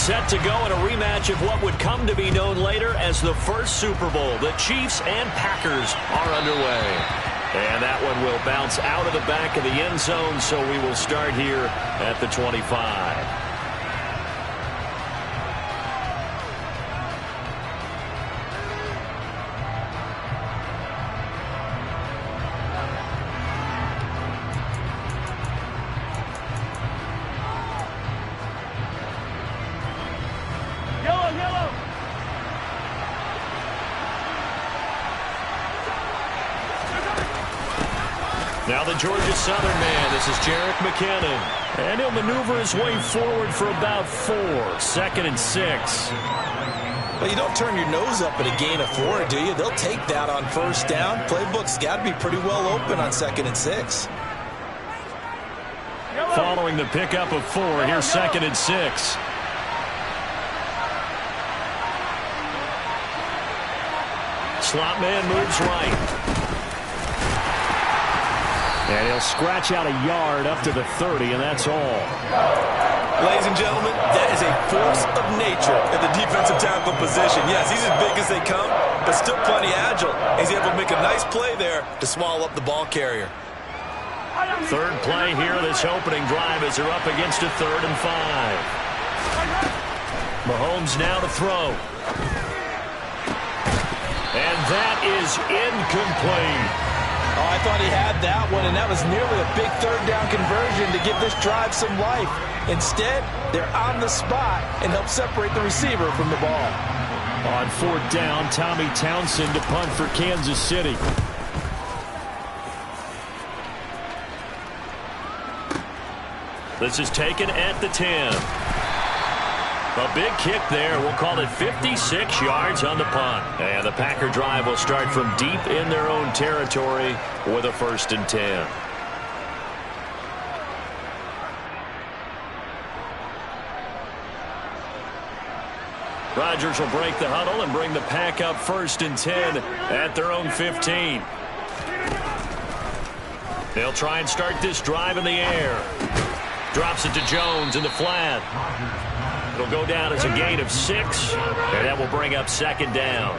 set to go in a rematch of what would come to be known later as the first Super Bowl. The Chiefs and Packers are underway. And that one will bounce out of the back of the end zone, so we will start here at the 25. Now the Georgia Southern man, this is Jerick McKinnon. And he'll maneuver his way forward for about 4. 2nd and 6. Well, you don't turn your nose up at a gain of 4, do you? They'll take that on first down. Playbook's got to be pretty well open on 2nd and 6. Following the pickup of 4, here's 2nd and 6. Slot man moves right. And he'll scratch out a yard up to the 30, and that's all. Ladies and gentlemen, that is a force of nature at the defensive tackle position. Yes, he's as big as they come, but still plenty agile. He's able to make a nice play there to swallow up the ball carrier. Third play here, this opening drive as they're up against a 3rd and 5. Mahomes now to throw. And that is incomplete. Oh, I thought he had that one, and that was nearly a big 3rd down conversion to give this drive some life. Instead, they're on the spot and help separate the receiver from the ball. On 4th down, Tommy Townsend to punt for Kansas City. This is taken at the 10. A big kick there. We'll call it 56 yards on the punt. And the Packer drive will start from deep in their own territory with a 1st and 10. Rodgers will break the huddle and bring the Pack up 1st and 10 at their own 15. They'll try and start this drive in the air. Drops it to Jones in the flat. It'll go down as a gain of 6, and that will bring up 2nd down.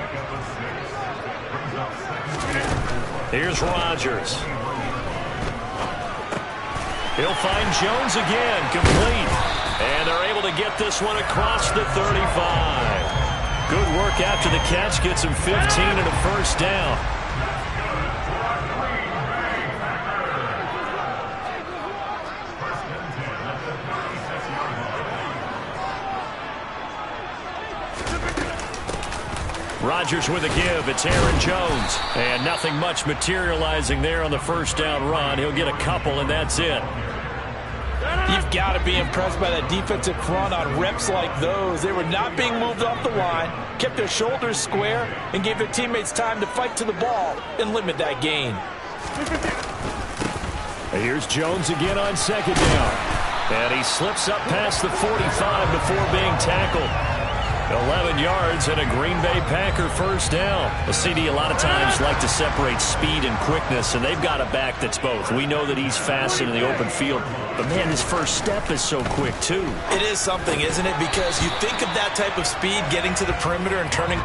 Here's Rodgers. He'll find Jones again, complete. And they're able to get this one across the 35. Good work after the catch, gets him 15 and a 1st down. Rodgers with a give. It's Aaron Jones. And nothing much materializing there on the 1st down run. He'll get a couple, and that's it. You've got to be impressed by that defensive front on reps like those. They were not being moved off the line, kept their shoulders square, and gave their teammates time to fight to the ball and limit that gain. Here's Jones again on 2nd down. And he slips up past the 45 before being tackled. 11 yards and a Green Bay Packer 1st down. The CD a lot of times like to separate speed and quickness, and they've got a back that's both. We know that he's fast in the open field, but man, his first step is so quick too. It is something, isn't it? Because you think of that type of speed getting to the perimeter and turning.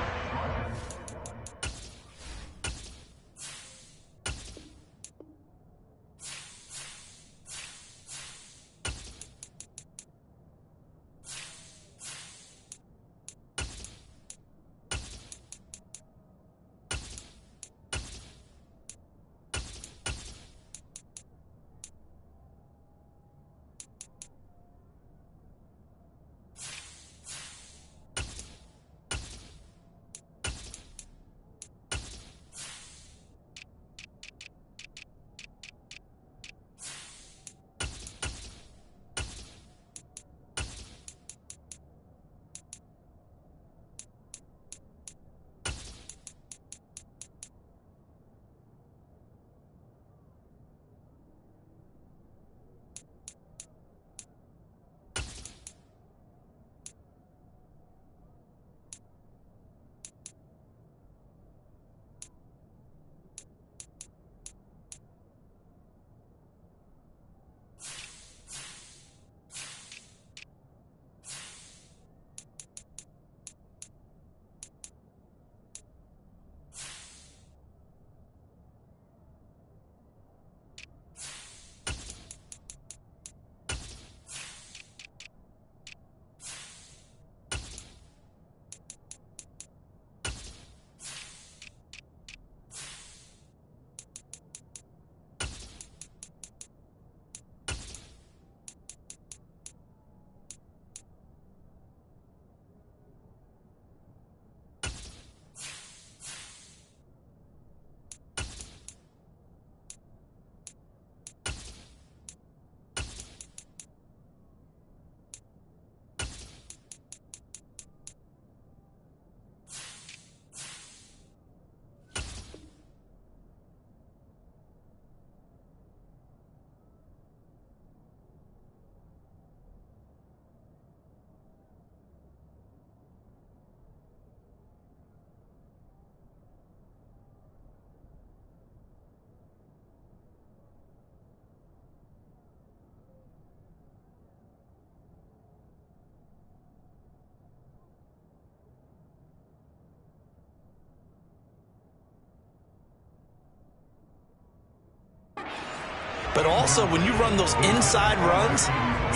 But also, when you run those inside runs,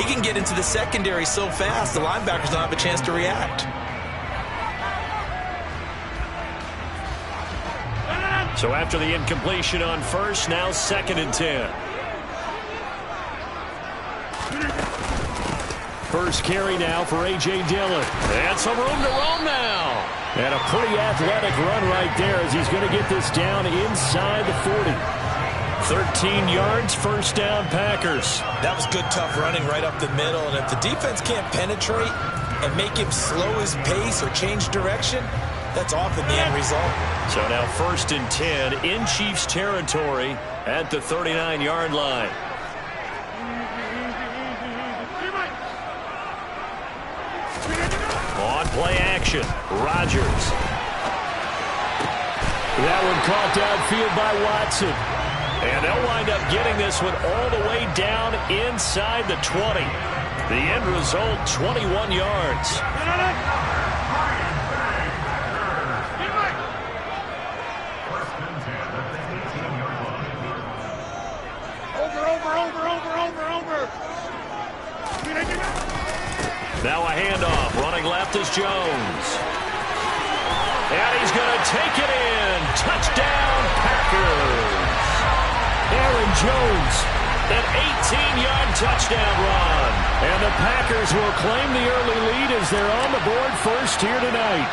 he can get into the secondary so fast, the linebackers don't have a chance to react. So after the incompletion on first, now 2nd and 10. First carry now for A.J. Dillon. And some room to roam now. And a pretty athletic run right there as he's going to get this down inside the 40. 13 yards, first down, Packers. That was good, tough running right up the middle. And if the defense can't penetrate and make him slow his pace or change direction, that's often the end result. So now 1st and 10 in Chiefs territory at the 39-yard line. On play action, Rodgers. That one caught downfield by Watson. And they'll wind up getting this one all the way down inside the 20. The end result, 21 yards. Now a handoff. Running left is Jones. And he's going to take it in. Touchdown, Packers. Aaron Jones, an 18-yard touchdown run. And the Packers will claim the early lead as they're on the board first here tonight.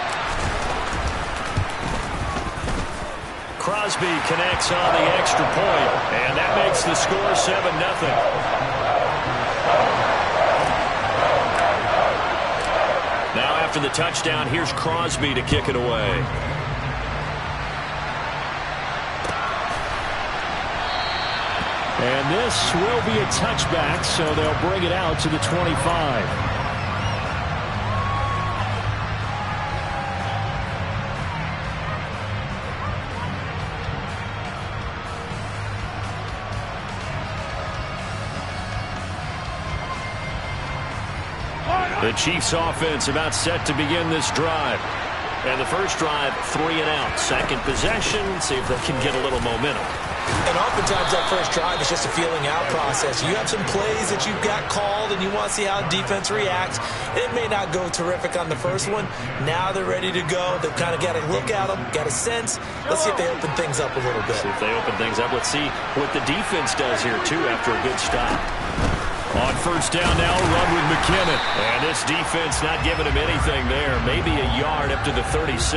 Crosby connects on the extra point, and that makes the score 7-0. Now after the touchdown, here's Crosby to kick it away. And this will be a touchback, so they'll bring it out to the 25. The Chiefs offense about set to begin this drive. And the first drive, 3 and out. Second possession, see if they can get a little momentum. And oftentimes that first drive is just a feeling out process. You have some plays that you've got called and you want to see how the defense reacts. It may not go terrific on the first one. Now they're ready to go. They've kind of got to look at them, got a sense. Let's see if they open things up a little bit. See if they open things up. Let's see what the defense does here, too, after a good stop. On first down now, run with McKinnon. And this defense not giving him anything there. Maybe a yard up to the 36.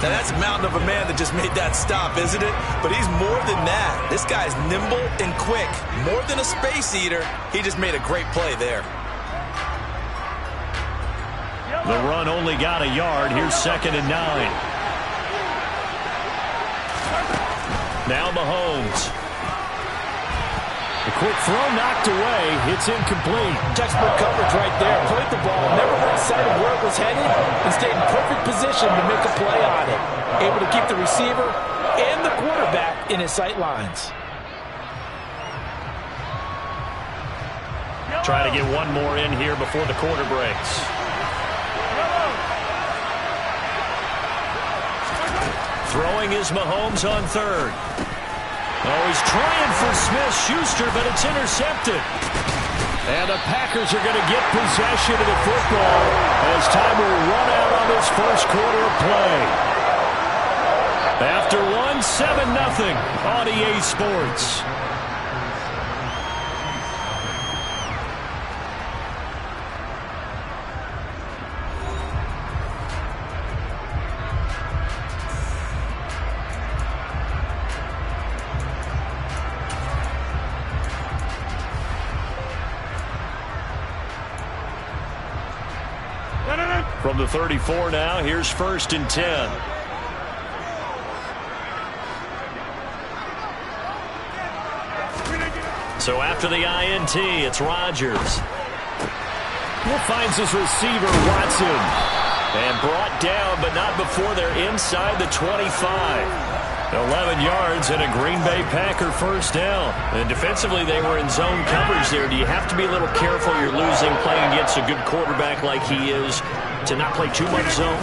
Now that's a mountain of a man that just made that stop, isn't it? But he's more than that. This guy's nimble and quick. More than a space eater. He just made a great play there. The run only got a yard. Here's 2nd and 9. Now Mahomes. The quick throw knocked away. It's incomplete. Textbook coverage right there. Played the ball. Never lost sight of where it was headed and stayed in perfect position to make a play on it. Able to keep the receiver and the quarterback in his sight lines. Try to get one more in here before the quarter breaks. Throwing is Mahomes on third. Oh, he's trying for Smith-Schuster, but it's intercepted. And the Packers are going to get possession of the football as time will run out on this first quarter of play. After 1-7-0 on EA Sports. From the 34 now, here's 1st and 10. So after the INT, it's Rodgers. He finds his receiver, Watson. And brought down, but not before they're inside the 25. 11 yards and a Green Bay Packer first down. And defensively, they were in zone coverage there. Do you have to be a little careful? You're losing playing against a good quarterback like he is to not play too much zone?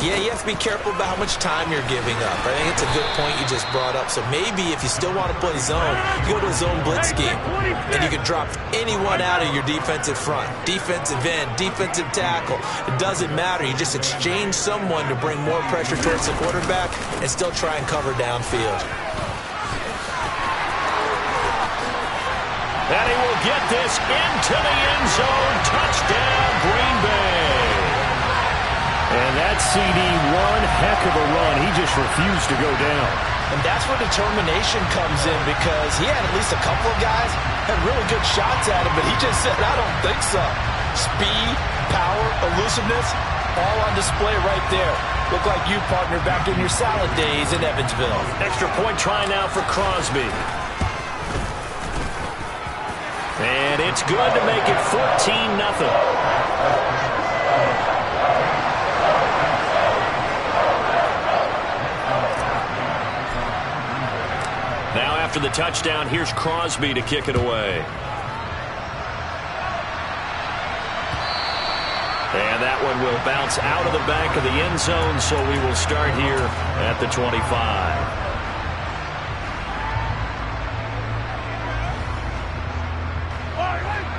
Yeah, you have to be careful about how much time you're giving up. I think it's a good point you just brought up. So maybe if you still want to play zone, you go to a zone blitz scheme. And you can drop anyone out of your defensive front. Defensive end, defensive tackle. It doesn't matter. You just exchange someone to bring more pressure towards the quarterback and still try and cover downfield. And he will get this into the end zone. Touchdown, Green Bay. And that CD, one heck of a run. He just refused to go down. And that's where determination comes in, because he had at least a couple of guys had really good shots at him, but he just said, I don't think so. Speed, power, elusiveness, all on display right there. Look like you, partner, back in your salad days in Evansville. Extra point try now for Crosby. And it's good to make it 14-0. Now after the touchdown, here's Crosby to kick it away. And that one will bounce out of the back of the end zone, so we will start here at the 25.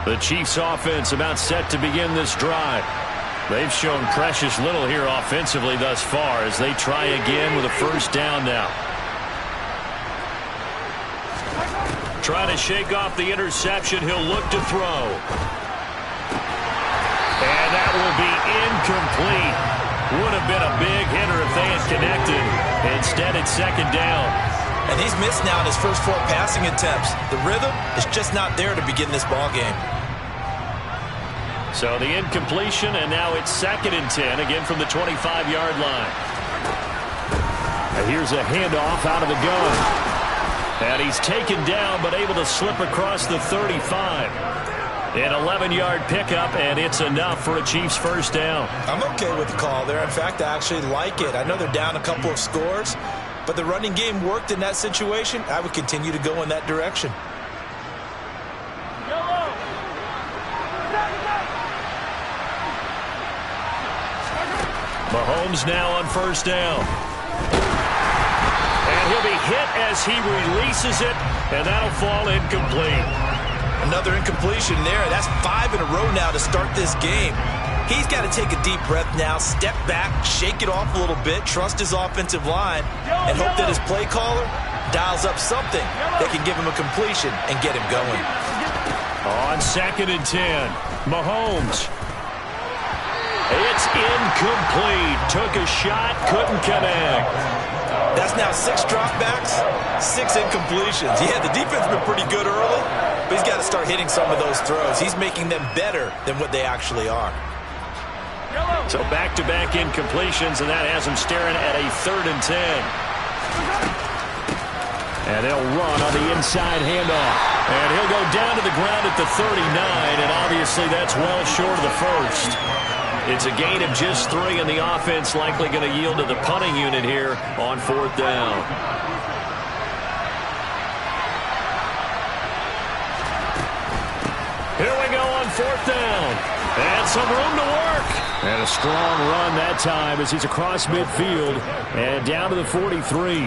The Chiefs offense about set to begin this drive. They've shown precious little here offensively thus far as they try again with a first down now. Trying to shake off the interception. He'll look to throw. And that will be incomplete. Would have been a big hitter if they had connected. Instead, it's second down. And he's missed now in his first 4 passing attempts. The rhythm is just not there to begin this ball game. So the incompletion, and now it's 2nd and 10, again from the 25-yard line. And here's a handoff out of the gun. And he's taken down, but able to slip across the 35. An 11-yard pickup, and it's enough for a Chiefs first down. I'm okay with the call there. In fact, I actually like it. I know they're down a couple of scores, but the running game worked in that situation. I would continue to go in that direction. Mahomes now on first down. And he'll be hit as he releases it, and that'll fall incomplete. Another incompletion there. That's 5 in a row now to start this game. He's got to take a deep breath now, step back, shake it off a little bit, trust his offensive line, and hope that his play caller dials up something that can give him a completion and get him going. On 2nd and 10, Mahomes. It's incomplete. Took a shot, couldn't connect. That's now 6 dropbacks, 6 incompletions. Yeah, the defense has been pretty good early, but he's got to start hitting some of those throws. He's making them better than what they actually are. So back-to-back incompletions, and that has him staring at a 3rd and 10. And they'll run on the inside handoff. And he'll go down to the ground at the 39, and obviously that's well short of the first. It's a gain of just 3, and the offense likely going to yield to the punting unit here on 4th down. Here we go on 4th down. And some room to work. And a strong run that time as he's across midfield and down to the 43.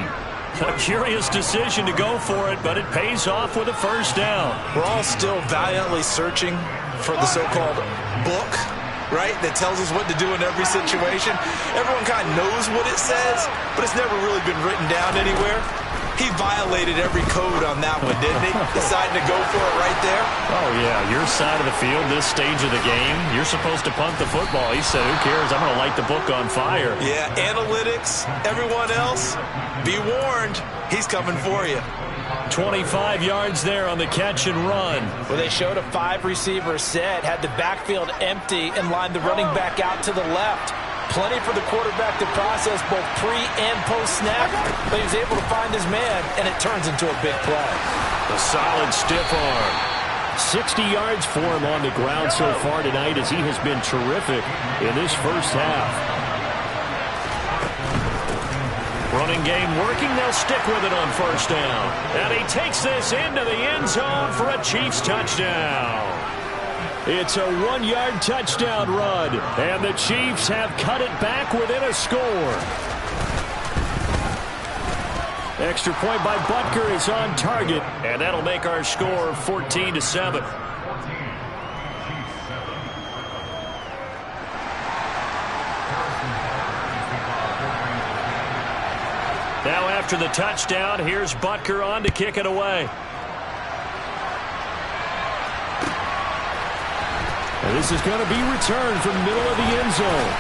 A curious decision to go for it, but it pays off with a first down. We're all still valiantly searching for the so-called book, right, that tells us what to do in every situation. Everyone kind of knows what it says, but it's never really been written down anywhere. He violated every code on that one, didn't he? Deciding to go for it right there. Oh, yeah, your side of the field, this stage of the game, you're supposed to punt the football. He said, who cares? I'm going to light the book on fire. Yeah, analytics, everyone else, be warned, he's coming for you. 25 yards there on the catch and run. Well, they showed a 5-receiver set, had the backfield empty, and lined the running back out to the left. Plenty for the quarterback to process both pre- and post-snap, but he was able to find his man, and it turns into a big play. A solid stiff arm. 60 yards for him on the ground so far tonight as he has been terrific in this first half. Running game working. They'll stick with it on first down. And he takes this into the end zone for a Chiefs touchdown. It's a 1-yard touchdown run, and the Chiefs have cut it back within a score. Extra point by Butker is on target, and that'll make our score 14-7. Now after the touchdown, here's Butker on to kick it away. And this is going to be returned from the middle of the end zone.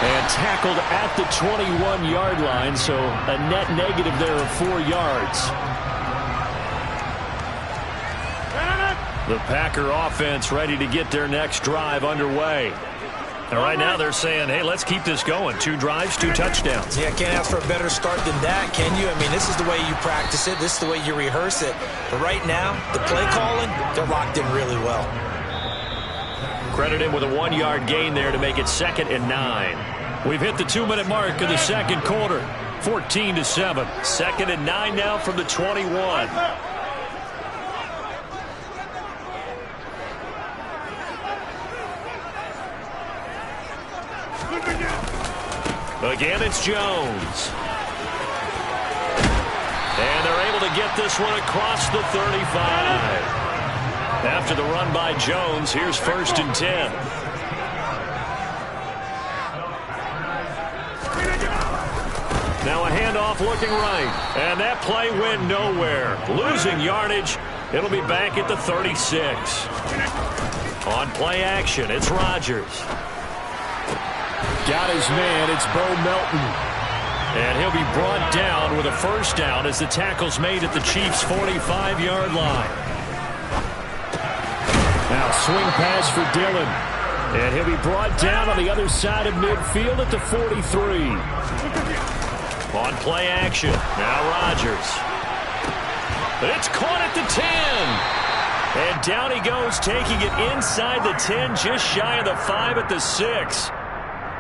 And tackled at the 21-yard line, so a net negative there of 4 yards. The Packer offense ready to get their next drive underway. And right now they're saying, hey, let's keep this going. 2 drives, 2 touchdowns. Yeah, can't ask for a better start than that, can you? I mean, this is the way you practice it. This is the way you rehearse it. But right now, the play calling, they're locked in really well. Credit him with a 1-yard gain there to make it 2nd and 9. We've hit the 2-minute mark of the second quarter. 14-7. 2nd and 9 now from the 21. Again, it's Jones. And they're able to get this one across the 35. After the run by Jones, here's 1st and 10. Now a handoff looking right. And that play went nowhere. Losing yardage. It'll be back at the 36. On play action, it's Rodgers. Got his man, it's Bo Melton. And he'll be brought down with a 1st down as the tackle's made at the Chiefs' 45-yard line. Now swing pass for Dillon. And he'll be brought down on the other side of midfield at the 43. On play action, now Rodgers. But it's caught at the 10. And down he goes, taking it inside the 10, just shy of the 5 at the 6.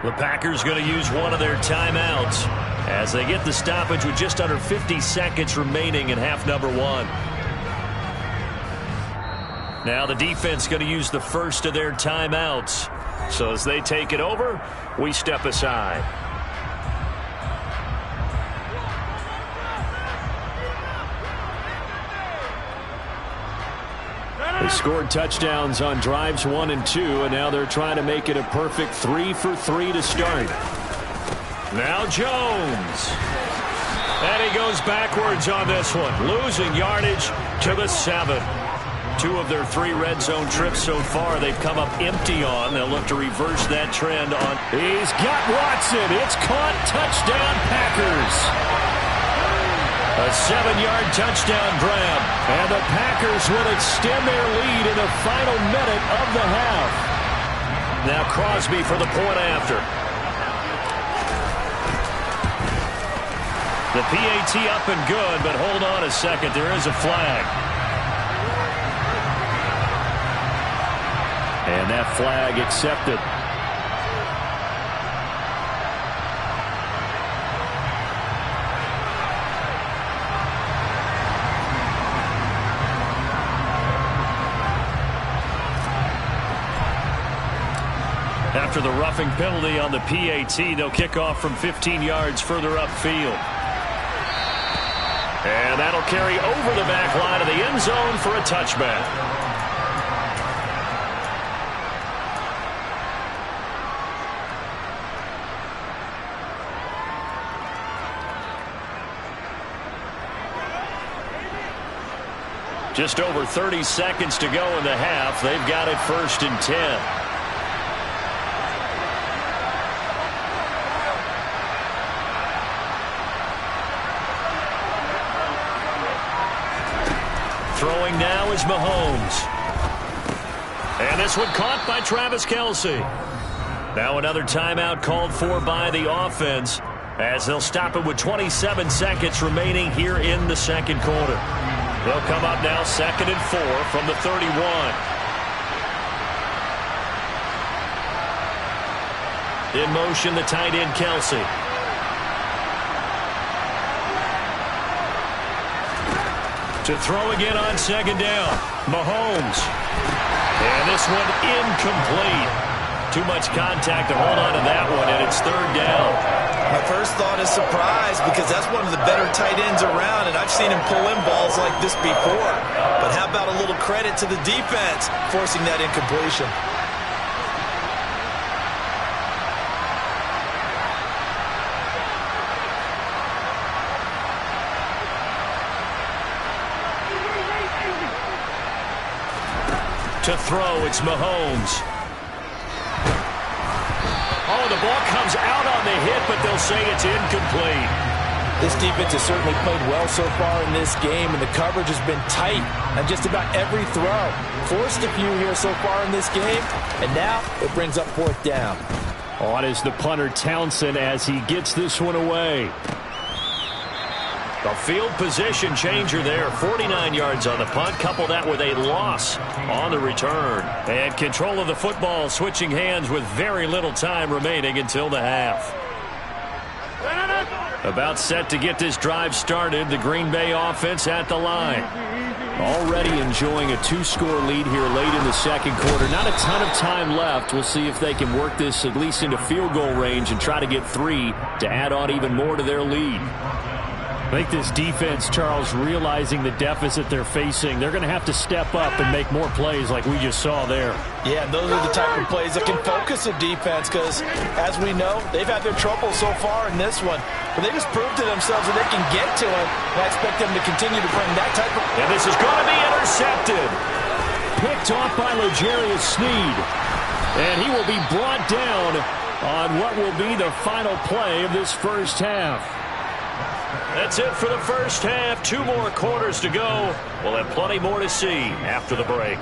The Packers going to use one of their timeouts as they get the stoppage with just under 50 seconds remaining in half number 1. Now the defense going to use the first of their timeouts. So as they take it over, we step aside. They scored touchdowns on drives 1 and 2, and now they're trying to make it a perfect 3 for 3 to start. Now Jones. And he goes backwards on this one, losing yardage to the 7. 2 of their 3 red zone trips so far they've come up empty on. They'll look to reverse that trend on. He's got Watson. It's caught. Touchdown, Packers. A 7-yard touchdown grab. And the Packers will extend their lead in the final minute of the half. Now Crosby for the point after. The PAT up and good, but hold on a second. There is a flag. And that flag accepted. After the roughing penalty on the PAT, they'll kick off from 15 yards further upfield. And that'll carry over the back line of the end zone for a touchback. Just over 30 seconds to go in the half. They've got it 1st and 10. Throwing now is Mahomes. And this one caught by Travis Kelce. Now another timeout called for by the offense as they'll stop it with 27 seconds remaining here in the second quarter. They'll come up now 2nd and 4 from the 31. In motion, the tight end Kelce. To throw again on 2nd down. Mahomes. And this one incomplete. Too much contact to hold on to that one, and it's third down. My first thought is surprise, because that's one of the better tight ends around, and I've seen him pull in balls like this before. But how about a little credit to the defense forcing that incompletion? To throw, it's Mahomes. Oh, the ball comes out on the hit, but they'll say it's incomplete. This defense has certainly played well so far in this game, and the coverage has been tight on just about every throw. Forced a few here so far in this game, and now it brings up fourth down. On is the punter Townsend as he gets this one away. A field position changer there. 49 yards on the punt. Couple that with a loss on the return. And control of the football switching hands with very little time remaining until the half. About set to get this drive started. The Green Bay offense at the line. Already enjoying a two-score lead here late in the second quarter. Not a ton of time left. We'll see if they can work this at least into field goal range and try to get 3 to add on even more to their lead. I think this defense, Charles, realizing the deficit they're facing, they're going to have to step up and make more plays like we just saw there. Yeah, and those are the type of plays that can focus a defense because, as we know, they've had their trouble so far in this one. But they just proved to themselves that they can get to it. And I expect them to continue to bring that type of... And this is going to be intercepted. Picked off by L'Jarius Sneed. And he will be brought down on what will be the final play of this first half. That's it for the first half. 2 more quarters to go. We'll have plenty more to see after the break.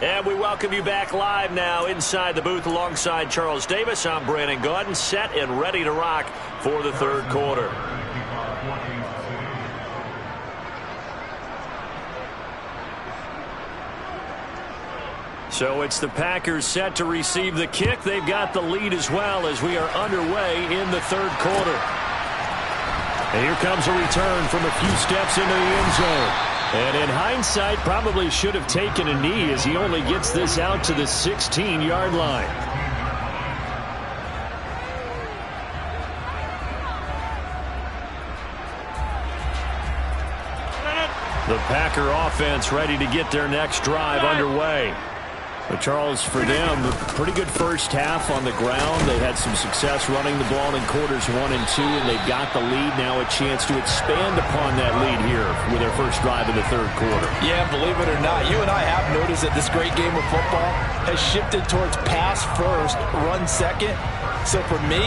And we welcome you back live now inside the booth alongside Charles Davis. I'm Brandon Gaudin, set and ready to rock for the third quarter. So it's the Packers set to receive the kick. They've got the lead as well as we are underway in the third quarter. And here comes a return from a few steps into the end zone. And in hindsight, probably should have taken a knee as he only gets this out to the 16-yard line. The Packer offense ready to get their next drive underway. But Charles, for them, a pretty good first half on the ground. They had some success running the ball in quarters 1 and 2, and they've got the lead. Now a chance to expand upon that lead here with their first drive in the third quarter. Yeah, believe it or not, you and I have noticed that this great game of football has shifted towards pass first, run second. So for me,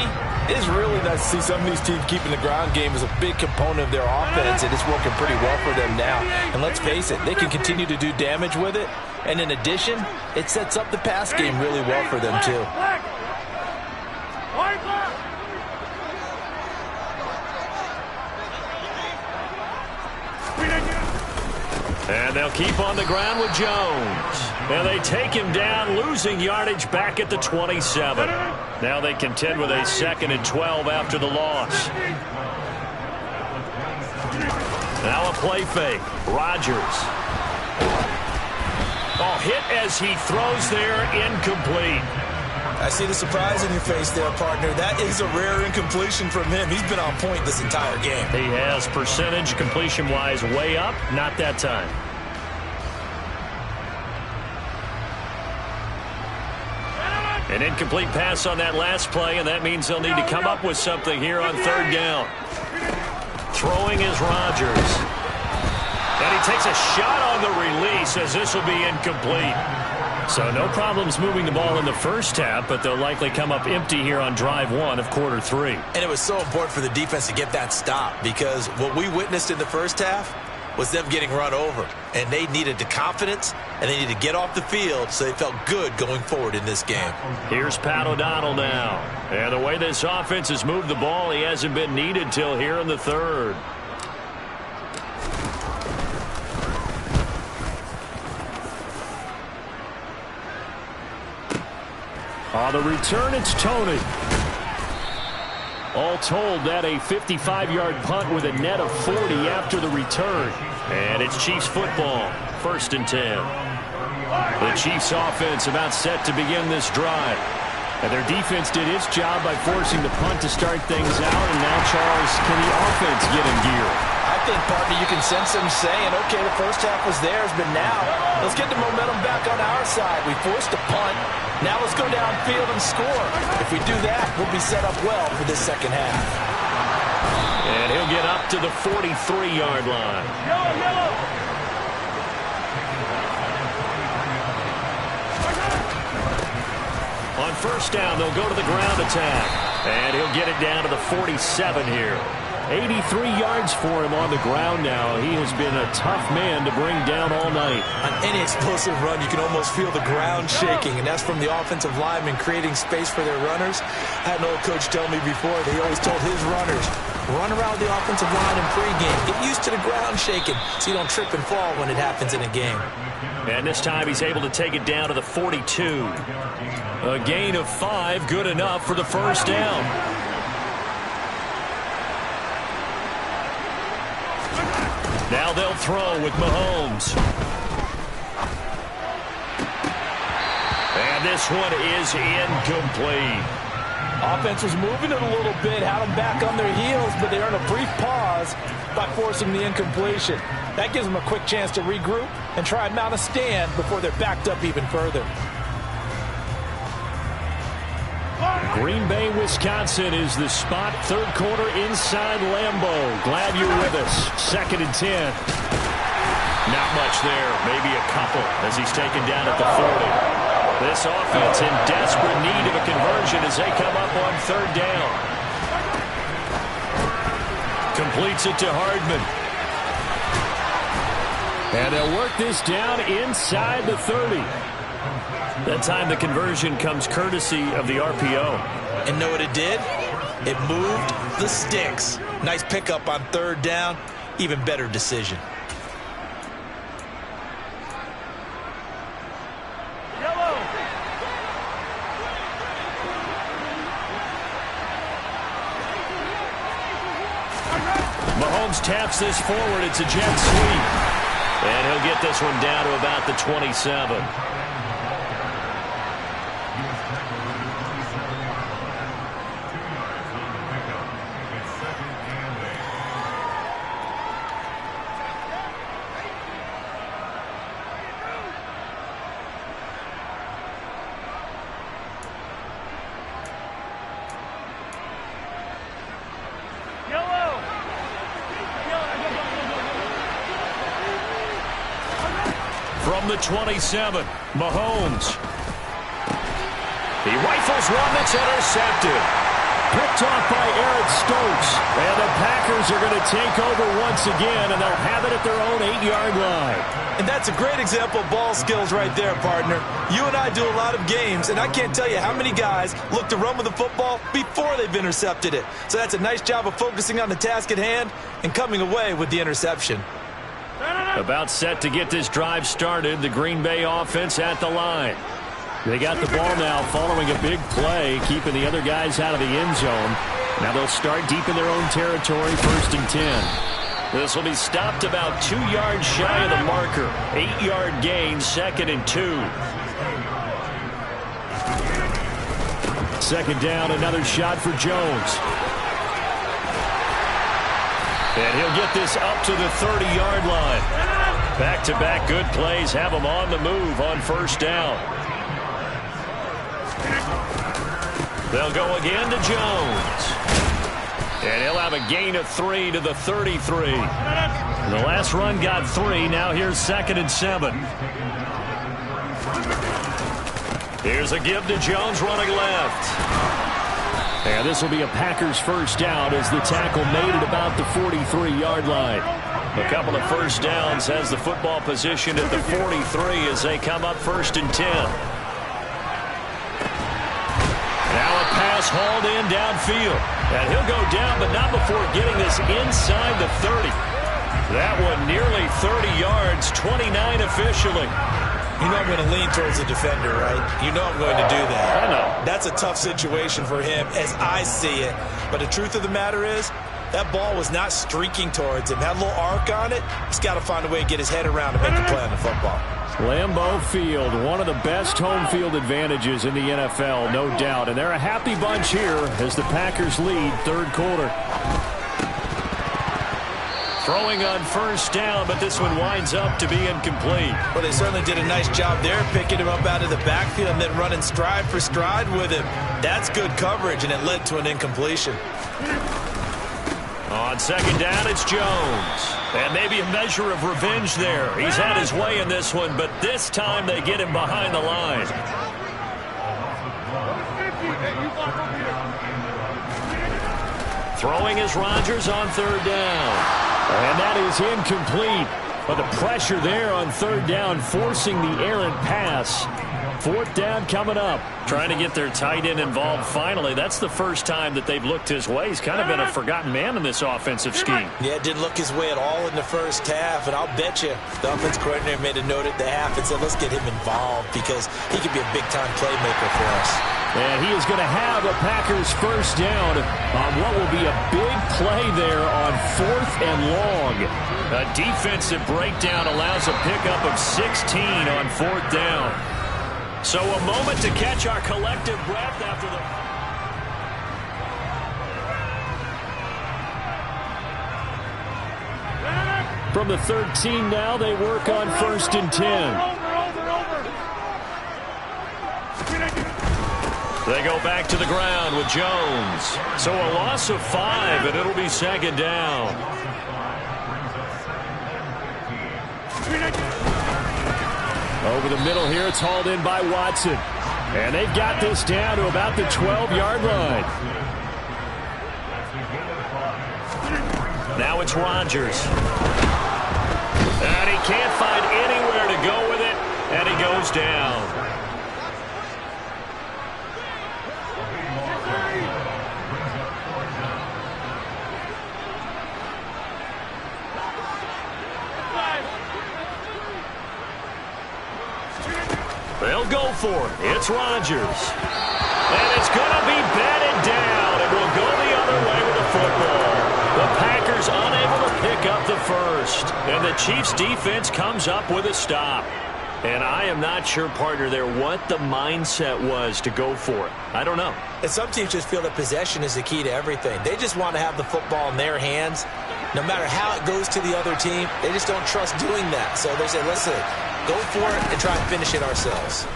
it is really nice to see some of these teams keeping the ground game as a big component of their offense, and it's working pretty well for them now. And let's face it, they can continue to do damage with it. And in addition, it sets up the pass game really well for them, too. And they'll keep on the ground with Jones. And they take him down, losing yardage back at the 27. Now they contend with a 2nd and 12 after the loss. Now a play fake. Rodgers. Oh, hit as he throws there, incomplete. I see the surprise in your face there, partner. That is a rare incompletion from him. He's been on point this entire game. He has percentage completion-wise way up, not that time. An incomplete pass on that last play, and that means they'll need to come up with something here on third down. Throwing is Rodgers. And he takes a shot on the release as this will be incomplete. So no problems moving the ball in the first half, but they'll likely come up empty here on drive 1 of quarter 3. And it was so important for the defense to get that stop because what we witnessed in the first half was them getting run over. And they needed the confidence, and they needed to get off the field so they felt good going forward in this game. Here's Pat O'Donnell now. And the way this offense has moved the ball, he hasn't been needed till here in the third. On the return, it's Tony. All told, that a 55-yard punt with a net of 40 after the return. And it's Chiefs football, 1st and 10. The Chiefs offense about set to begin this drive. And their defense did its job by forcing the punt to start things out. And now, Charles, can the offense get in gear? I think, partner, you can sense them saying, okay, the first half was theirs, but now let's get the momentum back on our side. We forced a punt. Now let's go downfield and score. If we do that, we'll be set up well for this second half. And he'll get up to the 43-yard line. Yellow. On 1st down, they'll go to the ground attack. And he'll get it down to the 47 here. 83 yards for him on the ground now. He has been a tough man to bring down all night. On any explosive run, you can almost feel the ground shaking, and that's from the offensive linemen creating space for their runners. I had an old coach tell me before, he always told his runners, run around the offensive line in pregame. Get used to the ground shaking so you don't trip and fall when it happens in a game. And this time he's able to take it down to the 42. A gain of 5, good enough for the 1st down. Now they'll throw with Mahomes. And this one is incomplete. Offense was moving it a little bit, had them back on their heels, but they earned a brief pause by forcing the incompletion. That gives them a quick chance to regroup and try and mount a stand before they're backed up even further. Green Bay, Wisconsin is the spot. 3rd quarter inside Lambeau. Glad you're with us. 2nd and 10. Not much there. Maybe a couple as he's taken down at the 40. This offense in desperate need of a conversion as they come up on 3rd down. Completes it to Hardman. And they'll work this down inside the 30. That time the conversion comes courtesy of the RPO. And know what it did? It moved the sticks. Nice pickup on 3rd down. Even better decision. Yellow. Mahomes taps this forward. It's a jet sweep. And he'll get this one down to about the 27. From the 27, Mahomes. He rifles one that's intercepted. Picked off by Eric Stokes. And the Packers are going to take over once again, and they'll have it at their own 8-yard line. And that's a great example of ball skills right there, partner. You and I do a lot of games, and I can't tell you how many guys look to run with the football before they've intercepted it. So that's a nice job of focusing on the task at hand and coming away with the interception. About set to get this drive started, the Green Bay offense at the line. They got the ball now following a big play, keeping the other guys out of the end zone. Now they'll start deep in their own territory, 1st and 10. This will be stopped about 2 yards shy of the marker. 8-yard gain, 2nd and 2. 2nd down, another shot for Jones. And he'll get this up to the 30-yard line. Back-to-back good plays have him on the move on 1st down. They'll go again to Jones. And he'll have a gain of 3 to the 33. The last run got 3. Now here's 2nd and 7. Here's a give to Jones running left. And this will be a Packers 1st down as the tackle made it about the 43-yard line. A couple of 1st downs has the football position at the 43 as they come up 1st and 10. Now a pass hauled in downfield. And he'll go down, but not before getting this inside the 30. That one nearly 30 yards, 29 officially. You know I'm going to lean towards the defender, right? You know I'm going to do that. I know. That's a tough situation for him as I see it. But the truth of the matter is, that ball was not streaking towards him. Had a little arc on it. He's got to find a way to get his head around and make a play on the football. Lambeau Field, one of the best home field advantages in the NFL, no doubt. And they're a happy bunch here as the Packers lead third quarter. Throwing on first down, but this one winds up to be incomplete. Well, they certainly did a nice job there, picking him up out of the backfield and then running stride for stride with him. That's good coverage, and it led to an incompletion. On second down, it's Jones. And maybe a measure of revenge there. He's had his way in this one, but this time they get him behind the line. Throwing is Rodgers on third down. And that is incomplete. But the pressure there on third down, forcing the errant pass. Fourth down coming up. Trying to get their tight end involved finally. That's the first time that they've looked his way. He's kind of been a forgotten man in this offensive scheme. Yeah, didn't look his way at all in the first half. And I'll bet you the offense coordinator made a note at the half and said, let's get him involved because he could be a big-time playmaker for us. And he is going to have a Packers first down on what will be a big play there on fourth and long. A defensive breakdown allows a pickup of 16 on fourth down. So a moment to catch our collective breath after the... From the 13 now, they work on first and 10. They go back to the ground with Jones. So a loss of 5, and it'll be second down. Over the middle here, it's hauled in by Watson. And they've got this down to about the 12-yard line. Now it's Rodgers. And he can't find anywhere to go with it, and he goes down. They'll go for it. It's Rodgers. And it's going to be batted down. It will go the other way with the football. The Packers unable to pick up the first. And the Chiefs' defense comes up with a stop. And I am not sure, partner, there what the mindset was to go for it. I don't know. And some teams just feel that possession is the key to everything. They just want to have the football in their hands. No matter how it goes to the other team, they just don't trust doing that. So they say, listen, go for it and try and finish it ourselves.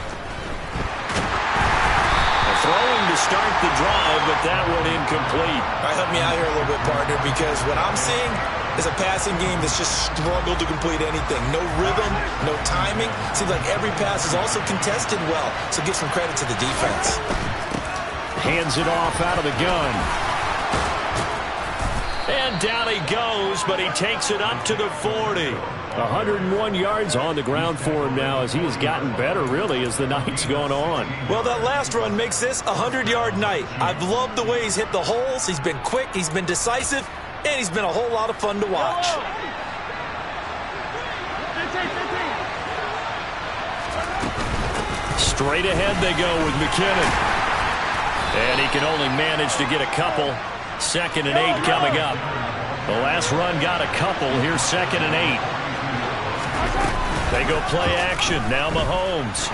Throwing to start the drive, but that one incomplete. All right, help me out here a little bit, partner, because what I'm seeing is a passing game that's just struggled to complete anything. No rhythm, no timing. Seems like every pass is also contested well, so give some credit to the defense. Hands it off out of the gun. And down he goes, but he takes it up to the 40. 101 yards on the ground for him now as he has gotten better, really, as the night's gone on. Well, that last run makes this a 100-yard night. I've loved the way he's hit the holes. He's been quick, he's been decisive, and he's been a whole lot of fun to watch. Straight ahead they go with McKinnon. And he can only manage to get a couple. 2nd and 8 coming up. The last run got a couple. Here's 2nd and 8. They go play action. Now Mahomes.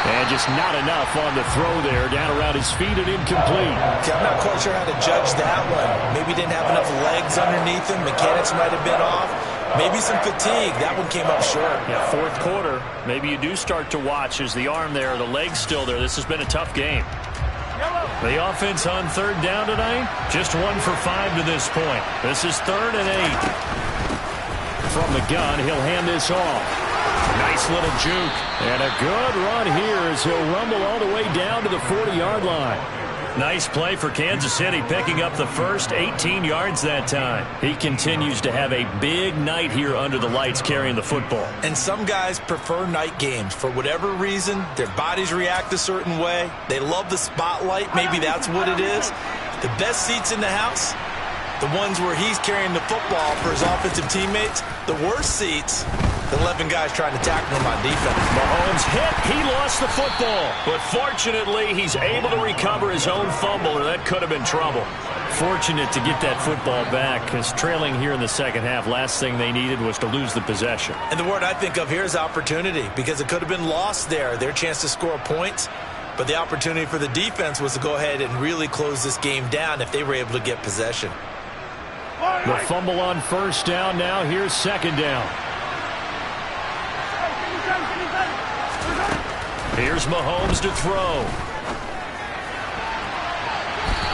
And just not enough on the throw there. Down around his feet and incomplete. Okay, I'm not quite sure how to judge that one. Maybe didn't have enough legs underneath him. Mechanics might have been off. Maybe some fatigue. That one came up short. Yeah, fourth quarter. Maybe you do start to watch as the arm there, the leg's still there. This has been a tough game. The offense on third down tonight, just 1 for 5 to this point. This is 3rd and 8. From the gun, he'll hand this off. Nice little juke. And a good run here as he'll rumble all the way down to the 40-yard line. Nice play for Kansas City, picking up the first 18 yards that time. He continues to have a big night here under the lights carrying the football. And some guys prefer night games. For whatever reason, their bodies react a certain way. They love the spotlight. Maybe that's what it is. The best seats in the house, the ones where he's carrying the football for his offensive teammates. The worst seats, 11 guys trying to tackle him on defense. Mahomes hit. He lost the football. But fortunately, he's able to recover his own fumble, or that could have been trouble. Fortunate to get that football back, because trailing here in the second half, last thing they needed was to lose the possession. And the word I think of here is opportunity, because it could have been lost there, their chance to score points. But the opportunity for the defense was to go ahead and really close this game down if they were able to get possession. The fumble on first down now. Here's second down. Here's Mahomes to throw.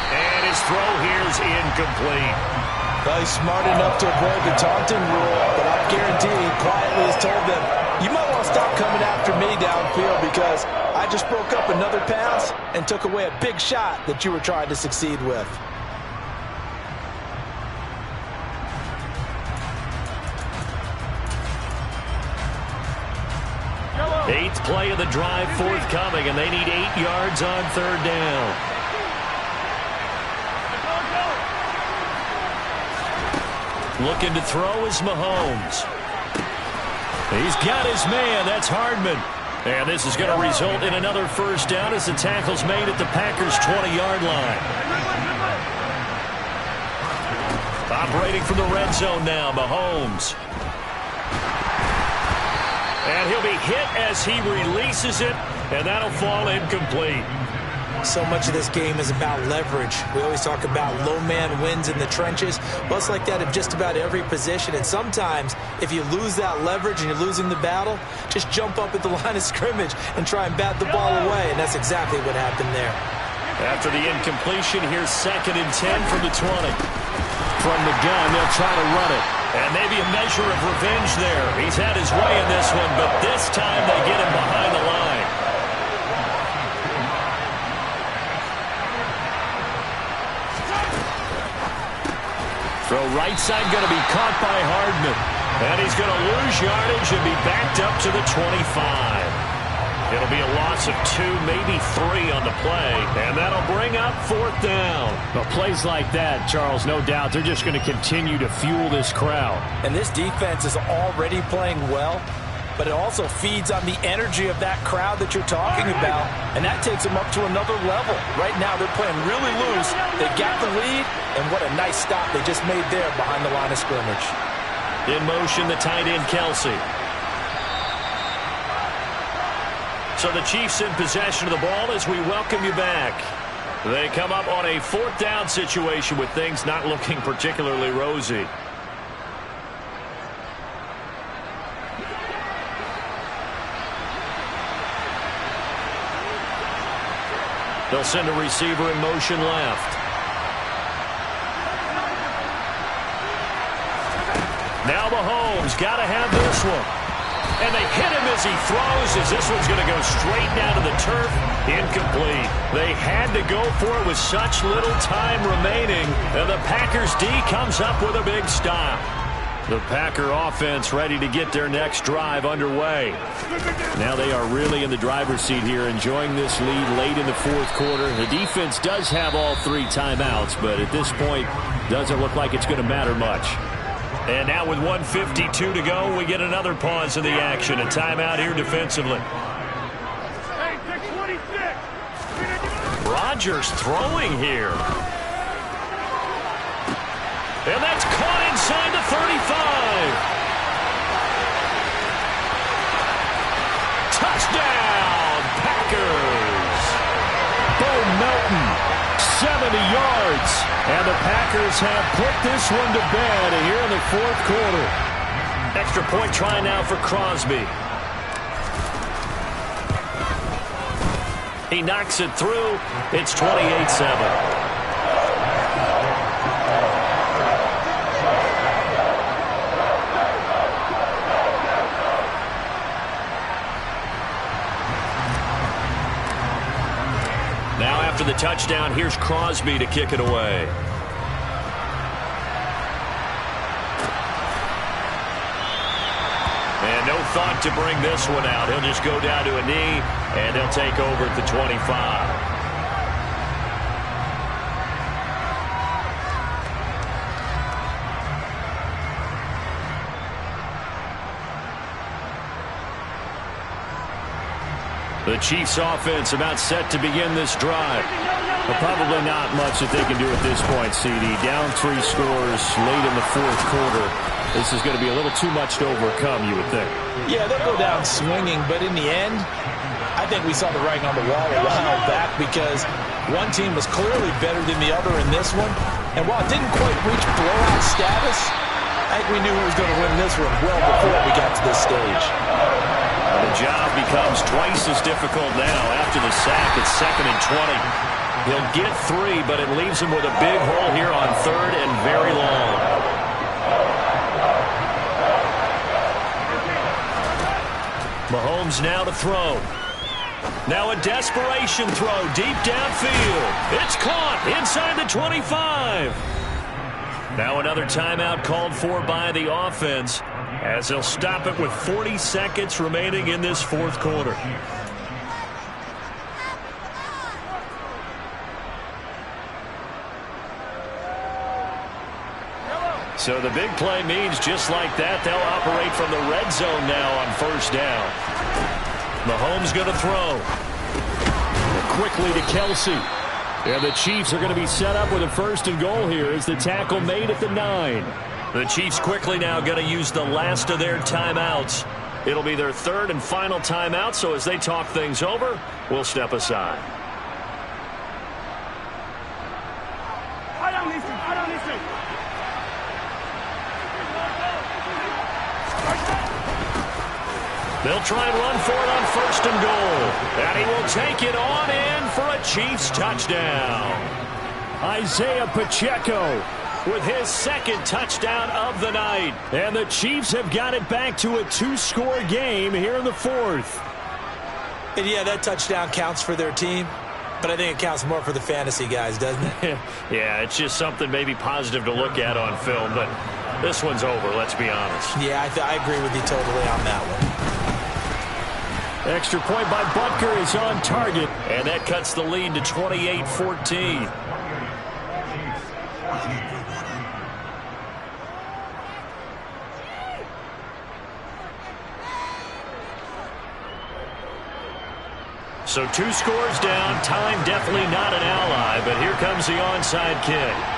And his throw here's incomplete. Well, he's smart enough to avoid the taunting rule, but I guarantee he quietly has told them, you might want to stop coming after me downfield because I just broke up another pass and took away a big shot that you were trying to succeed with. Eighth play of the drive forthcoming, and they need 8 yards on third down. Looking to throw is Mahomes. He's got his man. That's Hardman. And this is going to result in another first down as the tackle's made at the Packers' 20-yard line. Operating from the red zone now, Mahomes. And he'll be hit as he releases it, and that'll fall incomplete. So much of this game is about leverage. We always talk about low man wins in the trenches. Well, it's like that in just about every position. And sometimes, if you lose that leverage and you're losing the battle, just jump up at the line of scrimmage and try and bat the ball away. And that's exactly what happened there. After the incompletion, here's 2nd and 10 from the 20. From the gun, they'll try to run it. And maybe a measure of revenge there. He's had his way in this one, but this time they get him behind the line. Throw right side going to be caught by Hardman. And he's going to lose yardage and be backed up to the 25. It'll be a loss of 2, maybe 3 on the play. And that'll bring up 4th down. Well, plays like that, Charles, no doubt, they're just going to continue to fuel this crowd. And this defense is already playing well, but it also feeds on the energy of that crowd that you're talking about, and that takes them up to another level. Right now, they're playing really loose. They got the lead, and what a nice stop they just made there behind the line of scrimmage. In motion, the tight end, Kelsey. So the Chiefs in possession of the ball as we welcome you back. They come up on a 4th down situation with things not looking particularly rosy. They'll send a receiver in motion left. Now Mahomes got to have this one. And they hit him as he throws, as this one's going to go straight down to the turf. Incomplete. They had to go for it with such little time remaining. And the Packers D comes up with a big stop. The Packer offense ready to get their next drive underway. Now they are really in the driver's seat here, enjoying this lead late in the 4th quarter. The defense does have all 3 timeouts, but at this point, doesn't look like it's going to matter much. And now with 1:52 to go, we get another pause in the action. A timeout here defensively. Rodgers throwing here. And that's caught inside the 35. Touchdown, Packers. Bo Melton, 70 yards. And the Packers have put this one to bed here in the 4th quarter. Extra point try now for Crosby. He knocks it through. It's 28-7. Now after the touchdown, here's Crosby to kick it away. And no thought to bring this one out. He'll just go down to a knee, and they'll take over at the 25. The Chiefs offense about set to begin this drive. Well, probably not much that they can do at this point, CD. Down 3 scores late in the fourth quarter. This is going to be a little too much to overcome, you would think. Yeah, they'll go down swinging, but in the end, I think we saw the writing on the wall a while back because one team was clearly better than the other in this one. And while it didn't quite reach blowout status, I think we knew who was going to win this one well before we got to this stage. The job becomes twice as difficult now after the sack. It's 2nd and 20. He'll get 3, but it leaves him with a big hole here on 3rd and very long. Mahomes now to throw. Now a desperation throw deep downfield. It's caught inside the 25. Now another timeout called for by the offense as they'll stop it with 40 seconds remaining in this fourth quarter. So the big play means just like that, they'll operate from the red zone now on 1st down. Mahomes going to throw. Quickly to Kelsey. And the Chiefs are going to be set up with a 1st and goal here as the tackle made at the 9. The Chiefs quickly now going to use the last of their timeouts. It'll be their 3rd and final timeout, so as they talk things over, we'll step aside. They'll try and run for it on 1st and goal. And he will take it on in for a Chiefs touchdown. Isaiah Pacheco with his 2nd touchdown of the night. And the Chiefs have got it back to a 2-score game here in the 4th. And yeah, that touchdown counts for their team. But I think it counts more for the fantasy guys, doesn't it? Yeah, it's just something maybe positive to look at on film. But this one's over, let's be honest. Yeah, I agree with you totally on that one. Extra point by Butker is on target, and that cuts the lead to 28-14. So 2 scores down, time definitely not an ally, but here comes the onside kick.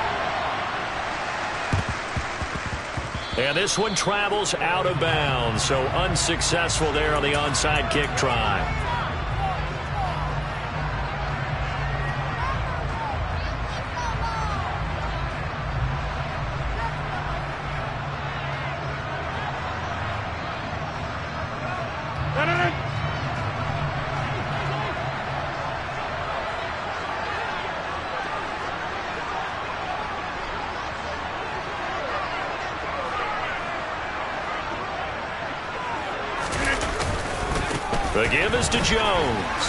And this one travels out of bounds, so unsuccessful there on the onside kick try. The give is to Jones.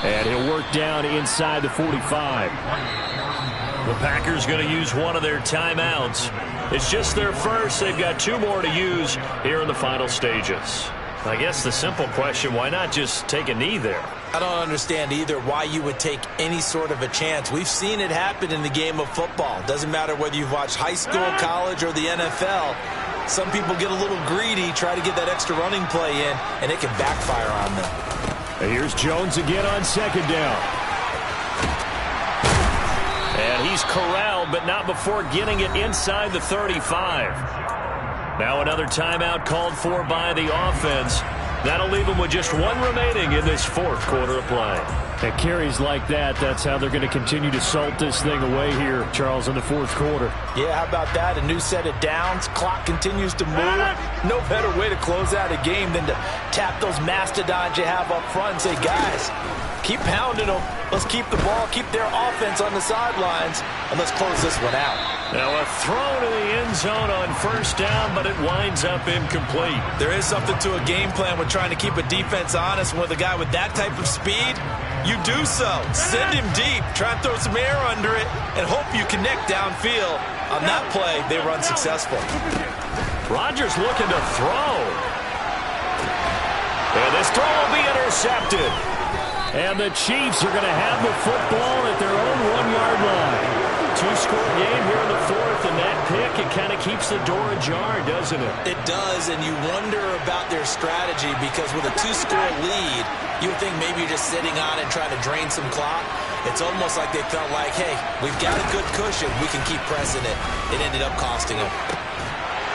And he'll work down inside the 45. The Packers going to use one of their timeouts. It's just their first. They've got 2 more to use here in the final stages. I guess the simple question, why not just take a knee there? I don't understand either why you would take any sort of a chance. We've seen it happen in the game of football. Doesn't matter whether you've watched high school, college, or the NFL. Some people get a little greedy, try to get that extra running play in, and it can backfire on them. And here's Jones again on 2nd down. And he's corralled, but not before getting it inside the 35. Now another timeout called for by the offense. That'll leave them with just 1 remaining in this 4th quarter of play. At carries like that, that's how they're going to continue to salt this thing away here, Charles, in the 4th quarter. Yeah, how about that? A new set of downs. Clock continues to move. No better way to close out a game than to tap those mastodons you have up front and say, guys, keep pounding them. Let's keep the ball, keep their offense on the sidelines, and let's close this one out. Now a throw to the end zone on 1st down, but it winds up incomplete. There is something to a game plan with trying to keep a defense honest. With a guy with that type of speed, you do so. Send him deep, try and throw some air under it, and hope you connect downfield. On that play, they were unsuccessful. Rodgers looking to throw. And this throw will be intercepted. And the Chiefs are going to have the football at their own 1-yard line. 2-score game here in the 4th, and that pick, it kind of keeps the door ajar, doesn't it? It does, and you wonder about their strategy because with a 2-score lead, you would think maybe you're just sitting on it and trying to drain some clock. It's almost like they felt like, hey, we've got a good cushion. We can keep pressing it. It ended up costing them.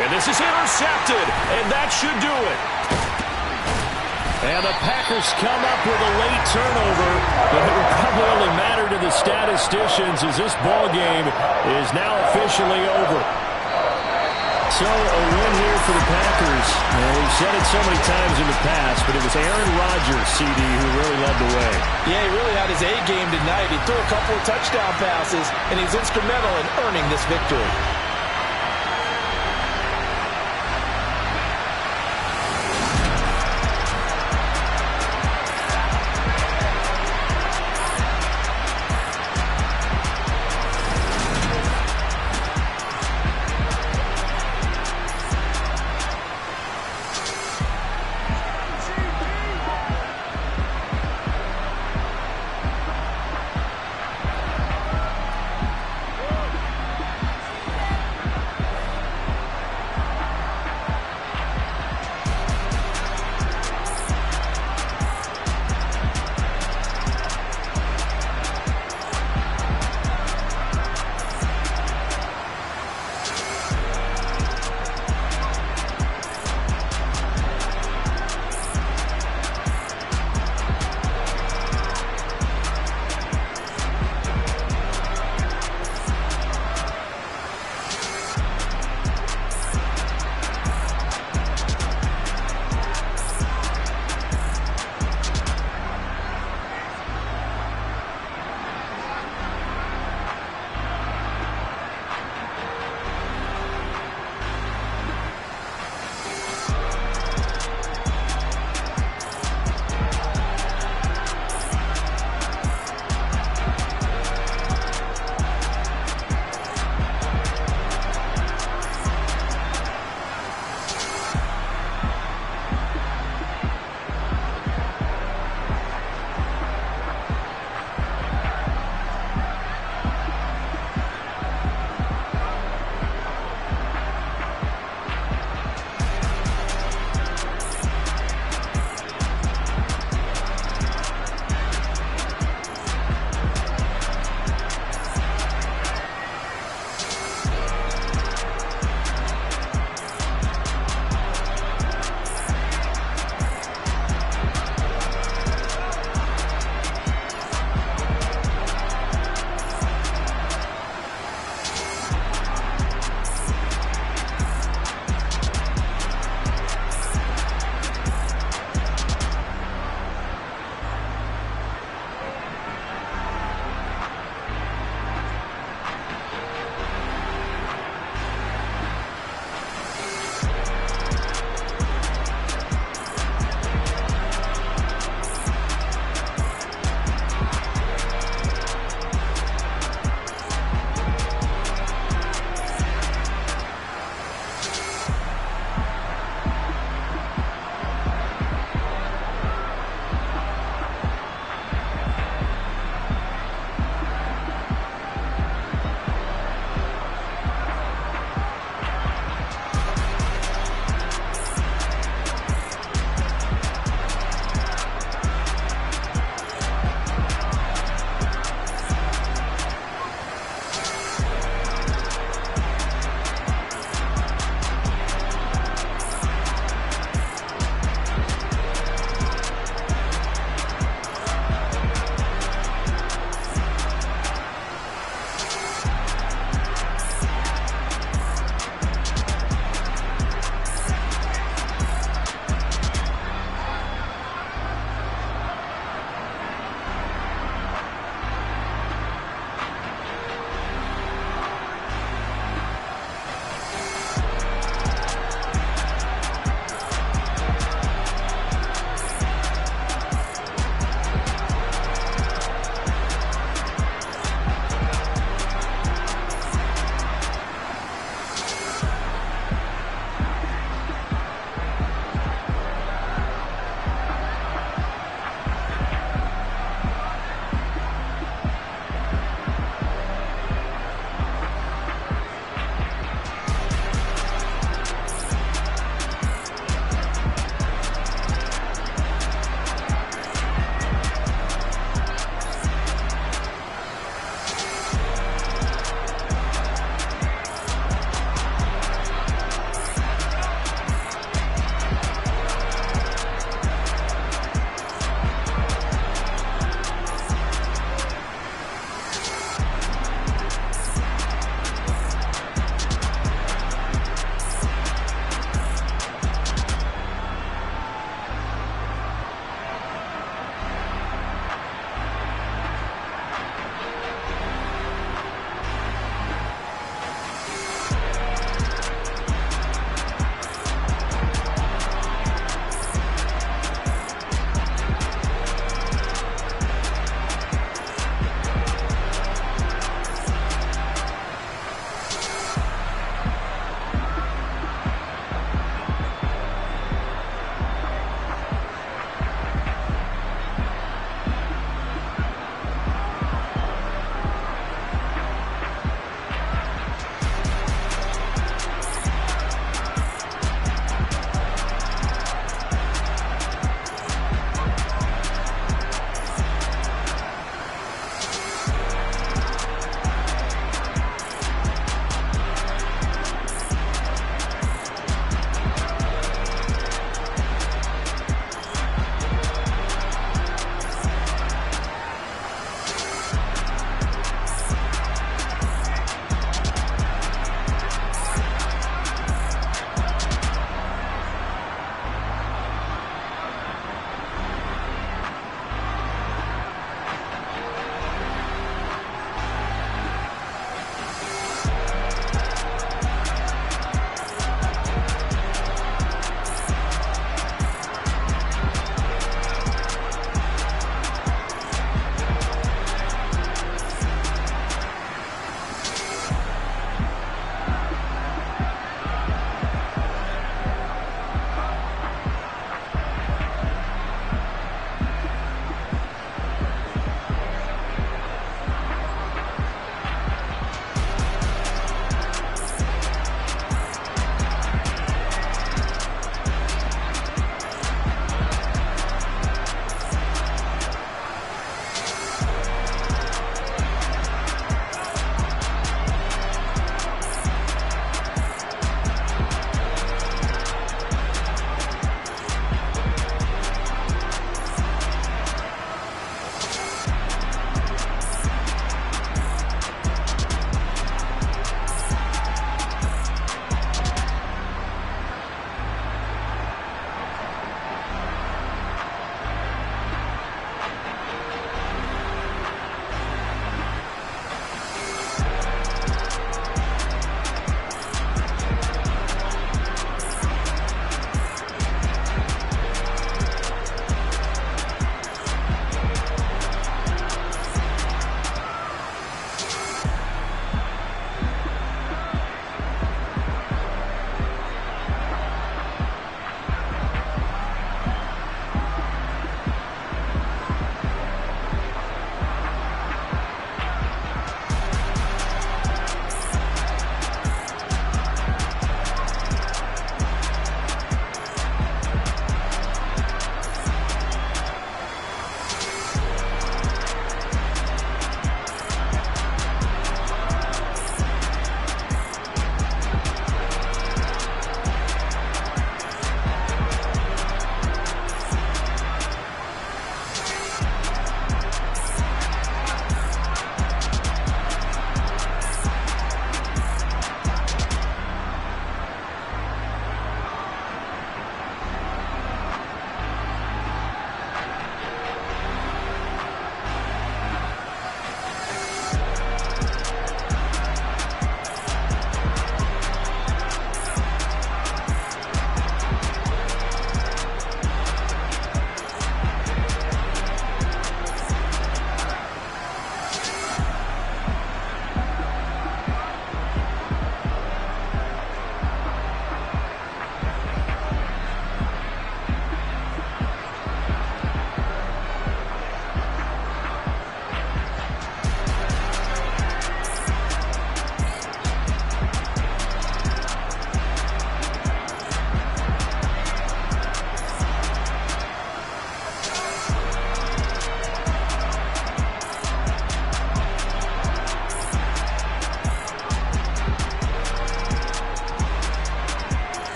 And this is intercepted, and that should do it. And the Packers come up with a late turnover, but it will probably only matter to the statisticians as this ball game is now officially over. So a win here for the Packers. We've said it so many times in the past, but it was Aaron Rodgers, CD, who really led the way. Yeah, he really had his A game tonight. He threw a couple of touchdown passes, and he's instrumental in earning this victory.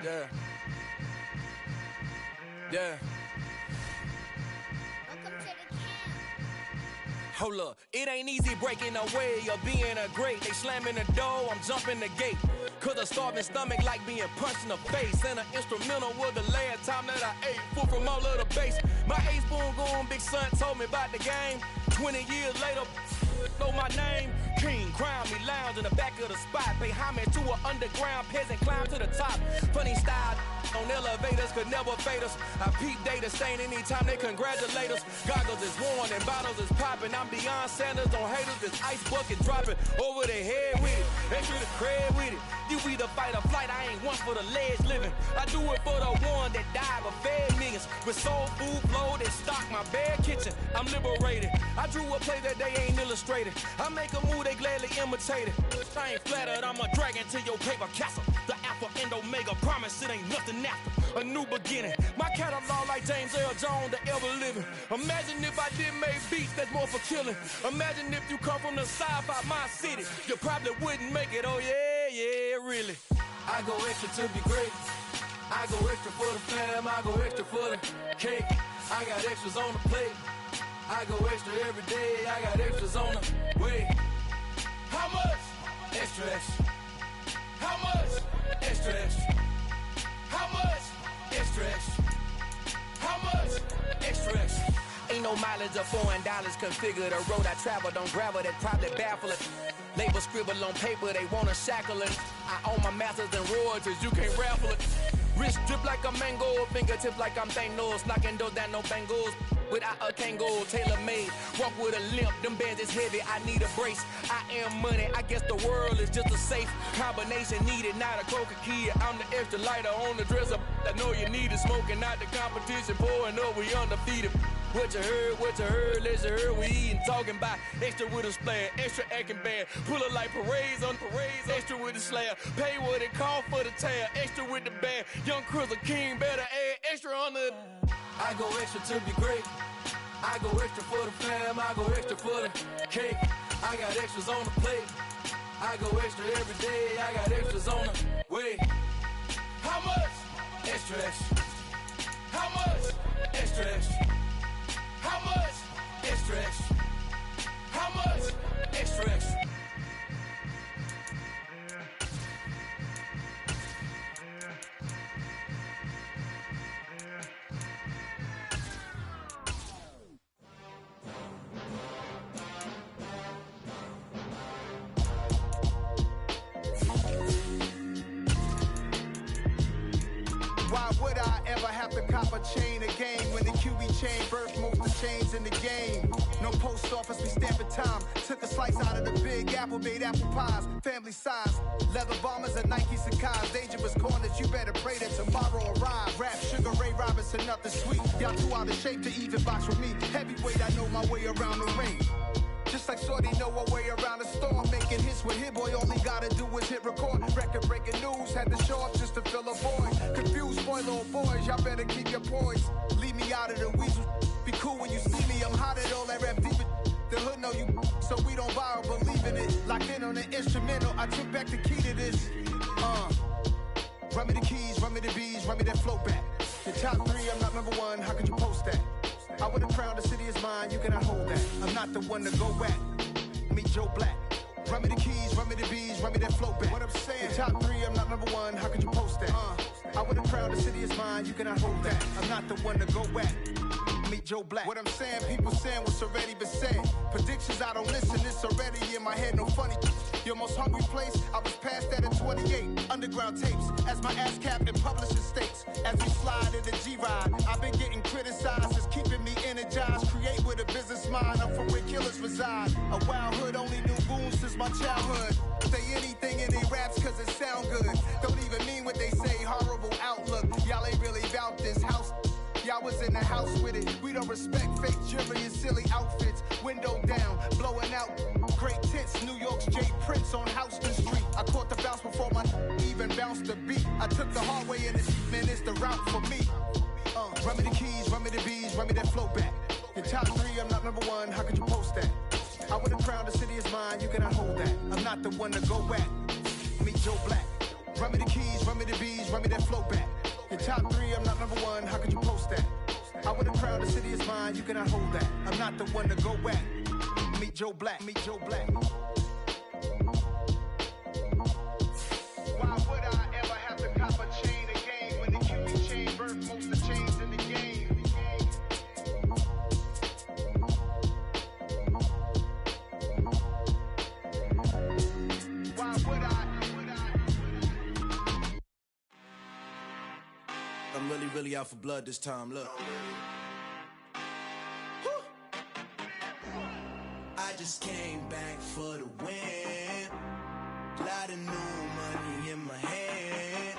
Yeah. Yeah. Welcome to the camp. Hold up, it ain't easy breaking away or being a great. They slamming the door, I'm jumping the gate. Cause a starving stomach like being punched in the face. And an instrumental was the last time that I ate. Food from all of the bass. My ace boom goon, big son told me about the game. 20 years later, know my name. King, crown me, lounge in the back of the spot. Pay homage to an underground peasant, climb to the top. Funny style on elevators could never fade us. I peep data stain anytime they congratulate us. Goggles is worn and bottles is popping. I'm Deion Sanders on haters, this ice bucket dropping over their head with it. Extra the cred with it. You either fight or flight, I ain't one for the ledge living. I do it for the one that died but fed millions. With soul food flow that stock my bare kitchen. I'm liberated. I drew a play that they ain't illustrated. I make a move they gladly imitated. I ain't flattered, I'm a dragon to your paper castle. The Alpha and Omega, promise it ain't nothing after. A new beginning. My catalog like James Earl Jones, the ever living. Imagine if I did make beats that's more for killing. Imagine if you come from the south out my city. You probably wouldn't make it, oh yeah, yeah, really. I go extra to be great. I go extra for the fam, I go extra for the cake. I got extras on the plate. I go extra every day, I got extras on the way. How much? Extra, extra. How much? Extra, extra. How much? Extra, extra. How much? Extra, extra. Ain't no mileage of $4 configure the road I travel. Don't gravel, that probably baffle it. Label scribble on paper, they wanna shackle it. I own my masters and royalties, you can't raffle it. Wrist drip like a mango, fingertips like I'm Thanos. Knocking doors down, no bangles. Without a Kango, tailor-made. Walk with a limp, them bands is heavy, I need a brace. I am money, I guess the world is just a safe combination needed, not a coca key. I'm the extra lighter on the dresser. I know you need it, smoking out the competition, pouring up, we undefeated. What you heard, let's heard, we eating, talking about extra with a splash, extra acting bad. Pull it like parades on parades, extra with the slab. Pay what it cost for the tab, extra with the band. Young Cruiser King, better add extra on the. I go extra to be great. I go extra for the fam, I go extra for the cake. I got extras on the plate. I go extra every day, I got extras on the way. How much? Extra, extra. How much? Extra, extra. How much? Extra, extra. How much? Extra, extra. Why would I ever have to cop a chain again when the QB chain birth moves the chains in the game? No post office, we stamping time. Took a slice out of the big apple, made apple pies, family size. Leather bombers and Nike Sacai's. Dangerous corners, you better pray that tomorrow arrive. Rap, Sugar Ray Robinson, nothing sweet. Y'all too out of shape to even box with me. Heavyweight, I know my way around the ring. Just like Shorty know her way around the storm. Making hits with Hit Boy, all he gotta do is hit record. Record breaking news, had to show up just to fill a void. Confused boy, little boys, y'all better keep your poise. Leave me out of the weasel. Be cool when you see me, I'm hot at all that rap deep. The hood know you, so we don't borrow, believe in it. Locked in on the instrumental, I took back the key to this. Run me the keys, run me the bees, run me that flow back. The top 3, I'm not number 1, how could you post that? I would've crowned the city is mine, you cannot hold that. I'm not the one to go back. Meet Joe Black. Run me the keys, run me the bees, run me that flow back. What I'm saying, the top 3, I'm not number 1, how could you post that? I would've crowned the city is mine, you cannot hold that. I'm not the one to go back. Meet Joe Black. What I'm saying, people saying what's already been said. Predictions, I don't listen, it's already in my head, no funny. Your most hungry place, I was past that at 28. Underground tapes, as my ass cap in publishing states. As we slide in the G-Ride, I've been getting criticized, it's keeping me energized. Create with a business mind, I'm from where killers reside. A wild hood, only knew goons since my childhood. Say anything in they raps cause it sound good. Don't even mean what they say, horrible outlook. Y'all ain't really about this house. Y'all was in the house with it. We don't respect fake jewelry and silly outfits. Window down, blowing out great tits. New York's J. Prince on Houston Street. I caught the bounce before my even bounced the beat. I took the hard way and it's the route for me. Run me the keys, run me the bees, run me that flow back. Your top 3, I'm not number 1, how could you post that? I would've crowned the city is mine, you cannot hold that. I'm not the one to go back. Meet Joe Black. Run me the keys, run me the bees, run me that flow back. In top 3, I'm not number 1, how could you post that? I would have crowned the city is mine, you cannot hold that. I'm not the one to go back. Meet Joe Black, meet Joe Black. Why would I ever have to cop a chain again when the QB chain birthed most of the chains in the game? Why would I? I'm really out for blood this time, look. I just came back for the win. Lot of new money in my hand.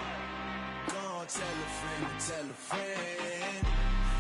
Gonna tell a friend to tell a friend.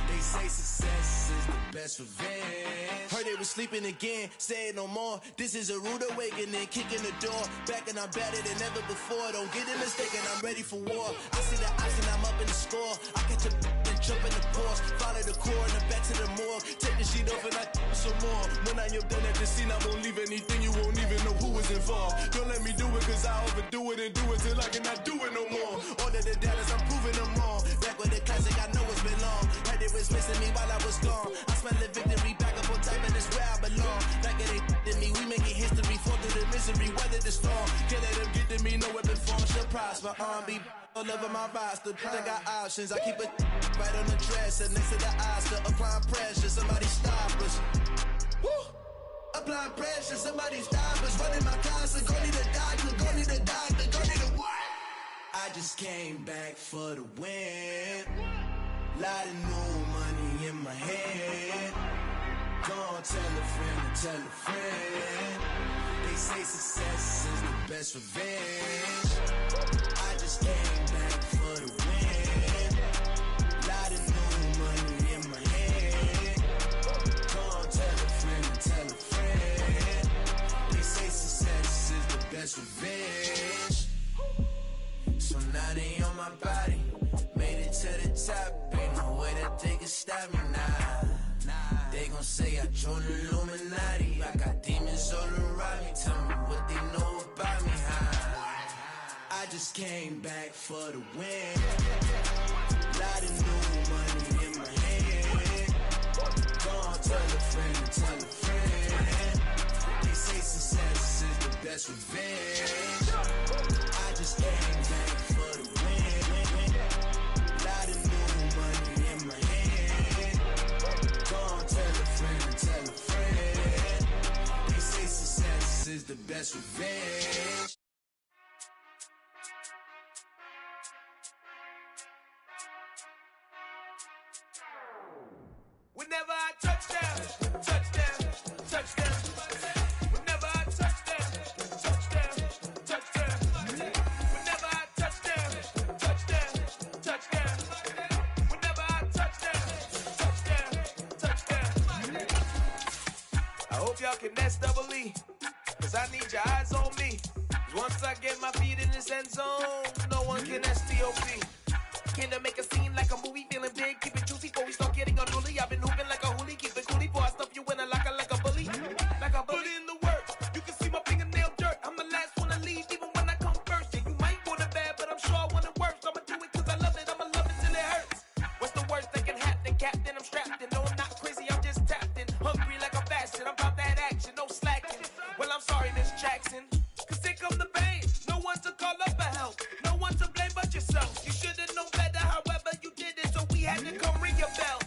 They say success is the best revenge. Heard they was sleeping again, say it no more. This is a rude awakening, kicking the door. Back and I'm better than ever before. Don't get it mistaken, I'm ready for war. I see the option, I'm up in the score. I catch a and jump in the course. Follow the core and the back to the morgue. Take the sheet off and I some more. When I am done at the scene, I won't leave anything. You won't even know who was involved. Don't let me do it, cause I overdo it and do it till I cannot do it no more. All of the doubters, I'm proving them wrong. Back with the classic, I know it's been long. Heard they was missing me while I was gone. I smell the victory back up on top, and it's where I belong. Like it ain't to me, we making history. Fall through the misery, weather the storm. Can't let them get to me, no weapon form shall prosper. R&B all over my roster. I got options, I keep it right on the dresser. Next to the Oscar, applying pressure. Somebody stop us. Woo! Applying pressure, somebody stop us. Running my concert, go need a doctor, go need a doctor, go need a what? I just came back for the win. Lot of new money in my hand. Gonna tell a friend to tell a friend. They say success is the best revenge. I just came back for the win. Lot of new money in my hand. Gonna tell a friend to tell a friend. They say success is the best revenge. So now they on my body. Made it to the top. Ain't no way that they can stop me now. They gon' say I joined the Illuminati. I got demons all around me. Tell me what they know about me, huh? I just came back for the win. Lot of new money in my hand. Gonna tell a friend to tell a friend. They say success is the best revenge. I just came back for the win. Lot of new money in my hand. Gonna tell a friend to tell a friend. They say success is the best revenge. Whenever I touch down, touchdown, touchdown. Whenever I touch down, touchdown, touchdown. Whenever I touch down, touchdown, touchdown. Whenever I touch down, touchdown, touchdown. I hope y'all can nest double E, cause I need your eyes on me. Cause once I get my feet in this end zone, no one can STOP. Can I make a scene like a movie, feeling big, keep it juicy before we start getting unruly. I've been hooping like a hoolie, keep it coolie before I stuff you in a locker like a bully. Like a bully in the work, you can see my fingernail dirt. I'm the last one to leave, even when I come first. Yeah, you might want it bad, but I'm sure I want it worse. I'ma do it cause I love it, I'ma love it till it hurts. What's the worst that can happen, Captain? I'm strapped in, no I'm not crazy, I'm just tapped in. Hungry like I'm fasting, I'm about that action, no slacking. Well, I'm sorry, Miss Jackson, cause here come the pain. No one to call up for help, no one to blame but yourself. You should've known better, however you did it, so we had to come ring your bell.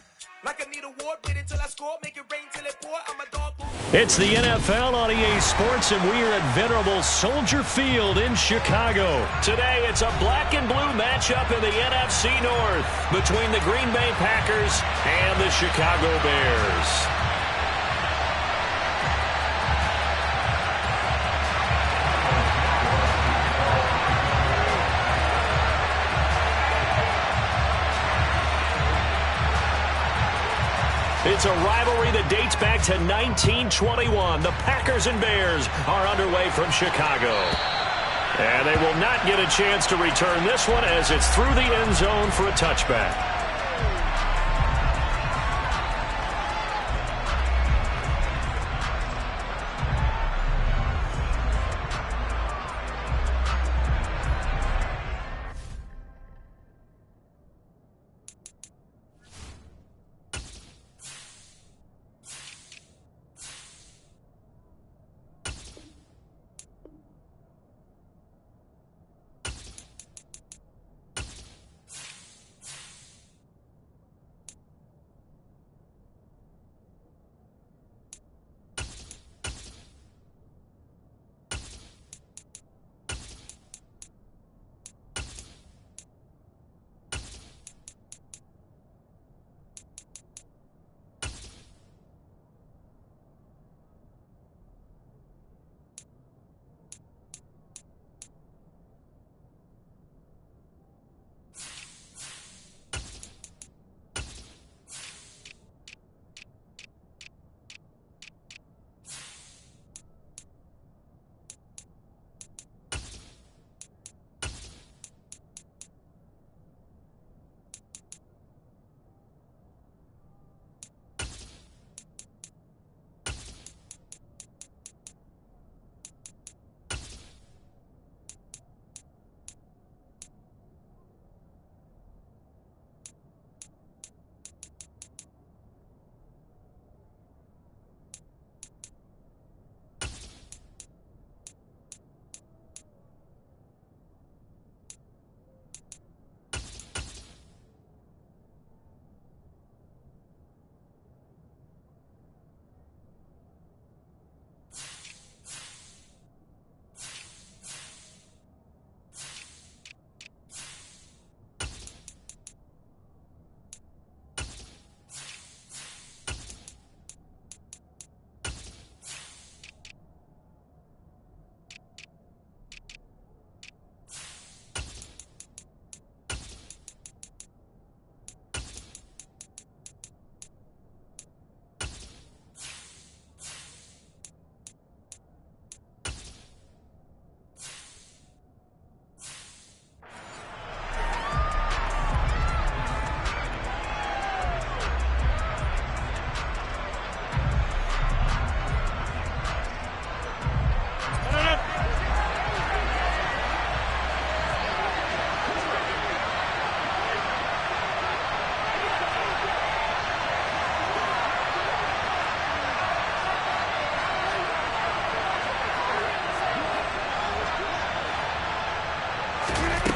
Like I need a ward, wait until I score, make it rain till it pour. I'm a dog. It's the NFL on EA Sports, and we are at venerable Soldier Field in Chicago. Today, it's a black and blue matchup in the NFC North between the Green Bay Packers and the Chicago Bears. It's a rivalry that dates back to 1921. The Packers and Bears are underway from Chicago. And they will not get a chance to return this one as it's through the end zone for a touchback.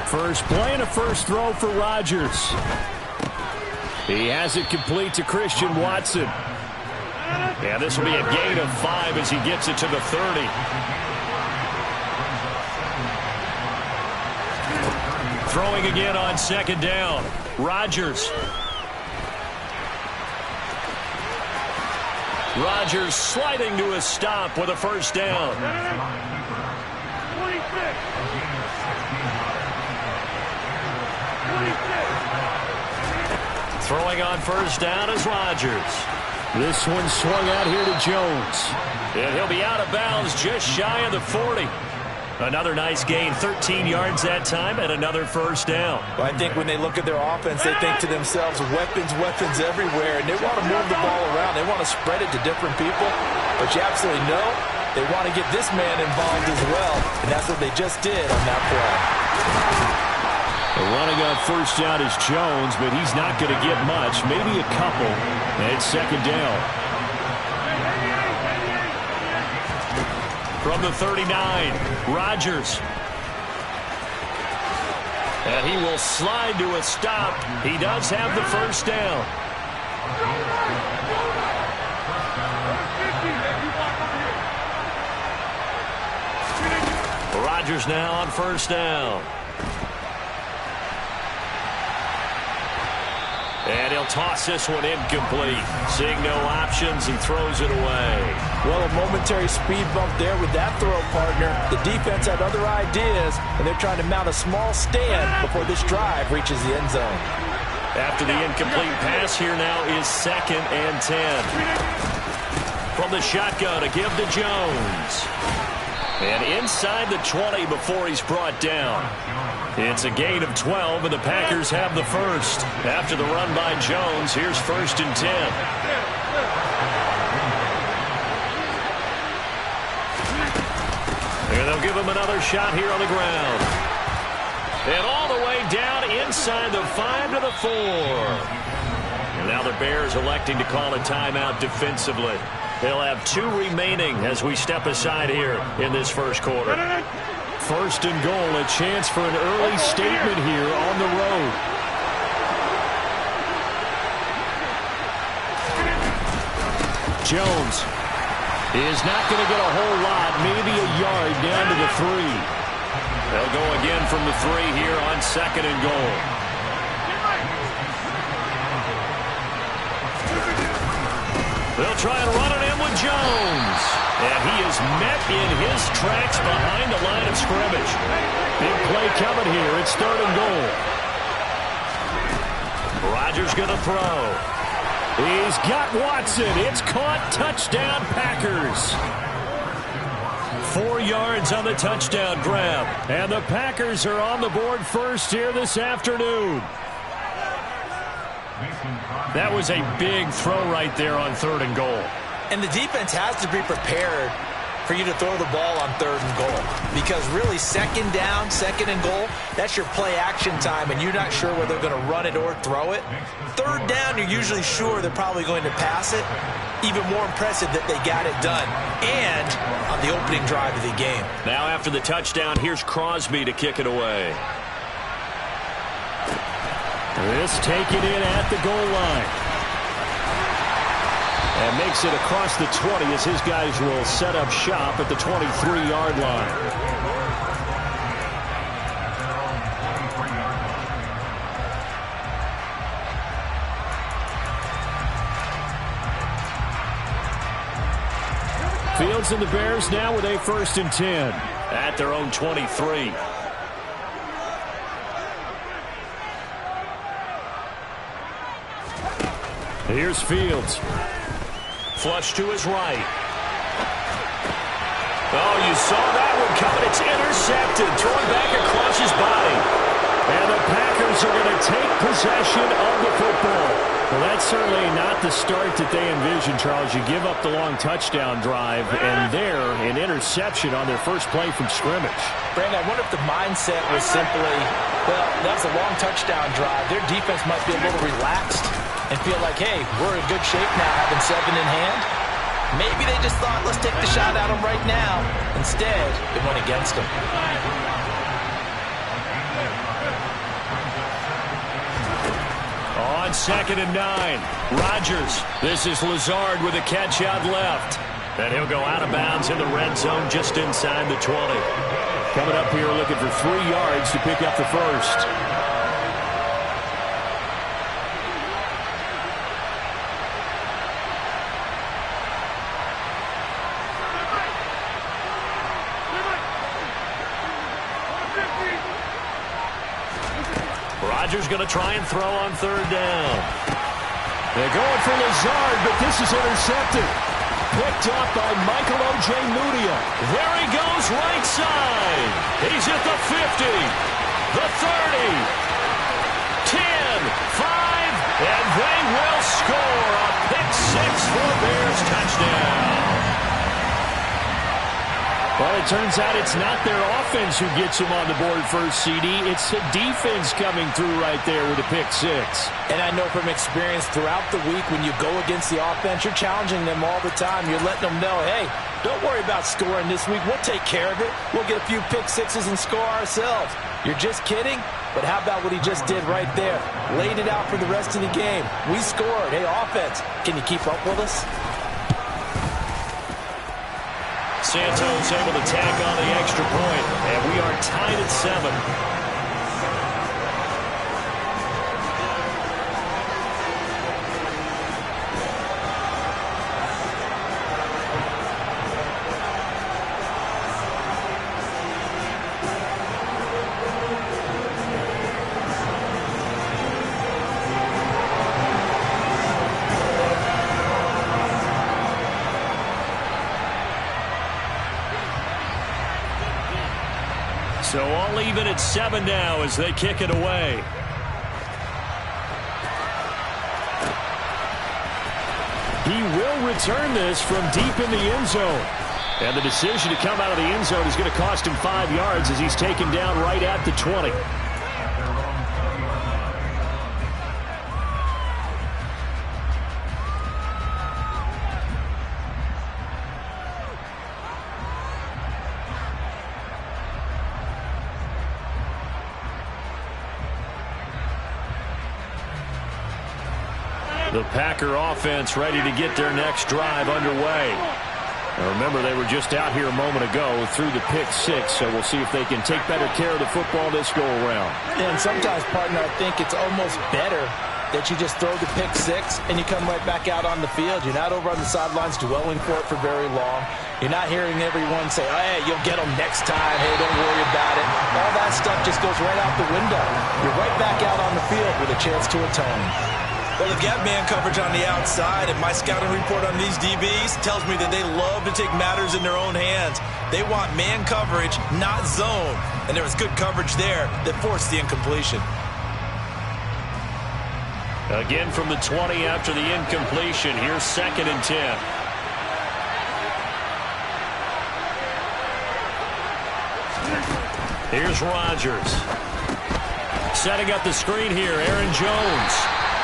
First play and a first throw for Rodgers. He has it complete to Christian Watson. And this will be a gain of 5 as he gets it to the 30. Throwing again on second down. Rodgers. Rodgers sliding to a stop with a first down. 26. Throwing on first down is Rodgers. This one swung out here to Jones. And he'll be out of bounds just shy of the 40. Another nice gain, 13 yards that time, and another first down. Well, I think when they look at their offense, they think to themselves, weapons, weapons everywhere, and they want to move the ball around. They want to spread it to different people. But you absolutely know they want to get this man involved as well, and that's what they just did on that play. Running on first down is Jones, but he's not going to get much, maybe a couple. And it's second down. From the 39, Rodgers. And he will slide to a stop. He does have the first down. Rodgers now on first down. And he'll toss this one incomplete. Seeing no options, he throws it away. Well, a momentary speed bump there with that throw, partner. The defense had other ideas, and they're trying to mount a small stand before this drive reaches the end zone. After the incomplete pass, here now is 2nd and 10. From the shotgun, a give to Jones. And inside the 20 before he's brought down. It's a gain of 12, and the Packers have the first. After the run by Jones, here's 1st and 10. And they'll give him another shot here on the ground. And all the way down inside the 5 to the 4. And now the Bears electing to call a timeout defensively. They'll have 2 remaining as we step aside here in this first quarter. 1st and goal, a chance for an early statement here on the road. Jones is not going to get a whole lot, maybe a yard down to the 3. They'll go again from the 3 here on 2nd and goal. They'll try and run it in with Jones. And he is met in his tracks behind the line of scrimmage. Big play coming here. It's 3rd and goal. Rodgers going to throw. He's got Watson. It's caught. Touchdown, Packers. 4 yards on the touchdown grab. And the Packers are on the board first here this afternoon. That was a big throw right there on 3rd and goal. And the defense has to be prepared for you to throw the ball on 3rd and goal. Because really, 2nd down, 2nd and goal, that's your play action time, and you're not sure whether they're going to run it or throw it. 3rd down, you're usually sure they're probably going to pass it. Even more impressive that they got it done. And on the opening drive of the game. Now after the touchdown, here's Crosby to kick it away. This taken in at the goal line. And makes it across the 20 as his guys will set up shop at the 23-yard line. Fields and the Bears now with a 1st and 10 at their own 23. Here's Fields. Flush to his right. Oh, you saw that one coming. It's intercepted. Thrown back across his body. And the Packers are going to take possession of the football. Well, that's certainly not the start that they envisioned, Charles. You give up the long touchdown drive, and there, an interception on their first play from scrimmage. Brandon, I wonder if the mindset was simply, well, that was a long touchdown drive. Their defense might be a little relaxed and feel like, hey, we're in good shape now, having 7 in hand. Maybe they just thought, let's take the shot at them right now. Instead, it went against them. on 2nd and 9. Rodgers. This is Lazard with a catch out left. And he'll go out of bounds in the red zone just inside the 20. Coming up here looking for 3 yards to pick up the first. Rodgers going to try and throw on 3rd down. They're going for Lazard, but this is intercepted. Picked up by Michael O.J. Mudia. There he goes right side. He's at the 50, the 30, 10, 5, and they will score a pick 6 for Bears touchdown. Well, it turns out it's not their offense who gets them on the board first, CD. It's the defense coming through right there with a pick 6. And I know from experience throughout the week when you go against the offense, you're challenging them all the time. You're letting them know, hey, don't worry about scoring this week. We'll take care of it. We'll get a few pick 6s and score ourselves. You're just kidding? But how about what he just did right there? Laid it out for the rest of the game. We scored. Hey, offense, can you keep up with us? Santos able to tack on the extra point, and we are tied at 7. So all even at 7 now as they kick it away. He will return this from deep in the end zone. And the decision to come out of the end zone is going to cost him 5 yards as he's taken down right at the 20. The Packer offense ready to get their next drive underway. Now remember, they were just out here a moment ago through the pick 6, so we'll see if they can take better care of the football this go around. And sometimes, partner, I think it's almost better that you just throw the pick 6 and you come right back out on the field. You're not over on the sidelines dwelling for it for very long. You're not hearing everyone say, oh, hey, you'll get them next time. Hey, don't worry about it. All that stuff just goes right out the window. You're right back out on the field with a chance to atone. Well, they've got man coverage on the outside, and my scouting report on these DBs tells me that they love to take matters in their own hands. They want man coverage, not zone. And there was good coverage there that forced the incompletion. Again from the 20 after the incompletion. Here's 2nd and 10. Here's Rodgers. Setting up the screen here, Aaron Jones.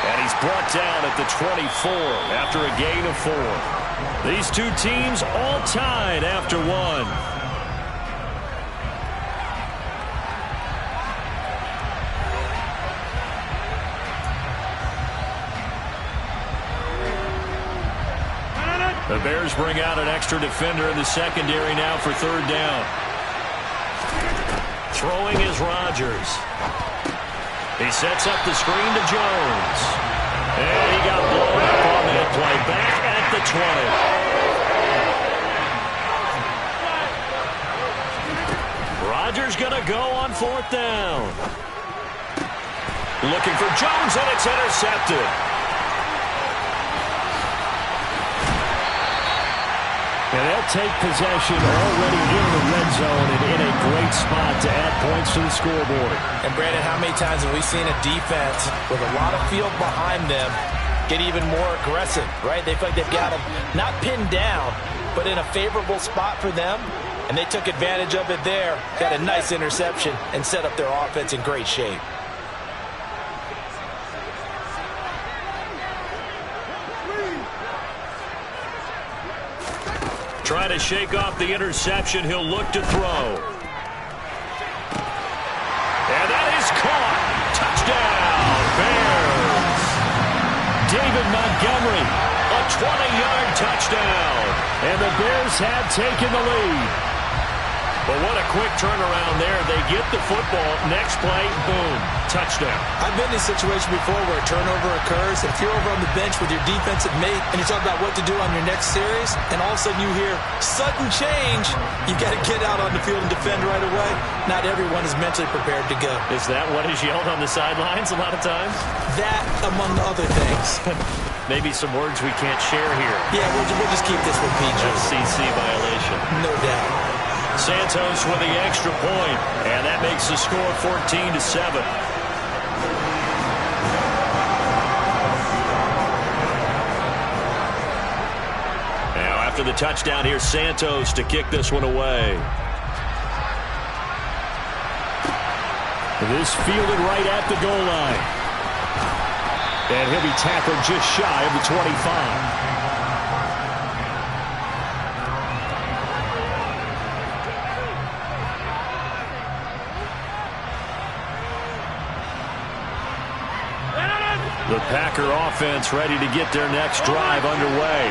And he's brought down at the 24 after a gain of 4. These two teams all tied after 1. The Bears bring out an extra defender in the secondary now for 3rd down. Throwing is Rodgers. He sets up the screen to Jones. And he got blown up on that play. Back at the 20. Rodgers going to go on 4th down. Looking for Jones, and it's intercepted. And they'll take possession already in the red zone and in a great spot to add points to the scoreboard. And, Brandon, how many times have we seen a defense with a lot of field behind them get even more aggressive, right? They feel like they've got them not pinned down, but in a favorable spot for them, and they took advantage of it there, got a nice interception, and set up their offense in great shape. Trying to shake off the interception. He'll look to throw. And that is caught. Touchdown, Bears. Montgomery. A 20-yard touchdown. And the Bears have taken the lead. But what a quick turnaround there. They get the football. Next play, boom, touchdown. I've been in a situation before where a turnover occurs. If you're over on the bench with your defensive mate and you talk about what to do on your next series, and all of a sudden you hear sudden change, you got to get out on the field and defend right away. Not everyone is mentally prepared to go. Is that what is yelled on the sidelines a lot of times? That, among other things. Maybe some words we can't share here. Yeah, we'll just keep this one PG. FCC violation. No doubt. Santos with the extra point, and that makes the score 14-7. Now after the touchdown, here's Santos to kick this one away. This fielded right at the goal line. And he'll be tackled just shy of the 25. The Packer offense ready to get their next drive underway.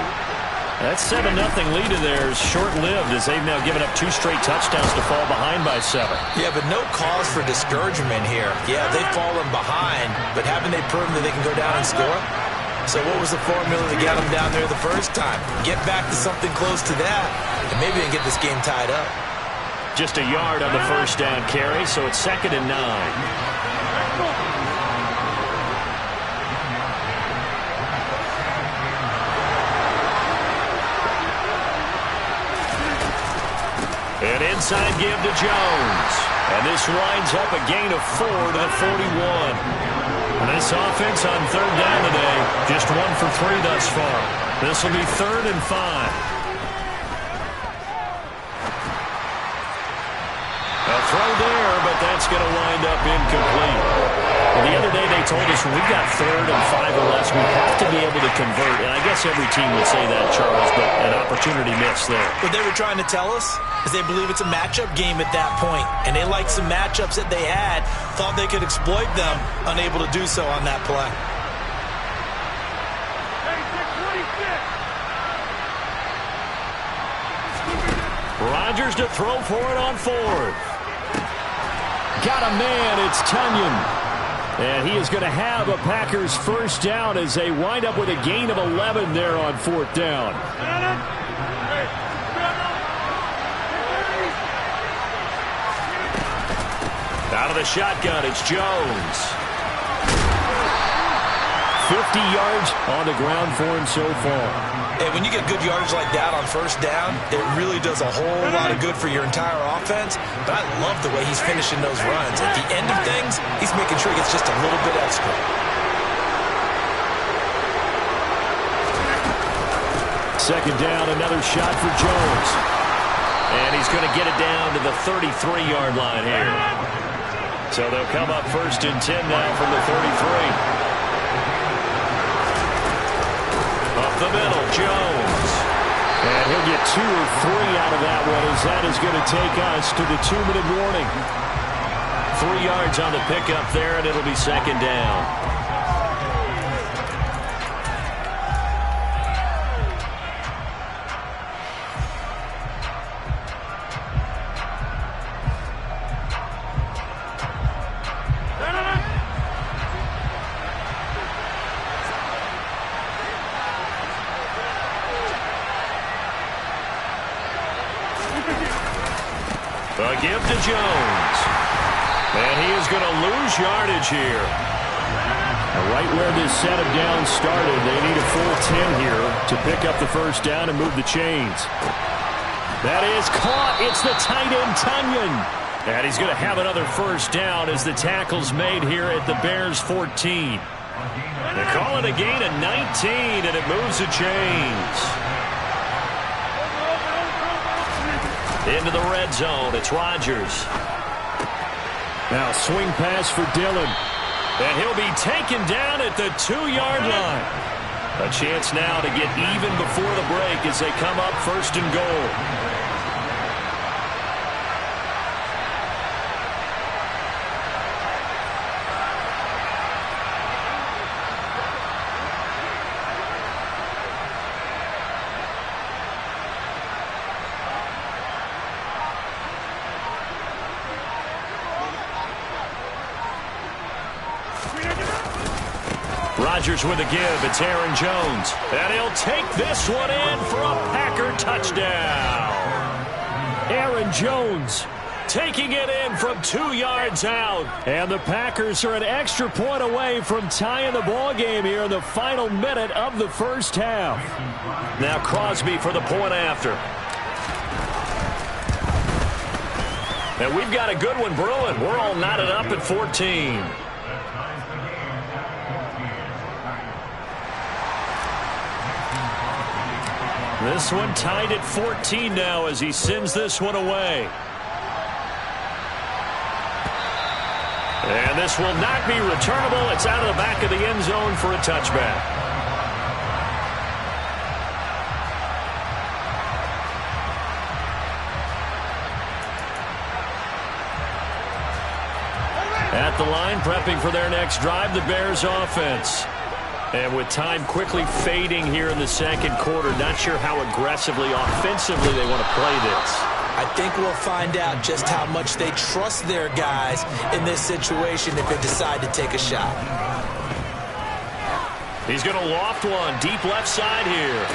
That 7-0 lead of theirs short-lived as they've now given up 2 straight touchdowns to fall behind by 7. Yeah, but no cause for discouragement here. Yeah, they've fallen behind, but haven't they proven that they can go down and score? So what was the formula to get them down there the first time? Get back to something close to that, and maybe they can get this game tied up. Just a yard on the first down carry, so it's 2nd and 9. An inside give to Jones. And this winds up a gain of 4 to the 41. And this offense on 3rd down today, just 1 for 3 thus far. This will be 3rd and 5. A throw there, but that's going to wind up incomplete. Well, the other day they told us when we got 3rd and 5 or less, we have to be able to convert. And I guess every team would say that, Charles, but an opportunity missed there. What they were trying to tell us is they believe it's a matchup game at that point. And they liked some matchups that they had, thought they could exploit them, unable to do so on that play. Rodgers to throw for it on 4th. Got a man, it's Tunyon. And he is going to have a Packers first down as they wind up with a gain of 11 there on 4th down. Out of the shotgun, it's Jones. 50 yards on the ground for him so far. And when you get good yardage like that on first down, it really does a whole lot of good for your entire offense. But I love the way he's finishing those runs. At the end of things, he's making sure he gets just a little bit extra. Second down, another shot for Jones. And he's going to get it down to the 33-yard line here. So they'll come up 1st and 10 now from the 33. Up the middle, Jones. And he'll get 2 or 3 out of that one as that is going to take us to the 2-minute warning. 3 yards on the pickup there, and it'll be 2nd down. A give to Jones. And he is going to lose yardage here. And right where this set of downs started, they need a full 10 here to pick up the first down and move the chains. That is caught. It's the tight end, Tunyon. And he's going to have another first down as the tackle's made here at the Bears 14. They call it a gain of 19, and it moves the chains. Into the red zone, it's Rodgers. Now swing pass for Dillon. And he'll be taken down at the 2-yard line. A chance now to get even before the break as they come up 1st and goal. Rodgers with a give. It's Aaron Jones. And he'll take this one in for a Packer touchdown. Aaron Jones taking it in from 2 yards out. And the Packers are an extra point away from tying the ball game here in the final minute of the first half. Now Crosby for the point after. And we've got a good one brewing. We're all knotted up at 14. This one tied at 14 now as he sends this one away. And this will not be returnable. It's out of the back of the end zone for a touchback. At the line, prepping for their next drive, the Bears offense. And with time quickly fading here in the second quarter, not sure how aggressively, offensively they want to play this. I think we'll find out just how much they trust their guys in this situation if they decide to take a shot. He's going to loft one deep left side here.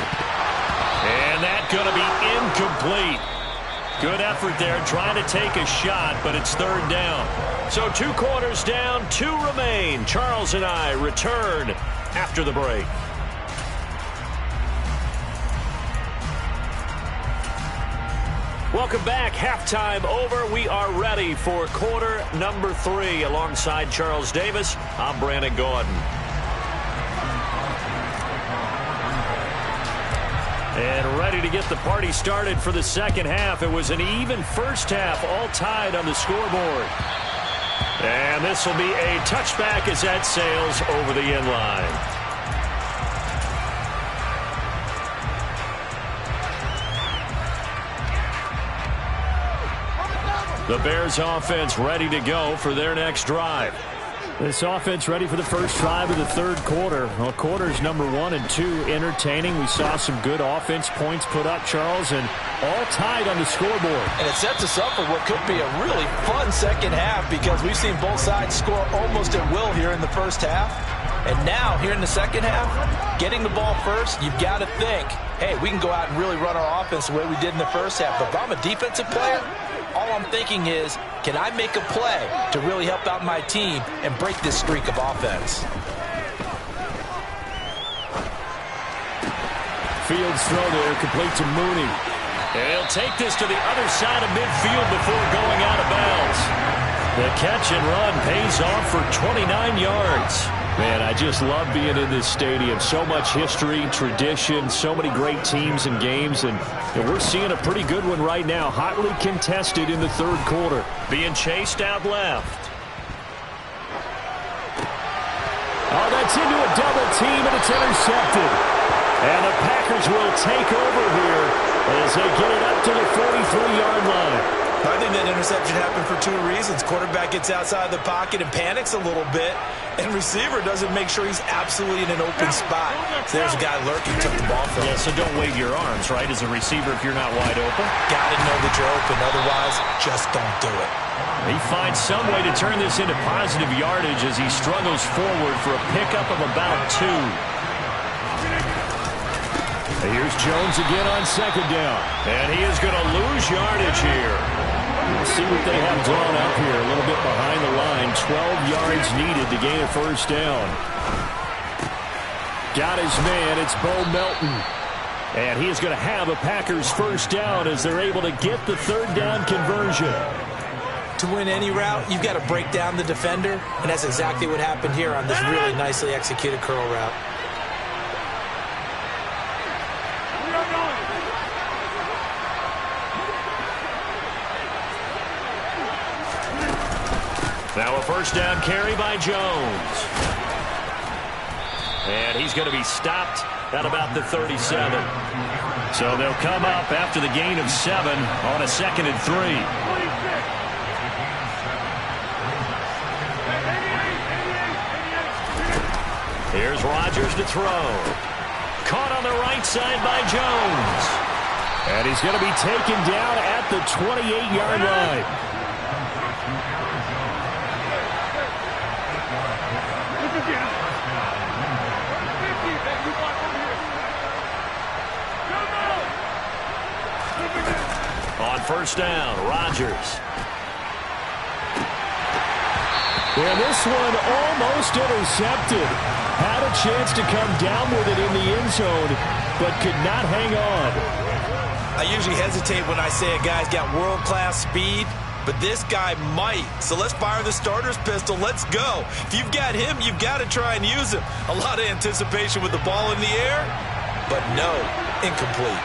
And that's going to be incomplete. Good effort there trying to take a shot, but it's third down. So 2 quarters down, 2 remain. Charles and I return after the break. Welcome back. Halftime over. We are ready for quarter number 3. Alongside Charles Davis, I'm Brandon Gordon. And ready to get the party started for the second half. It was an even first half, all tied on the scoreboard. And this will be a touchback as that sails over the end line. The Bears offense ready to go for their next drive. This offense ready for the first drive of the third quarter. Well, quarters number 1 and 2 entertaining. We saw some good offense points put up, Charles, and all tied on the scoreboard. And it sets us up for what could be a really fun second half because we've seen both sides score almost at will here in the first half. And now, here in the second half, getting the ball first, you've got to think, hey, we can go out and really run our offense the way we did in the first half. But if I'm a defensive player, all I'm thinking is, can I make a play to really help out my team and break this streak of offense? Fields throw there, complete to Mooney. And he'll take this to the other side of midfield before going out of bounds. The catch and run pays off for 29 yards. Man, I just love being in this stadium. So much history, tradition, so many great teams and games, and we're seeing a pretty good one right now. Hotly contested in the third quarter. Being chased out left. Oh, that's into a double team, and it's intercepted. And the Packers will take over here as they get it up to the 43-yard line. I think that interception happened for 2 reasons. Quarterback gets outside the pocket and panics a little bit, and receiver doesn't make sure he's absolutely in an open spot. So there's a guy lurking, took the ball from him. Yeah, so don't wave your arms, right, as a receiver if you're not wide open. Got to know that you're open, otherwise just don't do it. He finds some way to turn this into positive yardage as he struggles forward for a pickup of about 2. Here's Jones again on second down. And he is going to lose yardage here. We'll see what they have drawn up here. A little bit behind the line. 12 yards needed to gain a first down. Got his man. It's Bo Melton. And he is going to have a Packers first down as they're able to get the third down conversion. To win any route, you've got to break down the defender, and that's exactly what happened here on this really nicely executed curl route. Now a first down carry by Jones. And he's going to be stopped at about the 37. So they'll come up after the gain of 7 on a 2nd and 3. Here's Rodgers to throw. Caught on the right side by Jones. And he's going to be taken down at the 28-yard line. on first down. Rodgers. And this one almost intercepted. Had a chance to come down with it in the end zone, but could not hang on. I usually hesitate when I say a guy's got world-class speed, but this guy might. So let's fire the starter's pistol. Let's go. If you've got him, you've got to try and use him. A lot of anticipation with the ball in the air, but no, incomplete.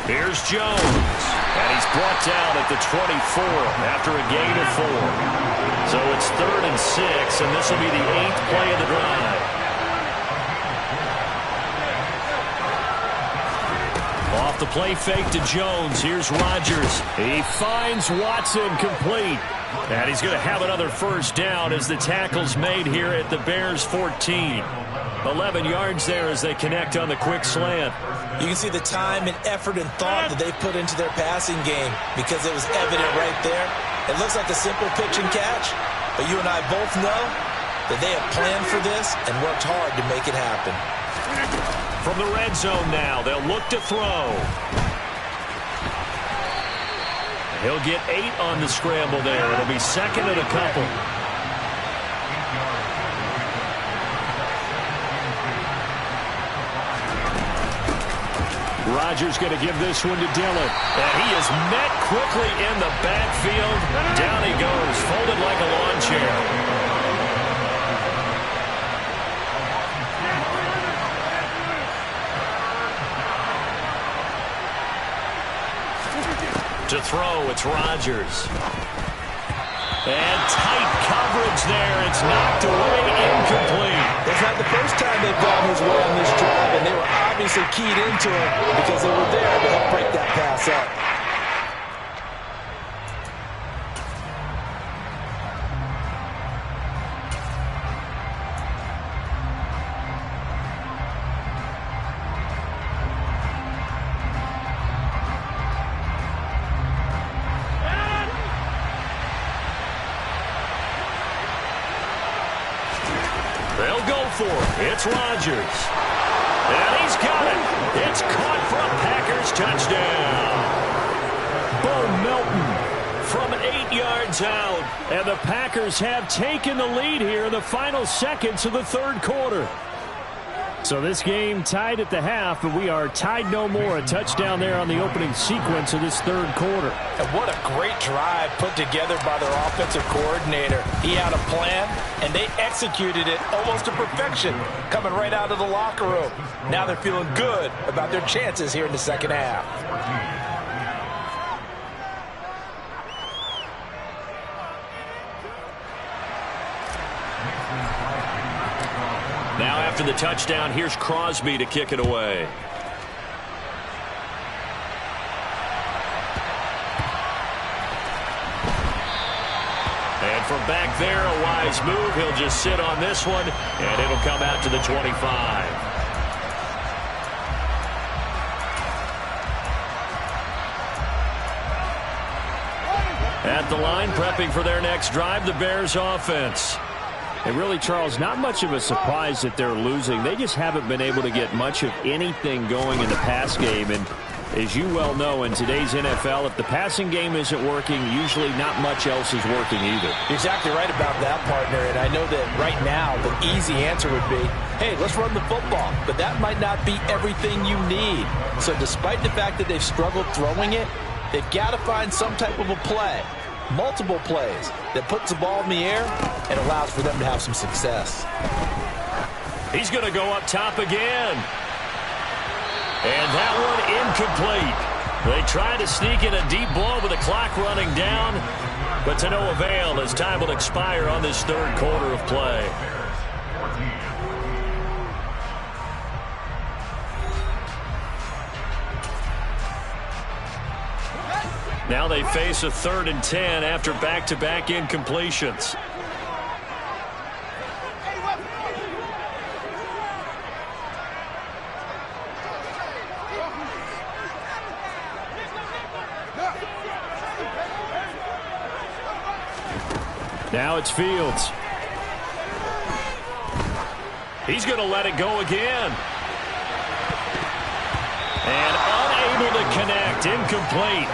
Here's Jones, and he's brought down at the 24 after a gain of 4. So it's 3rd and 6, and this will be the 8th play of the drive. Off the play fake to Jones. Here's Rodgers. He finds Watson complete. And he's going to have another first down as the tackle's made here at the Bears' 14. 11 yards there as they connect on the quick slant. You can see the time and effort and thought that they put into their passing game because it was evident right there. It looks like a simple pitch and catch, but you and I both know that they have planned for this and worked hard to make it happen. From the red zone now, they'll look to throw. He'll get 8 on the scramble there. It'll be 2nd and a couple. Rodgers going to give this one to Dillon. And he is met quickly in the backfield. Down he goes, folded like a lawn chair. To throw, it's Rodgers. And tight coverage there. It's knocked away, incomplete. It's not the first time they've gone his way on this drive, and they were obviously keyed into it because they were there to help break that pass up. They'll go for it. It's Rodgers. And he's got it. It's caught for a Packers touchdown. Bo Melton from 8 yards out. And the Packers have taken the lead here in the final seconds of the 3rd quarter. So this game tied at the half, but we are tied no more. A touchdown there on the opening sequence of this 3rd quarter. And what a great drive put together by their offensive coordinator. He had a plan, and they executed it almost to perfection, coming right out of the locker room. Now they're feeling good about their chances here in the 2nd half. Now after the touchdown, here's Crosby to kick it away. And from back there, a wise move. He'll just sit on this one, and it'll come out to the 25. At the line, prepping for their next drive, the Bears offense. And really, Charles, not much of a surprise that they're losing. They just haven't been able to get much of anything going in the pass game. And as you well know, in today's NFL, if the passing game isn't working, usually not much else is working either. You're exactly right about that, partner. And I know that right now the easy answer would be, hey, let's run the football. But that might not be everything you need. So despite the fact that they've struggled throwing it, they've got to find some type of a play. Multiple plays that puts the ball in the air and allows for them to have some success. He's going to go up top again. And that one incomplete. They try to sneak in a deep ball with the clock running down, but to no avail as time will expire on this 3rd quarter of play. Now they face a 3rd and 10 after back-to-back incompletions. Now it's Fields. He's going to let it go again. And unable Unable to connect. Incomplete.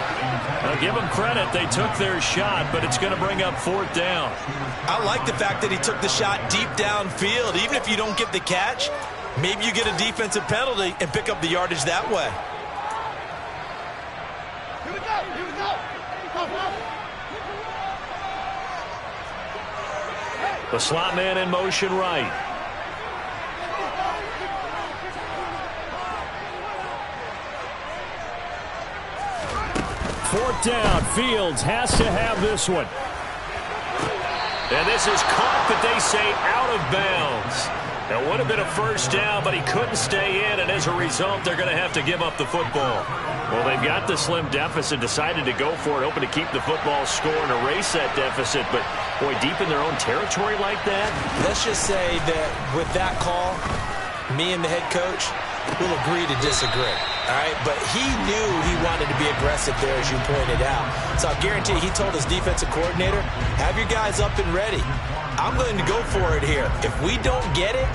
I'll give them credit. They took their shot, but it's going to bring up 4th down. I like the fact that he took the shot deep downfield. Even if you don't get the catch, maybe you get a defensive penalty and pick up the yardage that way. Here we go. Here we go. The slot man in motion right. Fourth down. Fields has to have this one. And this is caught, but they say out of bounds. It would have been a first down, but he couldn't stay in, and as a result, they're going to have to give up the football. Well, they've got the slim deficit, decided to go for it, hoping to keep the football score and erase that deficit. But, boy, deep in their own territory like that? Let's just say that with that call, me and the head coach will agree to disagree. All right, but he knew he wanted to be aggressive there, as you pointed out. So I guarantee he told his defensive coordinator, have your guys up and ready. I'm going to go for it here. If we don't get it,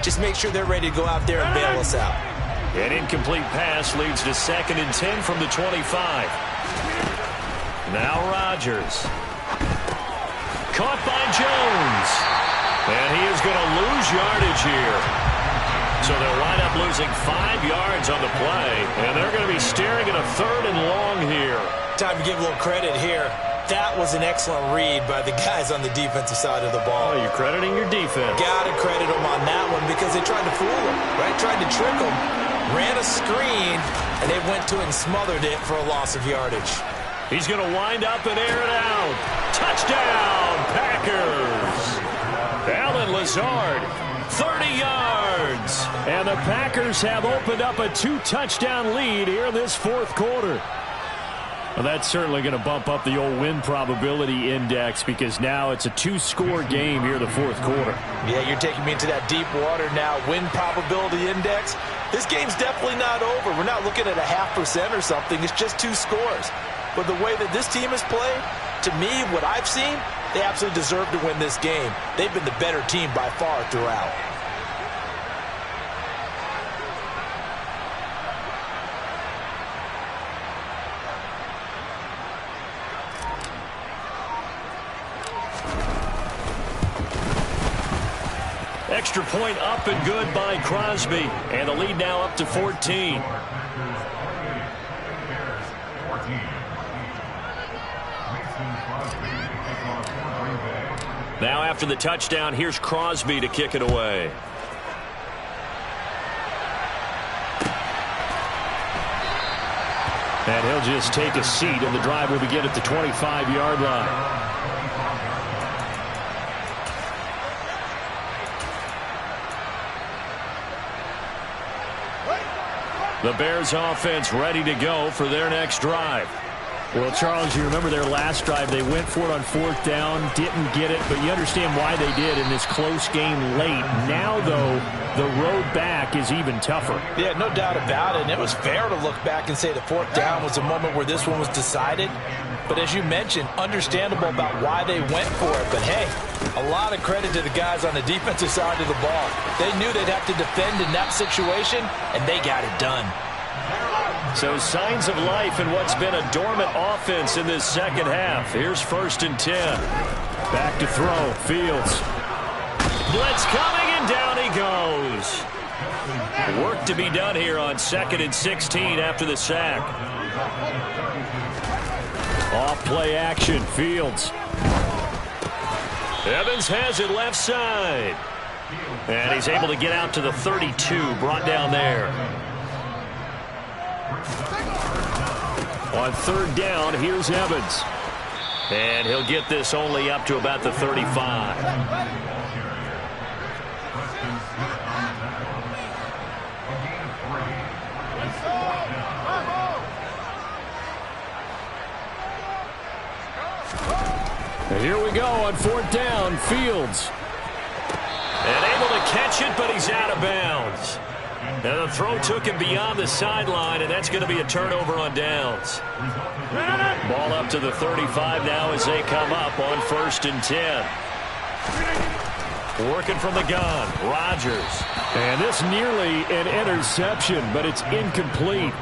just make sure they're ready to go out there and bail us out. An incomplete pass leads to 2nd and 10 from the 25. Now Rodgers. Caught by Jones. And he is going to lose yardage here. So they'll wind up losing 5 yards on the play. And they're going to be staring at a 3rd and long here. Time to give a little credit here. That was an excellent read by the guys on the defensive side of the ball. Oh, you're crediting your defense. Got to credit them on that one because they tried to fool him, right? Tried to trick him, ran a screen, and they went to it and smothered it for a loss of yardage. He's going to wind up and air it out. Touchdown, Packers. Allen Lazard, 30 yards. And the Packers have opened up a 2-touchdown lead here in this 4th quarter. Well, that's certainly going to bump up the old win probability index because now it's a 2-score game here in the 4th quarter. Yeah, you're taking me into that deep water now. Win probability index. This game's definitely not over. We're not looking at a 0.5% or something. It's just 2 scores. But the way that this team has played, to me, what I've seen, they absolutely deserve to win this game. They've been the better team by far throughout. Extra point up and good by Crosby. And the lead now up to 14. Now after the touchdown, here's Crosby to kick it away. And he'll just take a seat, and the drive will begin at the 25-yard line. The Bears offense ready to go for their next drive. Well, Charles, you remember their last drive. They went for it on 4th down, didn't get it, but you understand why they did in this close game late. Now, though, the road back is even tougher. Yeah, no doubt about it. And it was fair to look back and say the 4th down was a moment where this one was decided. But as you mentioned, understandable about why they went for it. But, hey, a lot of credit to the guys on the defensive side of the ball. They knew they'd have to defend in that situation, and they got it done. So signs of life in what's been a dormant offense in this second half. Here's 1st and 10. Back to throw. Fields. Blitz coming, and down he goes. Work to be done here on 2nd and 16 after the sack. Off play action. Fields. Evans has it left side. And he's able to get out to the 32, brought down there. On 3rd down, here's Evans. And he'll get this only up to about the 35. And here we go on 4th down. Fields. And able to catch it, but he's out of bounds. And the throw took him beyond the sideline, and that's going to be a turnover on downs. Ball up to the 35 now as they come up on 1st and 10. Working from the gun, Rodgers. And this nearly an interception, but it's incomplete.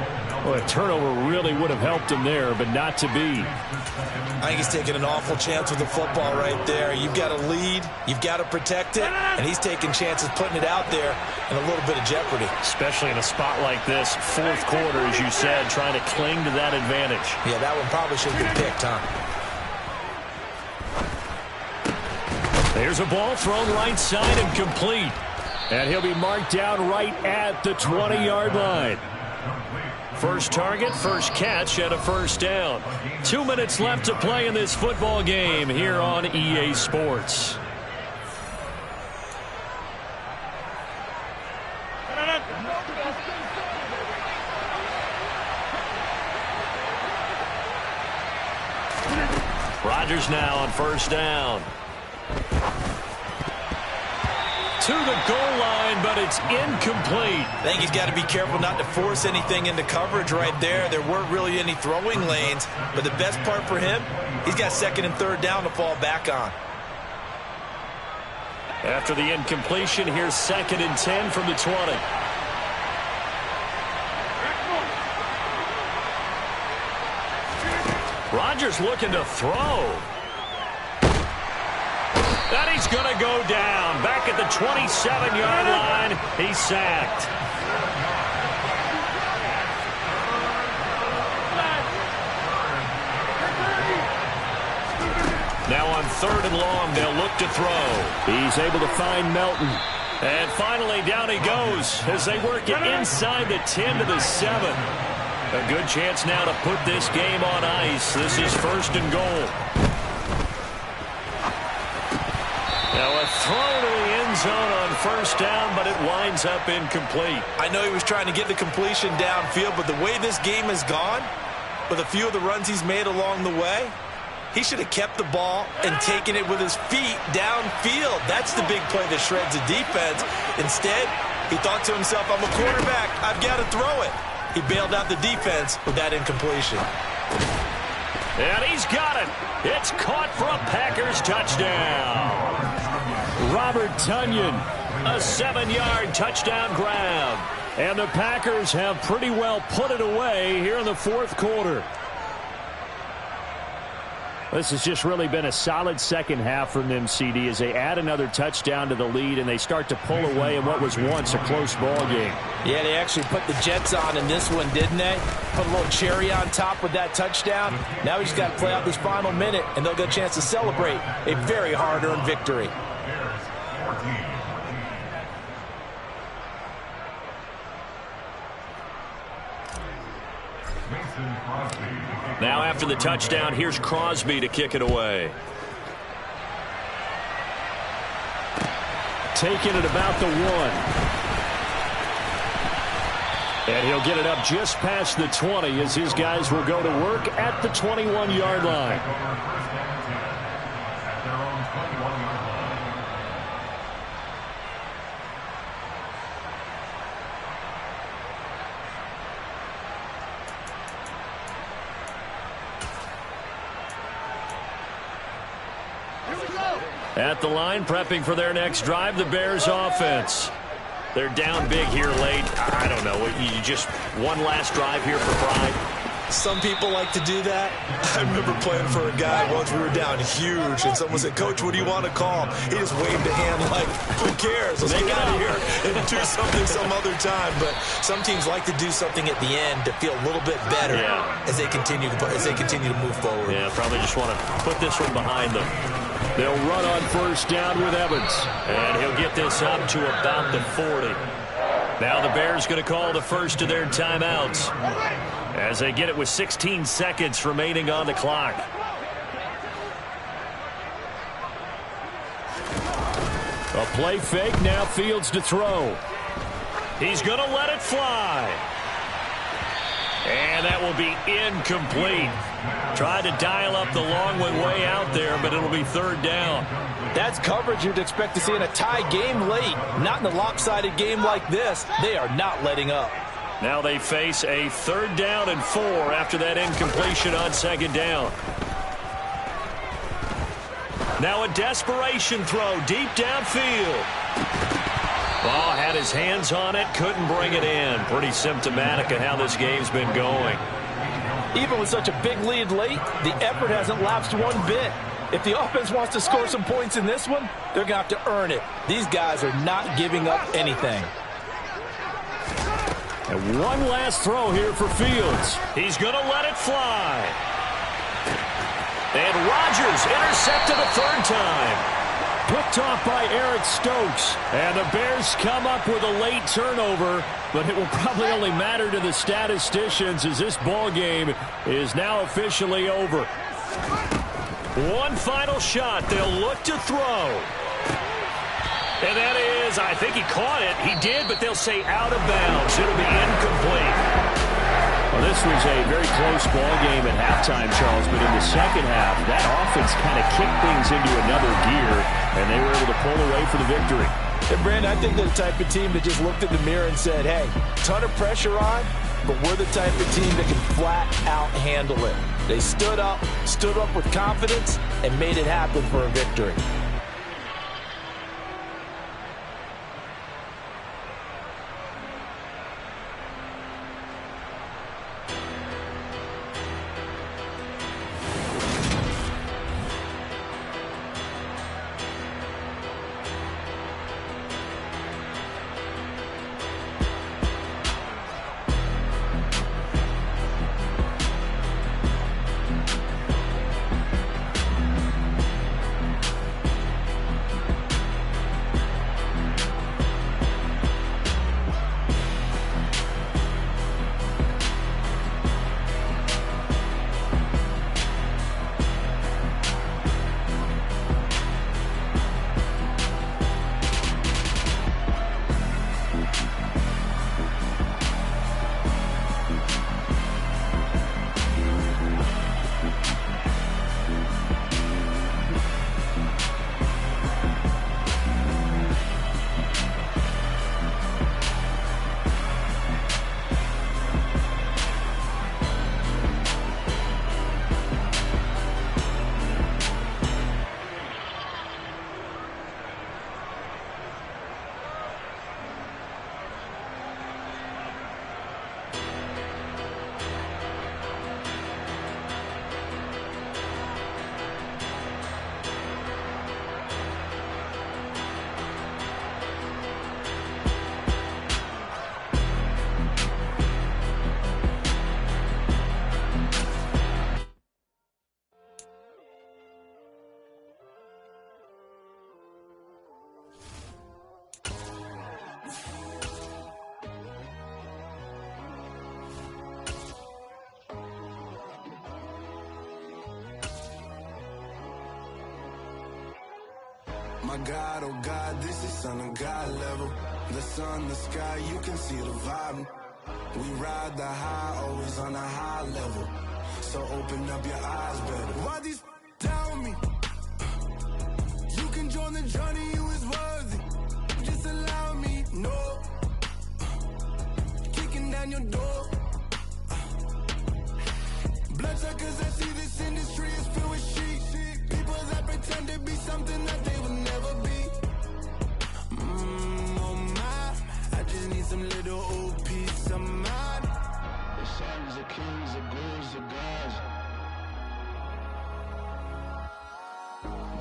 Well, a turnover really would have helped him there, but not to be. I think he's taking an awful chance with the football right there. You've got to lead, you've got to protect it, and he's taking chances putting it out there in a little bit of jeopardy. Especially in a spot like this, fourth quarter, as you said, trying to cling to that advantage. Yeah, that one probably should have been picked, huh? There's a ball thrown right side and complete. And he'll be marked down right at the 20-yard line. First target, first catch, and a first down. 2 minutes left to play in this football game here on EA Sports. Rodgers now on first down. To the goal line, but it's incomplete. I think he's got to be careful not to force anything into coverage right there. There weren't really any throwing lanes, but the best part for him, he's got second and third down to fall back on. After the incompletion, here's 2nd and 10 from the 20. Rodgers looking to throw. And he's going to go down. Back at the 27-yard line. He's sacked. Now on 3rd and long, they'll look to throw. He's able to find Melton. And finally, down he goes as they work it inside the 10 to the 7. A good chance now to put this game on ice. This is 1st and goal. Now a throw to the end zone on first down, but it winds up incomplete. I know he was trying to get the completion downfield, but the way this game has gone, with a few of the runs he's made along the way, he should have kept the ball and taken it with his feet downfield. That's the big play that shreds the defense. Instead, he thought to himself, I'm a quarterback, I've got to throw it. He bailed out the defense with that incompletion. And he's got it. It's caught for a Packers touchdown. Robert Tonyan, a 7-yard touchdown grab. And the Packers have pretty well put it away here in the fourth quarter. This has just really been a solid second half from them, CD, as they add another touchdown to the lead and they start to pull away in what was once a close ball game. Yeah, they actually put the Jets on in this one, didn't they? Put a little cherry on top with that touchdown. Now he's got to play out this final minute, and they'll get a chance to celebrate a very hard-earned victory. Now after the touchdown, here's Crosby to kick it away. Taking it about the 1. And he'll get it up just past the 20 as his guys will go to work at the 21-yard line. At the line, prepping for their next drive, the Bears offense. They're down big here late. I don't know. You just one last drive here for pride. Some people like to do that. I remember playing for a guy once. We were down huge, and someone said, Coach, what do you want to call? He just waved a hand like, who cares? Let's get out of here and do something some other time. But some teams like to do something at the end to feel a little bit better as they continue to move forward. Yeah, probably just want to put this one behind them. They'll run on first down with Evans. And he'll get this up to about the 40. Now the Bears going to call the first of their timeouts as they get it with 16 seconds remaining on the clock. A play fake, now Fields to throw. He's going to let it fly. And that will be incomplete. Tried to dial up the long one way out there, but it'll be third down. That's coverage you'd expect to see in a tie game late. Not in a lopsided game like this. They are not letting up. Now they face a 3rd down and 4 after that incompletion on 2nd down. Now a desperation throw deep downfield. Ball had his hands on it, couldn't bring it in. Pretty symptomatic of how this game's been going. Even with such a big lead late, the effort hasn't lapsed one bit. If the offense wants to score some points in this one, they're going to have to earn it. These guys are not giving up anything. And one last throw here for Fields. He's going to let it fly. And Rodgers intercepted a third time. Picked off by Eric Stokes. And the Bears come up with a late turnover, but it will probably only matter to the statisticians as this ball game is now officially over. One final shot. They'll look to throw. And that is, I think he caught it. He did, but they'll say out of bounds. It'll be incomplete. Well, this was a very close ball game at halftime, Charles, but in the second half, that offense kind of kicked things into another gear, and they were able to pull away for the victory. And, Brandon, I think they're the type of team that just looked in the mirror and said, hey, ton of pressure on, but we're the type of team that can flat out handle it. They stood up with confidence, and made it happen for a victory. My God, oh God, this is Son of God level. The sun, the sky, you can see the vibe. We ride the high, always on a high level. So open up your eyes better. Why these down me? You can join the journey, you is worthy. Just allow me, no. Kicking down your door. Bloodsuckers, I see this industry is filled with sheep. People that pretend to be something that they will never be. Oh my, I just need some little old peace of mind. The sons of kings, the ghouls, the gods.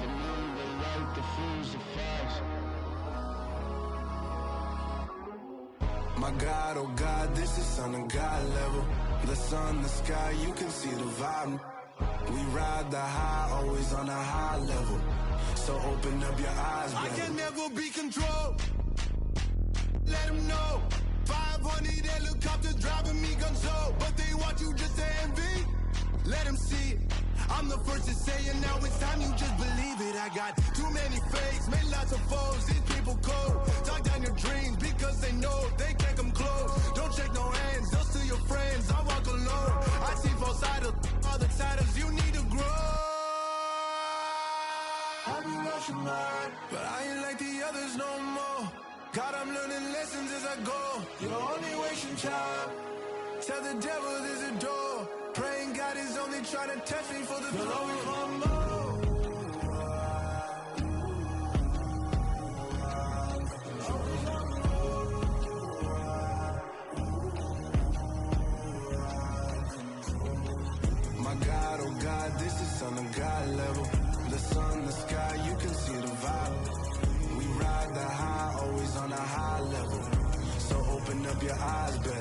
The moon, the light, the fools, the facts. My God, oh God, this is Son of God level. The sun, the sky, you can see the vibe. We ride the high, always on a high level. So open up your eyes, baby. I can never be controlled. Let them know. 500 helicopters driving me gonzo. But they want you just to envy. Let them see it. I'm the first to say it, now it's time you just believe it. I got too many fakes, made lots of foes. These people cold. Talk down your dreams because they know they can't come close. Don't shake no hands, those to your friends. I walk alone. I see false idols, other titles. You need to grow. Have you lost your mind? But I ain't like the others no more. God, I'm learning lessons as I go. You're only wasting time. Tell the devil there's a door. Praying God is only trying to touch me for the glory. your eyes better.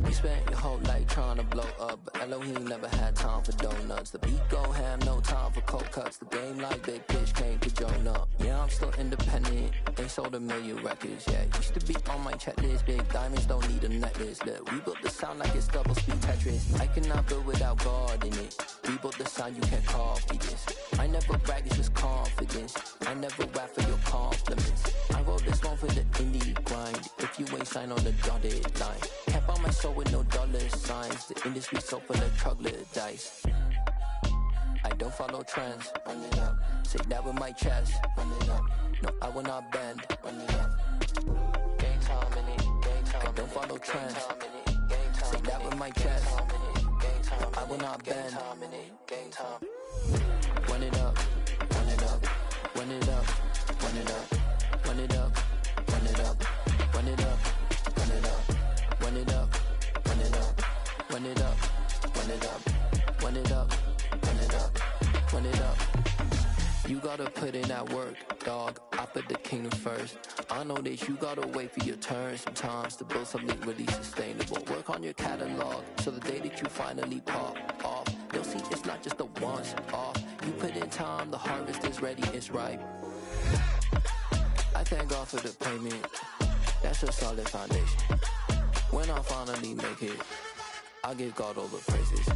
You spent your whole life trying to blow up, but Elohim never had time for donuts. The beat go ham, no time for cold cuts. The game like Big Pitch came to join up. Yeah, I'm still independent, ain't sold a million records yet. Used to be on my checklist, big diamonds don't need a necklace. Look, we built the sound like it's double speed Tetris. I cannot build without God in it. We built the sound, you can't copy this. I never brag, it's just confidence. I never rap for your compliments. I wrote this one for the indie grind. If you ain't signed on the dotted line, can't buy my soul with no dollar signs. The industry so full of troglodytes. I don't follow trends. Run it up. Say that with my chest. Run it up. No, I will not bend. Run it up. Game time in it. Game time. I don't follow trends. Say that with my chest. No, I will not bend. Game time. Run it up. Run it up. Run it up. Run it up. Run it up. Run it up. Run it up. Run it up. Run it up. Run it up. Run it up. Run it up. Run it up. Run it up. Run it up. You gotta put in that work, dog. I put the kingdom first. I know that you gotta wait for your turn sometimes to build something really sustainable. Work on your catalog, so the day that you finally pop off, you'll see it's not just a once off. You put in time, the harvest is ready, it's ripe. I thank God for the payment. That's a solid foundation. When I finally make it, I'll give God all the praises.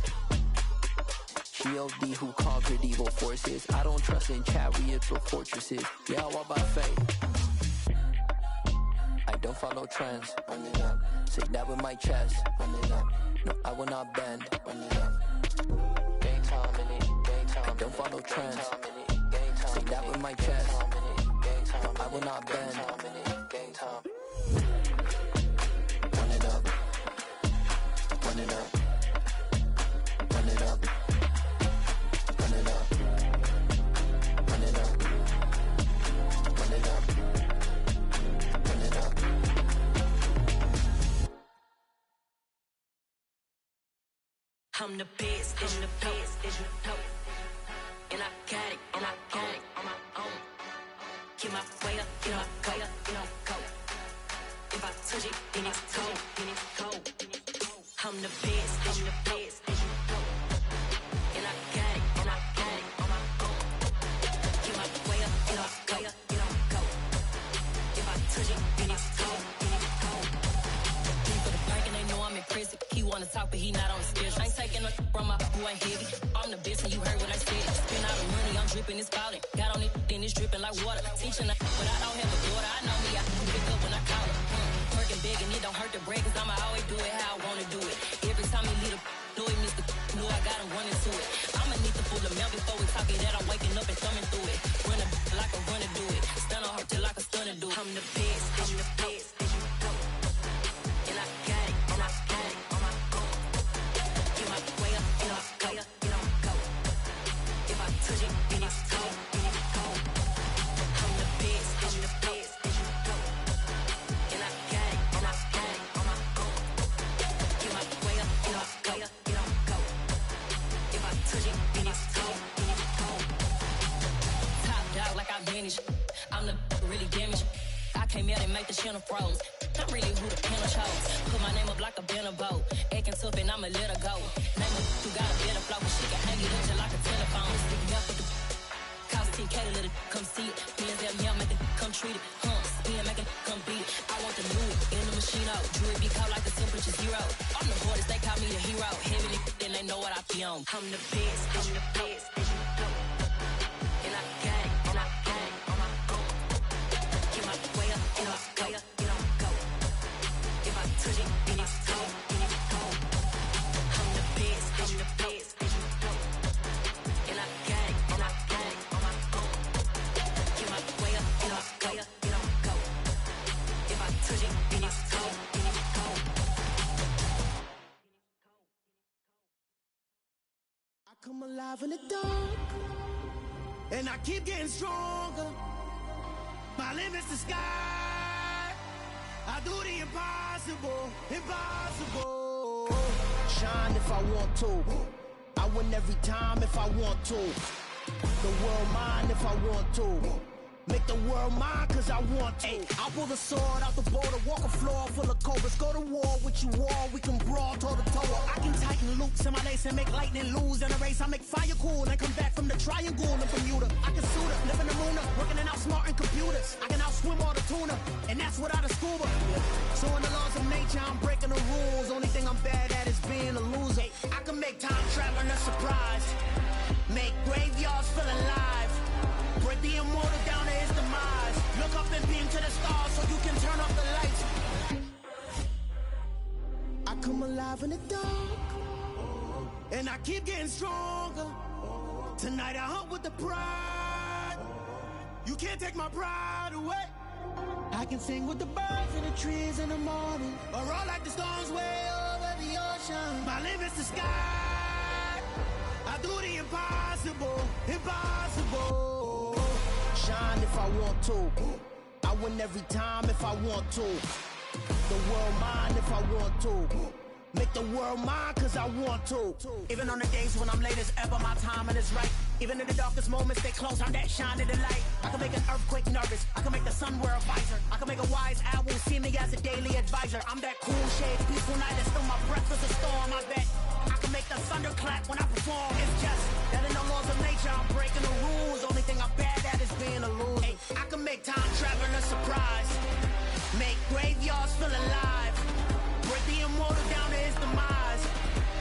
G.O.D. who conquered evil forces. I don't trust in chariots or fortresses. Yeah, I walk by faith. I don't follow trends. Run it up. Say that with my chest. Run it up. No, I will not bend. Run it up. Game time in it. Game time. I don't follow trends. Say that with my chest. No, I will not bend. Game time. Run it up. Run it up. Run it up. Run it up. Run it up. Run it up. Run it up. I'm the best, I'm the best, you know. And I got it, and I got it on my own. Get my way up, get my way up, you know, go. If I touch it, then it's cold, then it's cold. I'm the best, you know. And I got it, and I got it on my own. Get my way up, get my way up, you know, go. If I touch it, then it's cold, then it's cold. For the bank and they know I'm in prison. He wanna talk, but he not on the schedule. I ain't taking no from my who ain't heavy. I'm the best, and you heard what I said. Spend all the money, I'm dripping, it's falling. Got on it, then it's dripping like water. Teaching, but I don't have a daughter. I know me, I can pick up when I call her. Working big, and it don't hurt to break, cause I'ma always do it how I wanna do it. Every time he lead a do it, Mr. Know I got him running to it. I'ma need to pull the mail before we talk it. That I'm waking up and thumbing through it. Run a like a runner do it. Stun on her till like a stunner do it. I'm the best, I'm the best, you know. And I got it, and I got it on my own. Get my way up, you know, way up, you know, go. If I touch it, then it's cold, then it's cold. I'm the best, you know. And I got it, and I got it on my own. Get my way up, you know, way up, you know, go. If I touch it, then it's cold, then it's cold. Top dog like I manage. I'm the really damaged. I came out and make the channel froze. I'm really who the panel chose. Put my name up like a banner boat. Acting tough and I'ma let her go. Name her who got a better flow, but she can hang it up just like a telephone. Sticking up with the cost 10K to let it come see it. Me and them here make it come treat it. Spin make it come beat it. I want the new in the machine out. Jewelry be cold like the temperature 0. I'm the hardest, they call me the hero. Heavy then they know what I be on. I'm the best, I'm the best, you know. And I got it, and I got it on my own. Get my way up, you know, way up, you know, go. If I touch it, then it's cold, then it's cold. I'm the best, you know. And I got it, and I got it on my own. Get my way up, you know, way up, you know, go. If I touch it, then it's cold, then it's cold. I come alive in the dark, and I keep getting stronger. My limit's the sky. I do the impossible, impossible. Shine if I want to. I win every time if I want to. The world mine if I want to. Make the world mine cause I want to. I'll pull the sword out the border, walk a floor full of cobras. Go to war with you all, we can brawl toe to toe. I can tighten loops in my lace and make lightning lose in a race. I make fire cool and come back from the triangle in Bermuda. I can suit up, live in the moon, working and outsmarting computers. I can outswim all the tuna, and that's without a scuba. So in the laws of nature, I'm breaking the rules. Only thing I'm bad at is being a loser. I can make time traveling a surprise. Make graveyards feel alive. Break the immortal down to his demise. Look up and beam to the stars so you can turn off the lights. I come alive in the dark, and I keep getting stronger. Tonight I hunt with the pride. You can't take my pride away. I can sing with the birds and the trees in the morning, or roll like the storms way over the ocean. My limit's the sky. I do the impossible, impossible. Shine if I want to. I win every time if I want to. The world mine if I want to. Make the world mine cause I want to. Even on the days when I'm late as ever, my timing is right. Even in the darkest moments, stay close, I'm that shine of the light. I can make an earthquake nervous, I can make the sun wear a visor. I can make a wise owl see me as a daily advisor. I'm that cool shade, peaceful night, and still my breath is a storm, I bet. I can make the thunder clap when I perform. It's just that in the laws of nature, I'm breaking the rules. Only thing I'm bad at is being a loser. Hey, I can make time traveling a surprise. Make graveyards feel alive. Break the immortal down to his demise.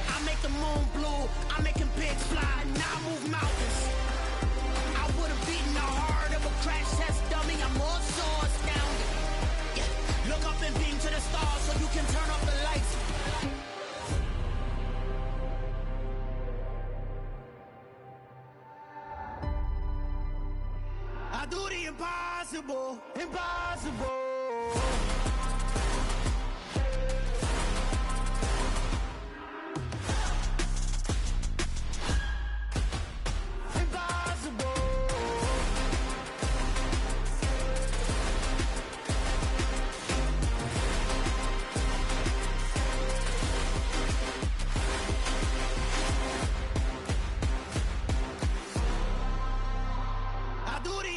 I make the moon blue, I'm making pigs fly. Now I move mountains. I would have beaten the heart of a crash test dummy. I'm more so astounded. Yeah. Look up and beam to the stars so you can turn off the lights. I do the impossible, impossible.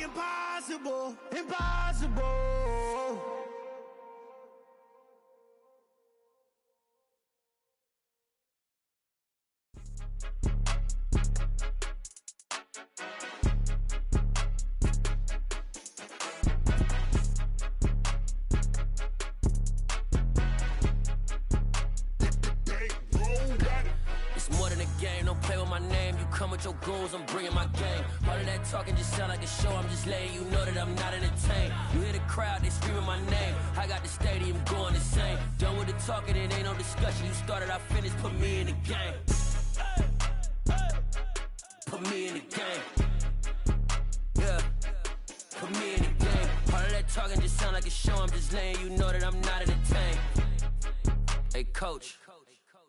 Impossible, impossible. It's more than a game, don't play with my name. You come with your goons, I'm bringing my game. All of that talking just sound like a show, I'm just letting you know that I'm not entertained. You hear the crowd, they screaming my name. I got the stadium going insane. Done with the talking, it ain't no discussion. You started, I finished, put me in the game. Put me in the game. Yeah, put me in the game. All of that talking just sound like a show, I'm just letting you know that I'm not entertained. Hey coach,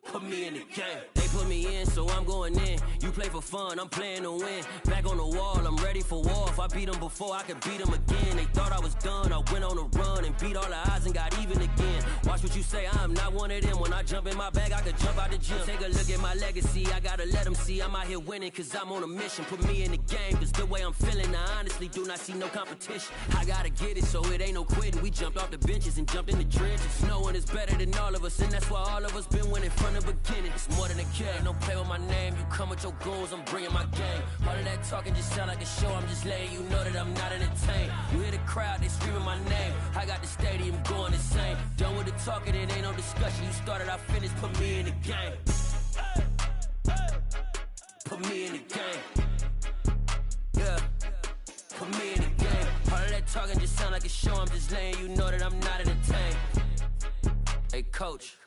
put me in the game. They put me in, so I'm going in. You play for fun, I'm playing to win. Back on the wall, I'm ready for war. If I beat them before, I could beat them again. They thought I was done, I went on a run and beat all the odds and got even again. Watch what you say, I'm not one of them. When I jump in my bag, I could jump out the gym. Take a look at my legacy, I gotta let them see I'm out here winning, cause I'm on a mission. Put me in the game, cause the way I'm feeling, I honestly do not see no competition. I gotta get it, so it ain't no quitting. We jumped off the benches and jumped in the trenches. No one is better than all of us, and that's why all of us been winning from the beginning. It's more than a game, don't play with my name. You come with your goons, I'm bringing my game. All of that talking just sound like a show, I'm just letting you know that I'm not entertained. You hear the crowd, they screaming my name. I got the stadium going insane. Done with the talking, it ain't no discussion. You started, I finished, put me in the game. Put me in the game. Yeah, put me in the game. All of that talking just sound like a show, I'm just letting you know that I'm not entertained. Hey coach,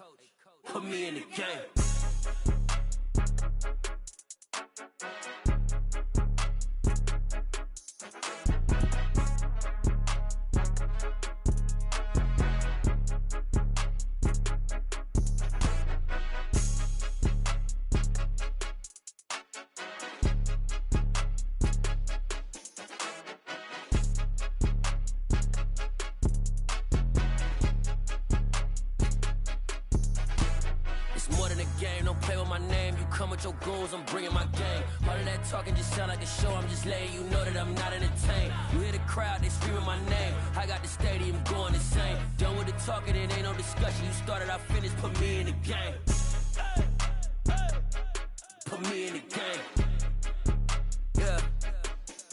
put me in the game. don't play with my name. You come with your goons, I'm bringing my gang. All of that talking just sound like a show. I'm just letting you know that I'm not entertained. You hear the crowd, they screaming my name. I got the stadium going insane. Done with the talking, it ain't no discussion. You started, I finished, put me in the game. Put me in the game. Yeah.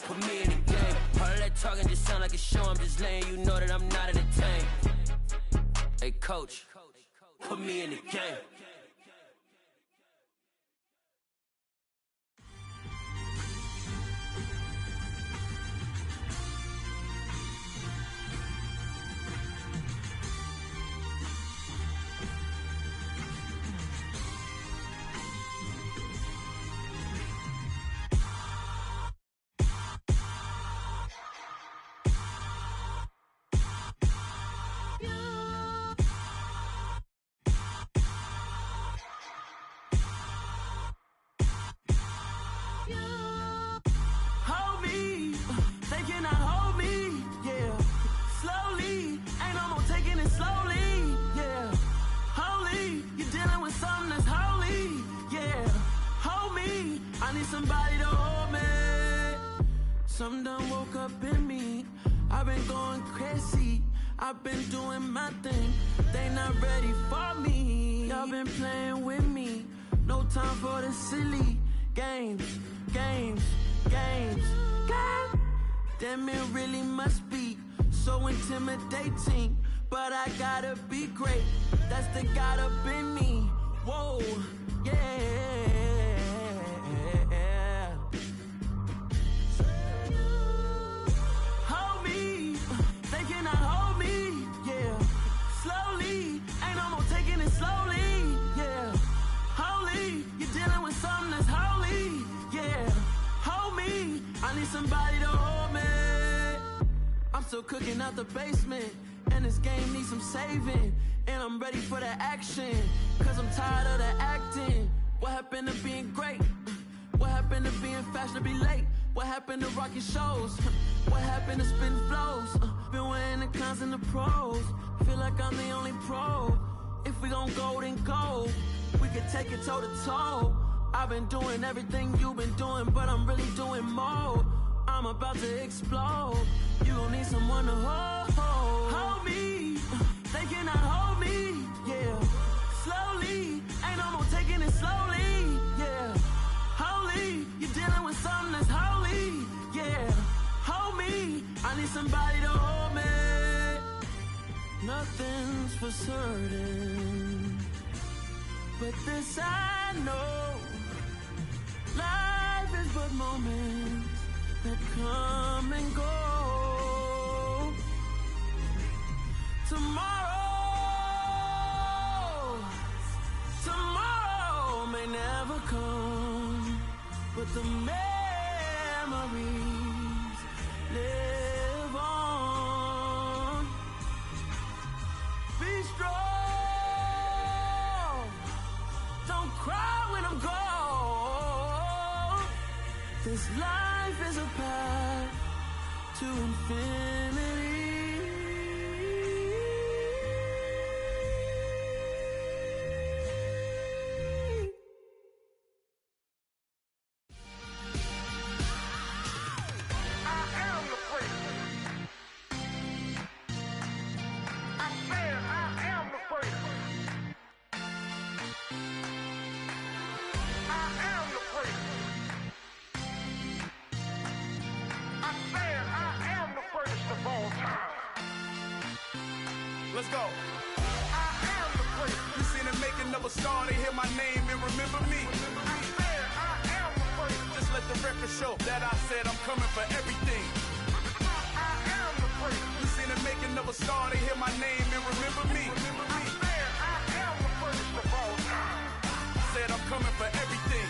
Put me in the game. All of that talking just sound like a show. I'm just letting you know that I'm not entertained. Hey, coach, put me in the game. Somebody to hold me. Something done woke up in me. I've been going crazy. I've been doing my thing. They not ready for me. Y'all been playing with me. No time for the silly games. Damn, it really must be so intimidating. But I gotta be great. That's the God up in me. Whoa, yeah. Somebody to hold me. I'm still cooking out the basement, and this game needs some saving. And I'm ready for the action, cause I'm tired of the acting. What happened to being great? What happened to being fashionably late? What happened to rocking shows? What happened to spin flows? Been wearing the cons and the pros. Feel like I'm the only pro. If we gon' go, then go. We could take it toe to toe. I've been doing everything you've been doing, but I'm really doing more. I'm about to explode. You gon' need someone to hold me. They cannot hold me, yeah. Slowly, ain't no more taking it slowly, yeah. Holy, you're dealing with something that's holy, yeah. Hold me, I need somebody to hold me. Nothing's for certain, but this I know. Life is but moments that come and go. Tomorrow may never come, but the memories live on. Be strong, don't cry when I'm gone. This life is a path to infinity. Let's go. I am the great. You seen the making of a star, they hear my name and remember me. I am the great. Just let the record show that I said I'm coming for everything. I am the great. You seen the making of a star, they hear my name and remember me. I am the greatest of all time. Said I'm coming for everything.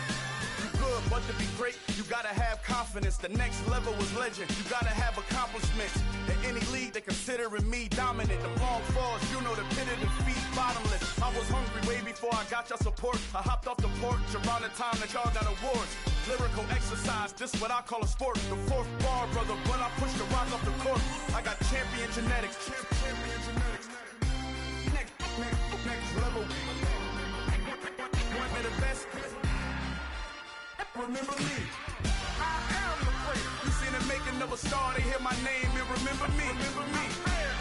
Good, but to be great, you gotta have confidence. The next level was legend. You gotta have accomplishments. In any league, they considering me dominant. The long falls, you know the pit of defeat, bottomless. I was hungry way before I got your support. I hopped off the porch around the time that y'all got awards. Lyrical exercise, this what I call a sport. The fourth bar, brother, when I push the rock off the court. I got champion genetics. Champion genetics. Next level. One of the best. Remember me. I am the great. You seen the making of a star, they hear my name and remember me. Remember me.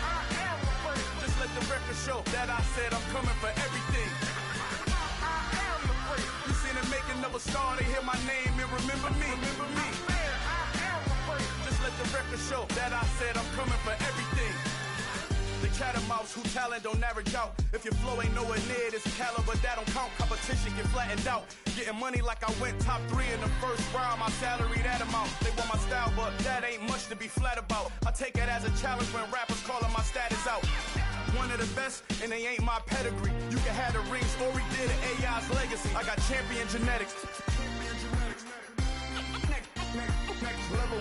I am the great. Just let the record show that I said I'm coming for everything. I am the great. You seen the making of a star, they hear my name and remember me. Remember me. I am the great. Just let the record show that I said I'm coming for everything. The catamounts who talent don't average out. If your flow ain't nowhere near this caliber, that don't count. Competition get flattened out. Getting money like I went top 3 in the first round. My salary that amount. They want my style, but that ain't much to be flat about. I take it as a challenge when rappers calling my status out. One of the best, and they ain't my pedigree. You can have the ring story, did it, AI's legacy. I got champion genetics. Next level.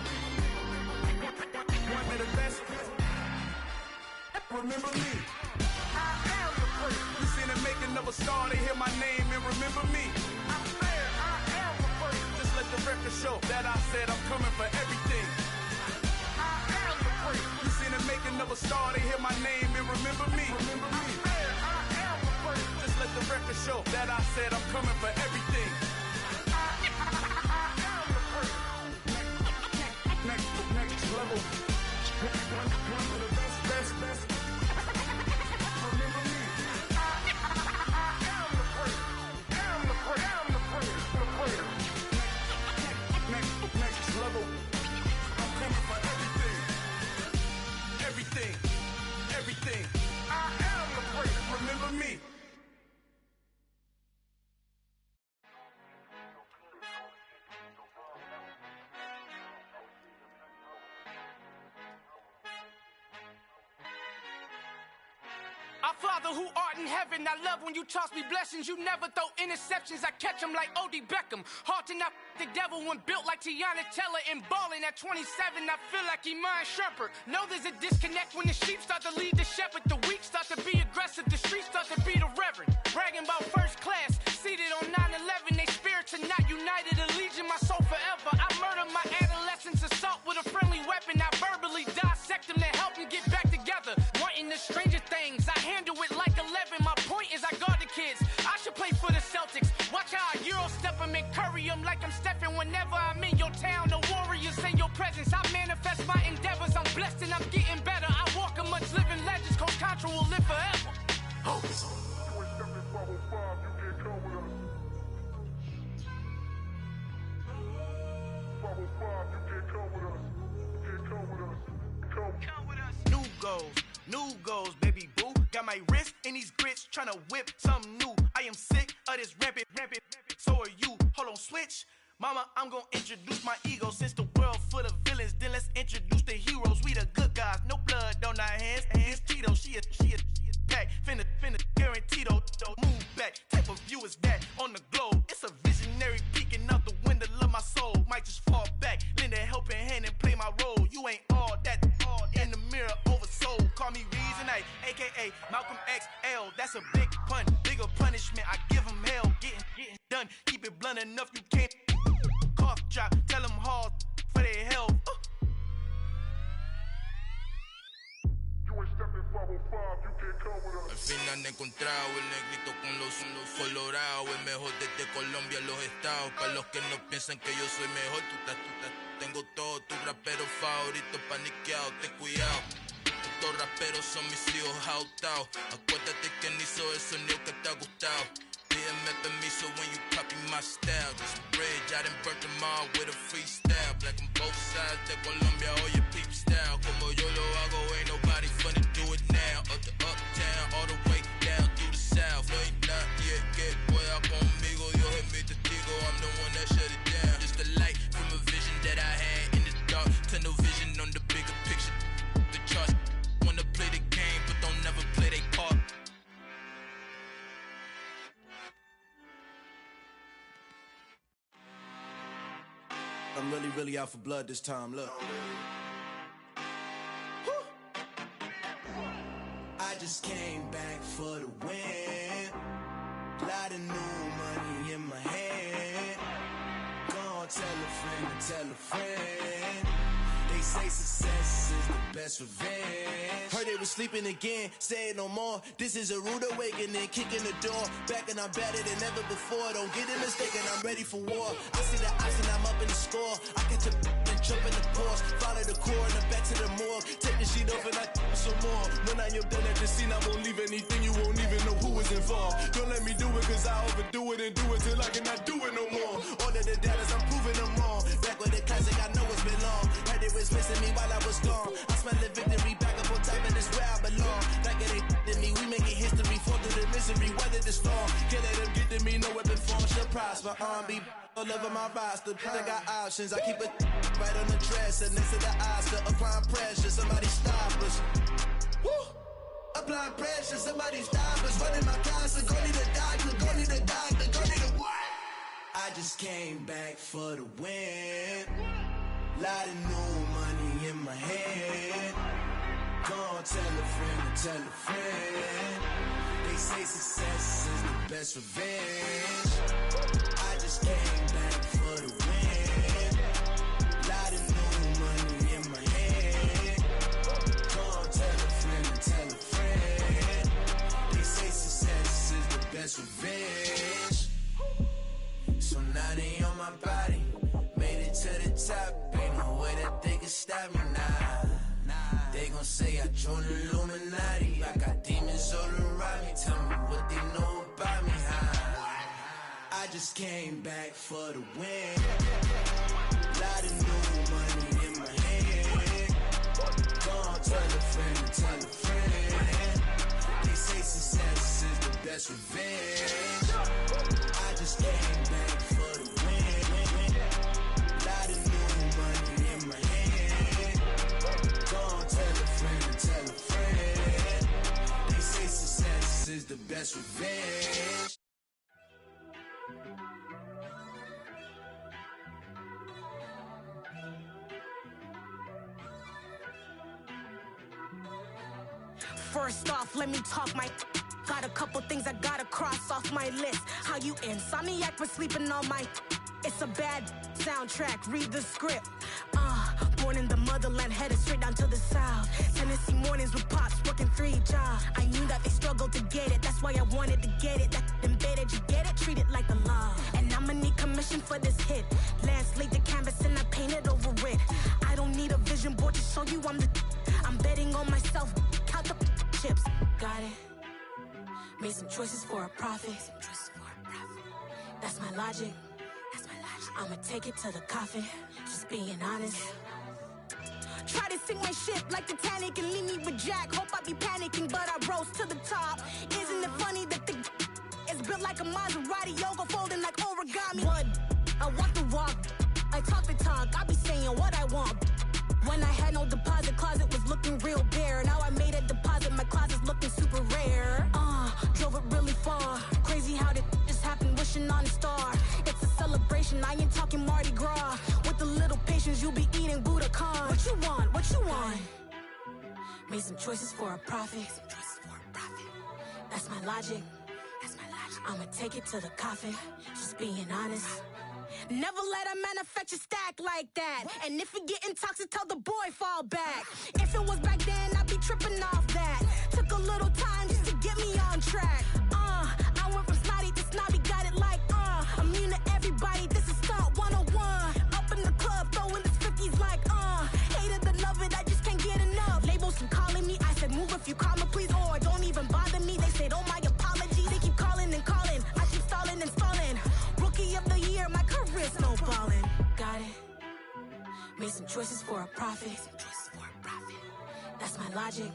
One of the best. Remember me. I am the great. You seen the making of a star, they hear my name and remember me. I am the great. Just let the record show that I said I'm coming for everything. I am the great. You seen the making of a star, they hear my name and remember me. Remember me. I am the great. Just let the record show that I said I'm coming for everything. I am the great. Next level. One of the best. Everything. I am the great. Remember me. Our Father who art in heaven, I love when you toss me blessings. You never throw interceptions, I catch them like O.D. Beckham. Hard to not the devil when built like Tiana Teller and balling at 27. I feel like Iman Shumpert. Know there's a disconnect when the sheep start to lead the shepherd. The weak start to be aggressive, the streets start to be the reverend. Bragging about first class, seated on 9/11. They spirits are not united, a legion, my soul forever. I murdered my adolescence, assault with a friendly weapon. I verbally dissect them to help them get back together. Wanting the stranger things, I handle it like 11. My point is I guard the kids. I should play for the Celtics. Watch how I Euro step them and curry them like I'm stepping. Whenever I'm in your town, the warriors in your presence. I manifest my endeavors. I'm blessed and I'm getting better. I walk amongst living legends. Coach Contra will live forever. Oh. New goals, baby boo. Got my wrist in these grits, tryna whip something new. I am sick of this rampant. So are you. Hold on, switch. Mama, I'm gonna introduce my ego. Since the world full of villains, then let's introduce the heroes. We the good guys, no blood on our hands. Hands Tito, she a pack. Finna, guaranteed don't move back. Type of view is that on the globe? It's a visionary peeking out the window of my soul. Might just fall back, lend a helping hand and play my role. You ain't all that in the mirror oversold. Call me Reason, aka Malcolm XL. That's a big pun, bigger punishment. I give him hell, getting done. Keep it blunt enough, you can't cough drop. Tell them hard for their health. Al fin han encontrado el negrito con los colorados, el mejor desde Colombia, los estados. Para los que no piensan que yo soy mejor, tengo todo, tu rapero favorito paniqueado, ten cuidado. Estos raperos son mis hijos jautados. Acuérdate que ni hizo el sonido que te ha gustado. Pídeme permiso when you copy my style. This bridge, I done burnt them all with a freestyle. Black on both sides de Colombia, oye peep style. Como yo lo hago, ain't nobody funny do it now. Up to uptown, all the way down through the south. No hay nadie que pueda conmigo, Dios es mi testigo. I'm the one that shut it down. Just the light from a vision that I had in the dark. Tunnel vision on the bigger picture. The charts wanna play the game, but don't never play their part. I'm really out for blood this time, look. I just came back for the win. Lot of new money in my hand. Gonna tell a friend to tell a friend. They They say success is the best revenge. Heard they was sleeping again, say it no more. This is a rude awakening, kicking the door. Back and I'm better than ever before. Don't get it mistaken, I'm ready for war. I see the option, I'm up in the score. I catch a and jump in the course. Follow the core and the back to the morgue. Take the sheet off and I some more. When I am done at the scene, I won't leave anything. You won't even know who was involved. Don't let me do it cause I overdo it and do it till I cannot do it no more. All of the doubters, I'm proving them wrong. Back with the classic, I know it's been long. Heard they was missing me while I was gone. I smell the victory back up on top and it's where I belong. Like it ain't to me, we making history. Fall through the misery, weather the storm. Can't let them get to me, no weapon form shall prosper. Be all over my roster, I got options. I keep it right on the dresser next to the Oscar. Applying pressure, somebody stop us. Woo! Applying pressure, somebody stop us. Running my closet, go need a doctor, go need a doctor, go need a what? I just came back for the win. Lot of new money in my head. Gonna tell a friend to tell a friend. They say success is the best revenge. I just came back for the win. Lot of new money in my head. Gonna tell a friend to tell a friend. They say success is the best revenge. So now they on my body. Made it to the top. Ain't no way that they can stop me now. They gon' say I joined the Illuminati. I got demons all around me. Tell me what they know about me, huh? I just came back for the win. Lot of new money in my head. Gonna tell a friend to tell a friend. They say success is the best revenge. I just came back for the win. Lot of new money in my head. Gonna tell a friend to tell a friend. They say success is the best revenge. First off, let me talk my. Got a couple things I gotta cross off my list. How you insomniac for sleeping on my. It's a bad soundtrack, read the script. Born in the motherland, headed straight down to the south. Tennessee mornings with pops, working 3 jobs. I knew that they struggled to get it, that's why I wanted to get it. That embedded, you get it, treat it like a law. And I'ma need commission for this hit. Lance laid the canvas and I painted over it. I don't need a vision board to show you I'm the. I'm betting on myself, count the chips. Got it. Made some choices for a profit. That's my logic. I'ma take it to the coffin. Just being honest. Try to sink my ship like Titanic and leave me with Jack. Hope I be panicking, but I rose to the top. Isn't it funny that the is built like a Maserati, yoga folding like origami? What? I walk the walk. I talk the talk. I be saying what I want. When I had no deposit, closet was looking real bare. Now I made a deposit, my closet's looking super rare. Drove it really far. Crazy how did this happen, wishing on a star. It's a celebration, I ain't talking Mardi Gras. With a little patience, you'll be eating Budokan. What you want? What you want? Made some choices for a profit. That's my logic. I'ma take it to the coffin. Just being honest. Never let a manufacture stack like that. And if it getting toxic, tell the boy fall back. If it was back then, I'd be tripping off that. Took a little time just to get me on track. I went from snotty to snobby, got it like immune to everybody, this is stunt 101. Up in the club, throwing this 50s like hate it and love it, I just can't get enough. Labels keep calling me, I said move if you call me please, or don't even bother me. They said oh my apology, they keep calling and calling. I keep stalling and stalling. Rookie of the year, my career snowballing. Got it. Made some choices for a profit. That's my logic.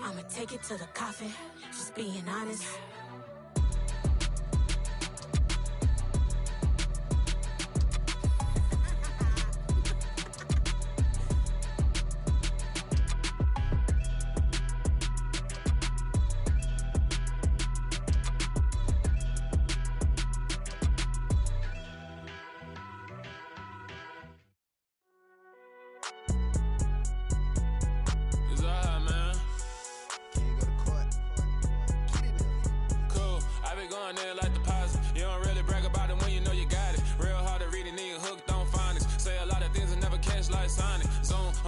I'ma take it to the coffin. Just being honest.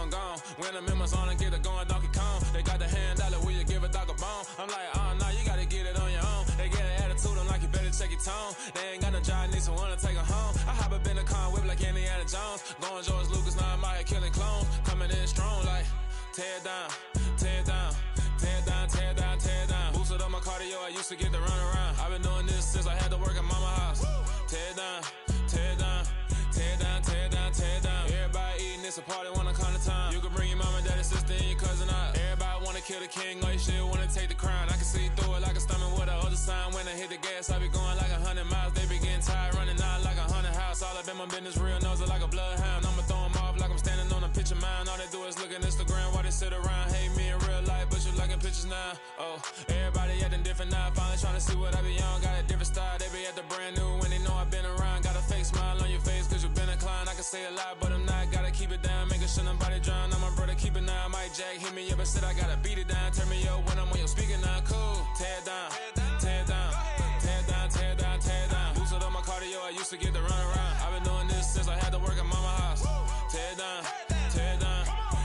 I'm gone. When I'm in my zone and get it going, Donkey Kong. They got the hand dollar, will you give a dog a bone? I'm like, oh, no, you gotta get it on your own. They get an attitude, I'm like, you better check your tone. They ain't got no job, need someone to take her home. I hop up in the car, whip like Indiana Jones. Going George Lucas, now I'm out here killing clones. Coming in strong like, tear down, tear down, tear down, tear down, tear down. Boosted up my cardio, I used to get to run around. I've been doing this since I had to work at mama house. Tear down, tear down, tear down, tear down, tear down. Everybody eating, it's a party, wanna come to time. You can bring your mama, daddy, sister, and your cousin out. Everybody wanna kill the king, or you shit wanna take the crown. I can see through it like a stomach with a other sign. When I hit the gas, I be going like 100 miles. They be getting tired, running out like 100 house. All up in my business, real nose like a bloodhound. I'ma throw them off like I'm standing on a picture mound. All they do is look at Instagram while they sit around. Hate me in real life, but you liking pictures now. Oh, everybody acting different now. Finally trying to see what I be on. Got a different style, they be at the brand new when they know I've been around. Got a fake smile on your face cause you been inclined. I can say a lot, but I'm not. Gotta keep it down, making sure nobody drown. I'm my brother, keep it now. Mike Jack hit me up and said I gotta beat it down. Turn me up when I'm on your speaker now. Cool, tear down, tear down, tear down, tear down, tear down. Boosted up my cardio, I used to get to run around. I've been doing this since I had to work at mama house. Tear down, tear down,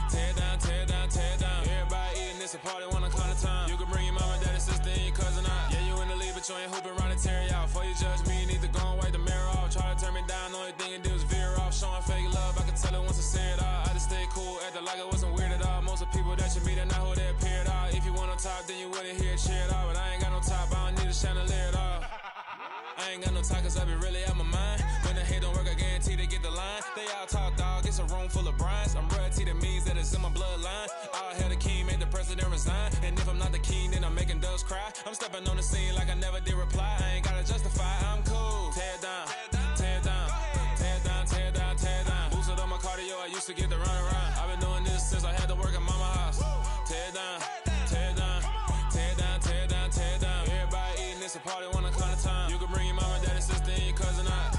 tear down, tear down, tear down. Everybody eating, it's a party, wanna come to time. You can bring your mama, daddy, sister, and your cousin out. Yeah, you in the lead, but you ain't hooping around and tear you out. Before you judge me, you need to go and wipe the mirror off. Try to turn me down, only thing you do is veer off. Showing fake love, I can tell it once I say it all. I just stay cool, acting like it wasn't weird at all. Most of the people that you meet are not who they appear at all. If you want on top, then you wouldn't hear it cheer at all. But I ain't got no top, I don't need a chandelier at all. I ain't got no talk cause I be really out my mind. When the hate don't work, I guarantee they get the line. They all talk dog, it's a room full of brinds. I'm royalty, that means that it's in my bloodline. All hell the king, made the president resign. And if I'm not the king, then I'm making doves cry. I'm stepping on the scene like I never did reply. I ain't gotta justify, I'm cool. Tear down, tear down, tear down, tear down, tear down. Boosted up my cardio, I used to get to run around. I've been doing this since I had to work at mama house. Tear down, tear down, tear down, tear down, tear down. Everybody eating, it's a party, wanna come to time. You can bring your mama, daddy, sister, and your cousin out.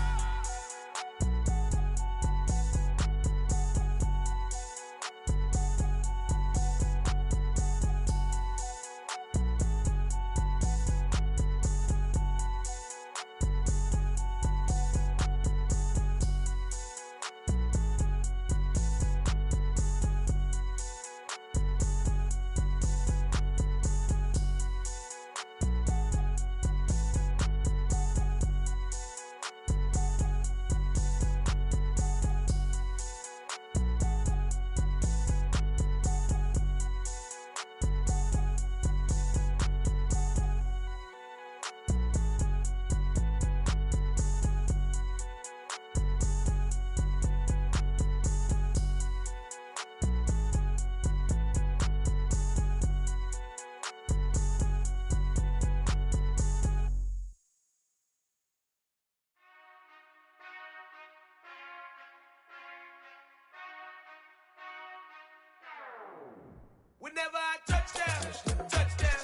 Whenever I touch down, touchdown,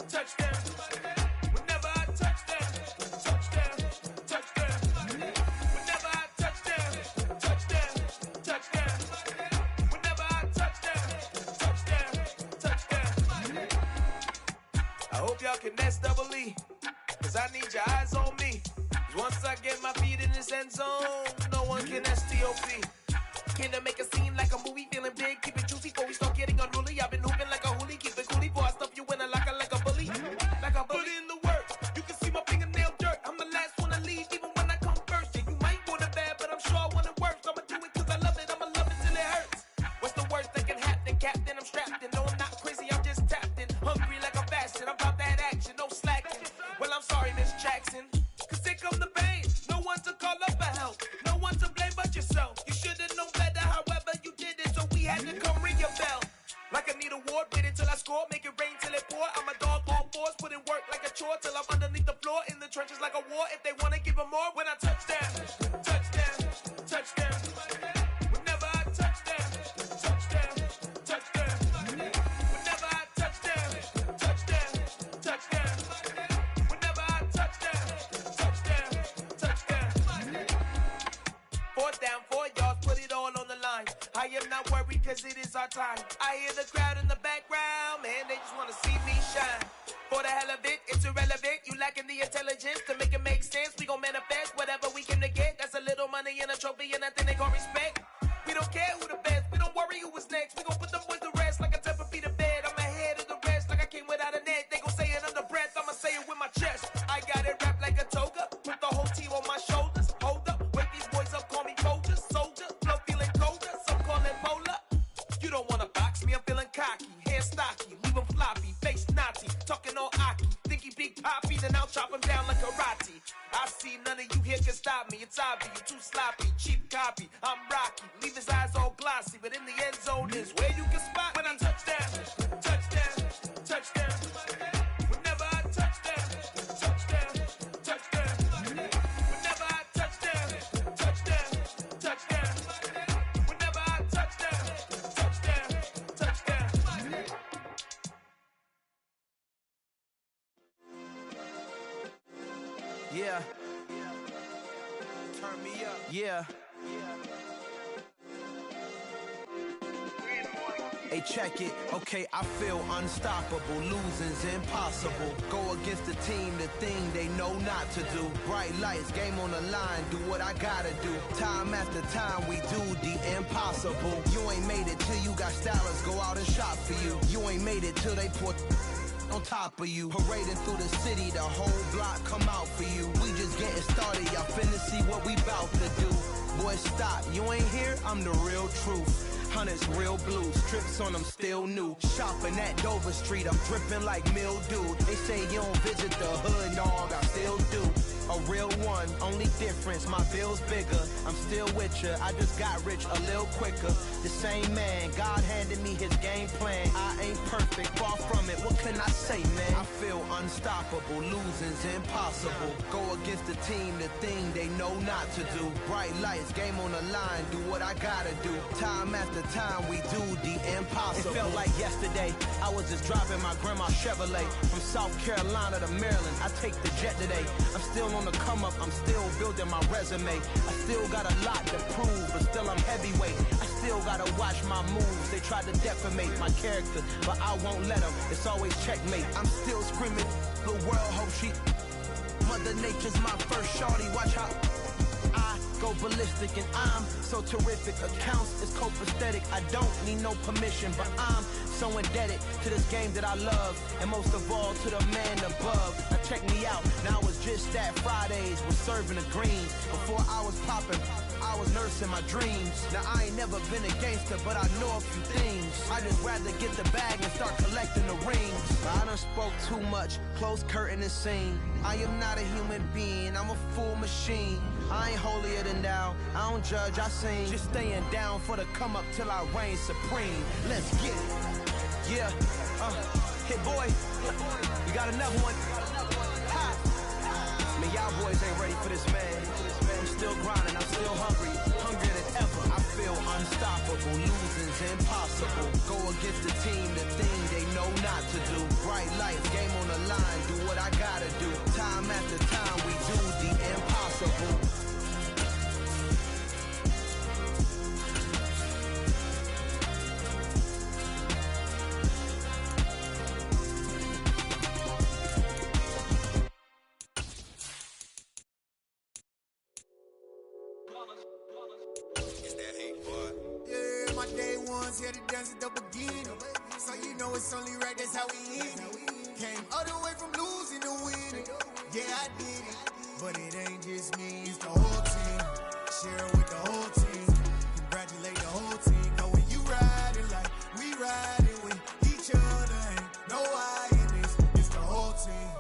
touchdown. Whenever I touch down, touchdown, touchdown. Whenever I touch down, touchdown, touchdown. Whenever I touch down, touchdown, touchdown. I hope y'all can nest double E, cause I need your eyes on me. Cause once I get my feet in this end zone, no one can STOP. Can I make a scene like a movie, feeling big, keep it juicy before we start getting unruly. I've been hooping like a hoolie, keep it coolie before I stuff you in a locker like a bully. Like a bully in the work, you can see my fingernail dirt. I'm the last one to leave, even when I come first. Yeah, you might want it bad, but I'm sure I want it worse. I'ma do it cause I love it, I'ma love it till it hurts. What's the worst that can happen, Captain? I'm strapped in, no I'm not crazy, I'm just tapped in. Hungry like I'm fasting, I'm about that action, no slacking. Well I'm sorry Miss Jackson, cause here come the pain. No one to call up for help, no one to blame but yourself. You should've known better, however you did it, so we had to come ring your bell. Like I need a ward, wait until I score, make it rain till it pour. I'm a dog all fours, put in work like a chore till I'm underneath the floor, in the trenches like a war. If they wanna give them more, when I touch down, touchdown, touchdown. Whenever I touch down, touchdown, touchdown. Whenever I touch down, touchdown, touchdown. Whenever I touch down, touchdown, touchdown. Fourth down, 4 yards, put it all on the line. I am not worried cause it is our time. I hear the crowd in the background, man, they just wanna see me shine. For the hell of it, it's irrelevant. You lacking the intelligence to make it make sense. We gon' manifest whatever we came to get. That's a little money and a trophy and nothing they gon' respect. We don't care who the best, we don't worry who was next. can stop me. It's obvious, you're too sloppy, cheap copy. I'm Rocky, leave his eyes all glossy, but in the end zone is where you can spot when I touchdown, touchdown, touchdown. Whenever I touchdown, touchdown, touchdown. Whenever I touchdown, touchdown, touchdown. Whenever I touchdown, touchdown, touchdown. Yeah. Turn me up. Yeah. Hey, check it. Okay, I feel unstoppable. Losing's impossible. Go against the team, the thing they know not to do. Bright lights, game on the line, do what I gotta do. Time after time, we do the impossible. You ain't made it till you got stylists go out and shop for you. You ain't made it till they put on top of you. Parading through the city, the whole block come out for you. We just getting started, y'all finna see what we bout to do. Boy, stop, you ain't here, I'm the real truth. Hunters, real blue, strips on them still new. Shopping at Dover Street, I'm dripping like mildew. They say you don't visit the hood, dog, I still do. A real one, only difference, my bill's bigger. I'm still with ya, I just got rich a little quicker. The same man, God handed me his game plan. I ain't perfect, far from it, what can I say, man? I feel unstoppable, losing's impossible. Go against the team, the thing they know not to do. Bright lights, game on the line, do what I gotta do. Time after time, we do the impossible. It felt like yesterday, I was just driving my grandma's Chevrolet. From South Carolina to Maryland, I take the jet today. I'm still on the come up, I'm still building my resume. I still got a lot to prove, but still I'm heavyweight. I still gotta watch my moves. They tried to defamate my character, but I won't let them. It's always checkmate. I'm still screaming, the world hope she. Mother Nature's my first shorty, watch how I go ballistic, and I'm so terrific. Accounts is copacetic. I don't need no permission, but I'm so indebted to this game that I love, and most of all to the man above. Now check me out, now it's just that Fridays was serving the greens. Before I was popping, I was nursing my dreams. Now I ain't never been a gangster, but I know a few things. I just rather get the bag and start collecting the rings. I done spoke too much, close curtain and scene. I am not a human being, I'm a full machine. I ain't holier than thou, I don't judge, I sing. Just staying down for the come up till I reign supreme. Let's get it. Yeah, hit boy, you got another one. Ha. Man, y'all boys ain't ready for this, man. I'm still grinding, I'm still hungry, hungrier than ever. I feel unstoppable, losing's impossible. Go against the team, the thing they know not to do. Bright lights, game on the line, do what I gotta do. Time after time, we do the impossible. Here to dance at the beginning, so you know it's only right, that's how we end it. Came all the way from losing to winning. Yeah, I did it, but it ain't just me, it's the whole team. Share it with the whole team, congratulate the whole team. Cause when you riding like we riding with each other, ain't no I in this, it's the whole team.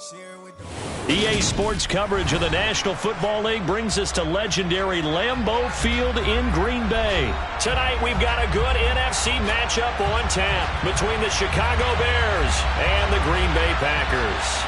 Share it with the whole team. EA Sports coverage of the National Football League brings us to legendary Lambeau Field in Green Bay. Tonight we've got a good NFC matchup on tap between the Chicago Bears and the Green Bay Packers.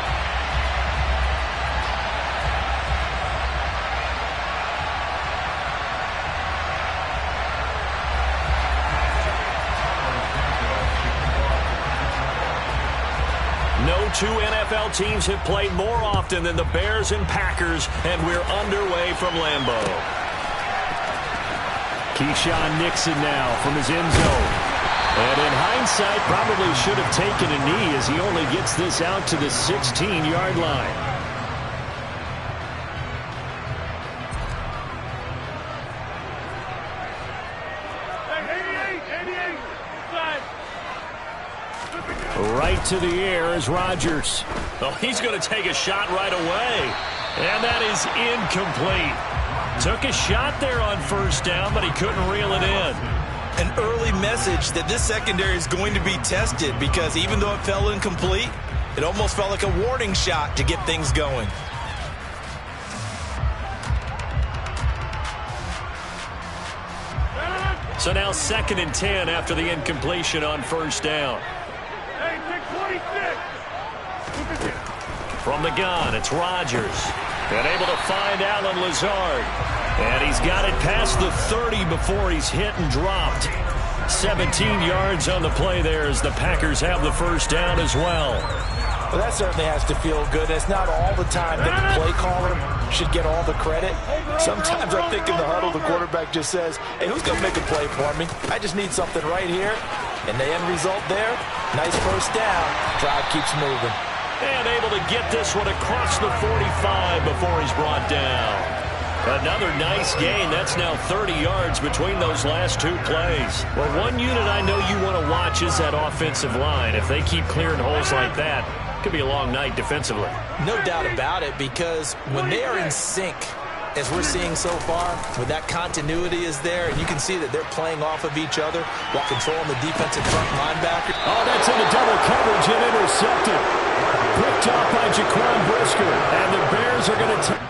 No two NFL teams have played more often than the Bears and Packers, and we're underway from Lambeau. Keyshawn Nixon now from his end zone. And in hindsight, probably should have taken a knee as he only gets this out to the 16-yard line. Right to the air is Rodgers. Oh, he's going to take a shot right away. And that is incomplete. Took a shot there on first down, but he couldn't reel it in. An early message that this secondary is going to be tested, because even though it fell incomplete, it almost felt like a warning shot to get things going. So now 2nd and 10 after the incompletion on first down. Hey, pick 26. From the gun, it's Rodgers. And able to find Allen Lazard. And he's got it past the 30 before he's hit and dropped. 17 yards on the play there as the Packers have the first down as well. Well, that certainly has to feel good. It's not all the time that the play caller should get all the credit. Sometimes I think in the huddle, the quarterback just says, hey, who's going to make a play for me? I just need something right here. And the end result there, nice first down. Drive keeps moving. And able to get this one across the 45 before he's brought down. Another nice gain. That's now 30 yards between those last two plays. Well, one unit I know you want to watch is that offensive line. If they keep clearing holes like that, it could be a long night defensively. No doubt about it, because when they are in sync, as we're seeing so far, when that continuity is there, and you can see that they're playing off of each other while controlling the defensive front linebacker. Oh, that's into double coverage and intercepted. Picked off by Jaquan Brisker, and the Bears are going to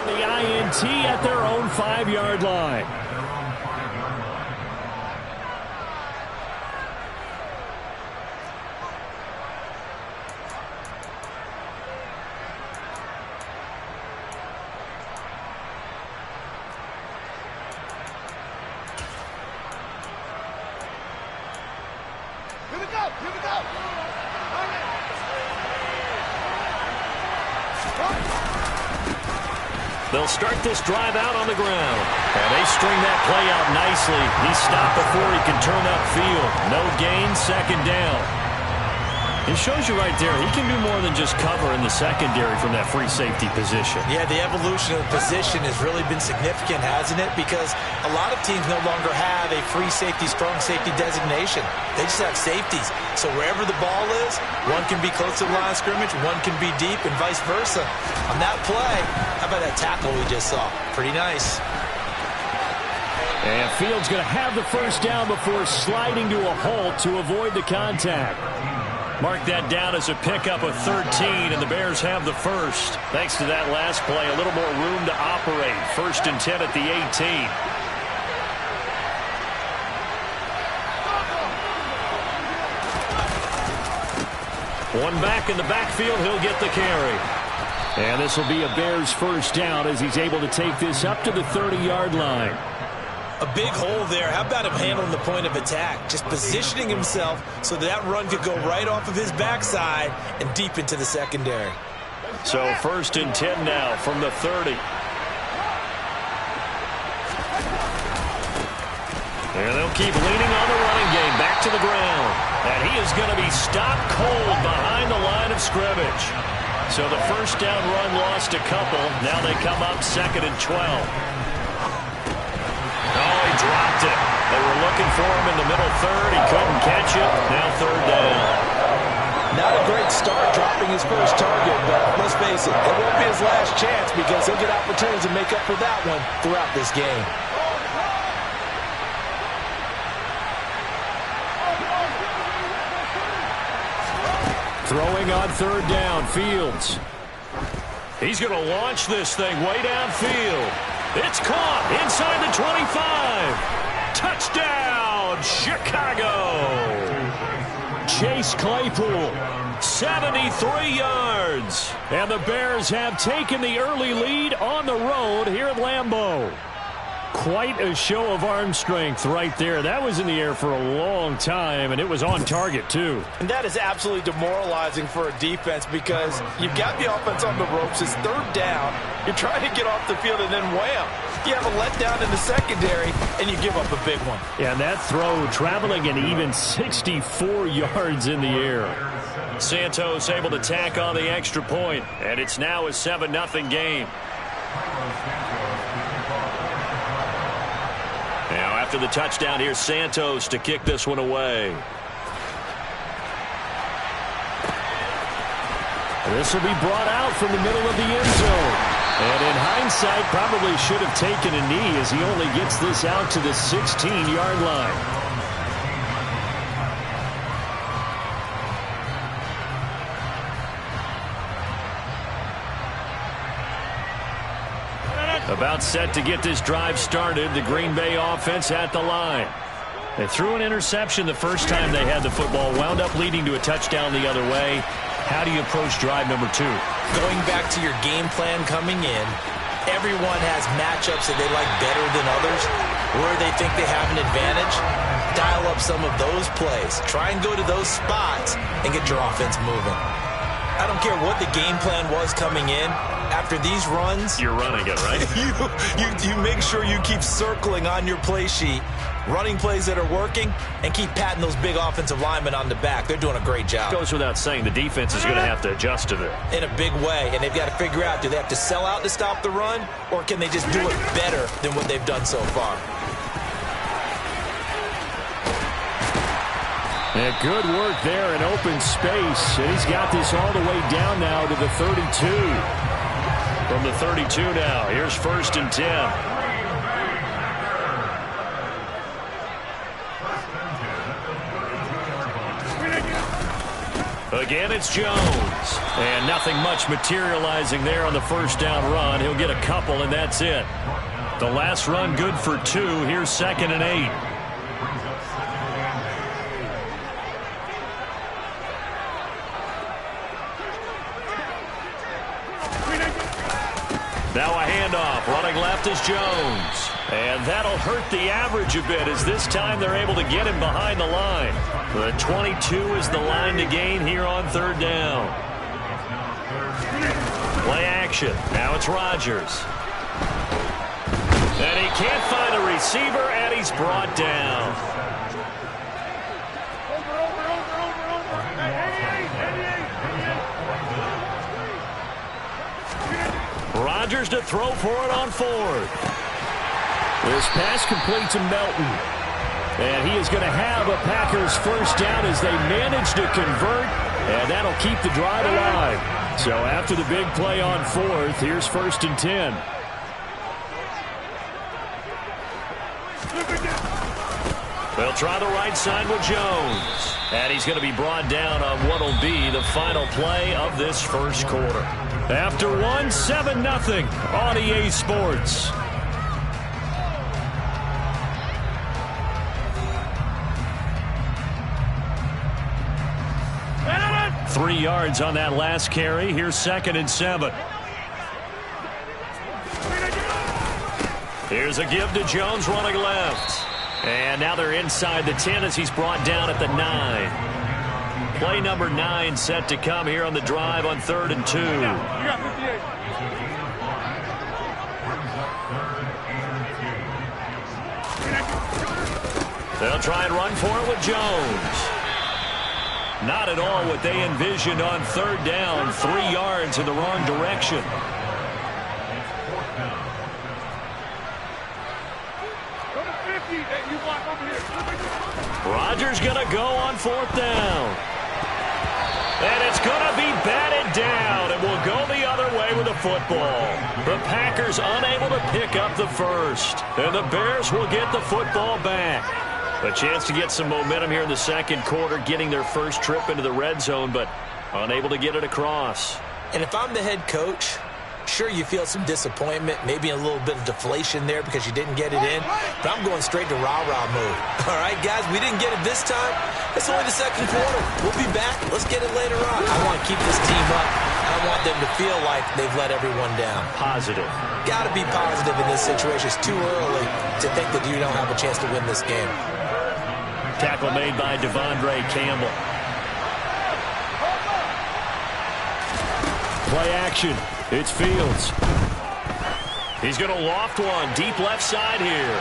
the INT at their own 5-yard line. Here we go. Here we go. They'll start this drive out on the ground. And they string that play out nicely. He stopped before he can turn upfield. No gain, 2nd down. It shows you right there, he can do more than just cover in the secondary from that free safety position. Yeah, the evolution of the position has really been significant, hasn't it? Because a lot of teams no longer have a free safety, strong safety designation. They just have safeties. So wherever the ball is, one can be close to the line of scrimmage, one can be deep, and vice versa. On that play, how about that tackle we just saw? Pretty nice. And Fields going to have the first down before sliding to a halt to avoid the contact. Mark that down as a pickup of 13, and the Bears have the first. Thanks to that last play, a little more room to operate. 1st and 10 at the 18. One back in the backfield, he'll get the carry. And this will be a Bears first down as he's able to take this up to the 30-yard line. A big hole there. How about him handling the point of attack? Just positioning himself so that run could go right off of his backside and deep into the secondary. So 1st and 10 now from the 30. And they'll keep leaning on the running game. Back to the ground. And he is going to be stopped cold behind the line of scrimmage. So the first down run lost a couple. Now they come up 2nd and 12. Oh, he dropped it. They were looking for him in the middle third. He couldn't catch it. Now 3rd down. Not a great start dropping his first target, but let's face it, it won't be his last chance because he'll get opportunities to make up for that one throughout this game. Throwing on 3rd down, Fields. He's going to launch this thing way downfield. It's caught inside the 25. Touchdown, Chicago. Chase Claypool, 73 yards. And the Bears have taken the early lead on the road here at Lambeau. Quite a show of arm strength right there. That was in the air for a long time, and it was on target, too. And that is absolutely demoralizing for a defense because you've got the offense on the ropes. It's 3rd down. You're trying to get off the field, and then wham. You have a letdown in the secondary, and you give up a big one. Yeah, and that throw traveling an even 64 yards in the air. Santos able to tack on the extra point, and it's now a 7-0 game. Now after the touchdown, here's Santos to kick this one away. This will be brought out from the middle of the end zone. And in hindsight, probably should have taken a knee as he only gets this out to the 16-yard line. About set to get this drive started. The Green Bay offense at the line. They threw an interception the first time they had the football, wound up leading to a touchdown the other way. How do you approach drive number 2? Going back to your game plan coming in, everyone has matchups that they like better than others, where they think they have an advantage. Dial up some of those plays. Try and go to those spots and get your offense moving. I don't care what the game plan was coming in. After these runs, you're running it, right? you make sure you keep circling on your play sheet, running plays that are working, and keep patting those big offensive linemen on the back. They're doing a great job. Goes without saying, the defense is going to have to adjust to it. In a big way, and they've got to figure out, do they have to sell out to stop the run, or can they just do it better than what they've done so far? And good work there in open space. And he's got this all the way down now to the 32. From the 32 now, here's 1st and 10. Again, it's Jones. And nothing much materializing there on the first down run. He'll get a couple, and that's it. The last run good for 2. Here's 2nd and 8. Now a handoff. Running left is Jones. And that'll hurt the average a bit as this time they're able to get him behind the line. The 22 is the line to gain here on 3rd down. Play action. Now it's Rodgers. And he can't find a receiver, and he's brought down. Rodgers to throw for it on 4th. This pass complete to Melton. And he is going to have a Packers first down as they manage to convert. And that'll keep the drive alive. So after the big play on 4th, here's 1st and 10. They'll try the right side with Jones. And he's going to be brought down on what will be the final play of this first quarter. After 7-0 on EA Sports. Three yards on that last carry. Here's 2nd and 7. Here's a give to Jones running left. And now they're inside the 10 as he's brought down at the 9. Play number 9 set to come here on the drive on 3rd and 2. They'll try and run for it with Jones. Not at all what they envisioned on third down. 3 yards in the wrong direction. Rodgers going to go on fourth down. And it's going to be batted down, and will go the other way with the football. The Packers unable to pick up the first, and the Bears will get the football back. A chance to get some momentum here in the second quarter, getting their first trip into the red zone, but unable to get it across. And if I'm the head coach, sure, you feel some disappointment, maybe a little bit of deflation there because you didn't get it in, but I'm going straight to rah-rah mode. All right, guys, we didn't get it this time. It's only the second quarter. We'll be back. Let's get it later on. I want to keep this team up. I want them to feel like they've let everyone down. Positive. Got to be positive in this situation. It's too early to think that you don't have a chance to win this game. Tackle made by Devondre Campbell. Play action. It's Fields. He's going to loft one deep left side here.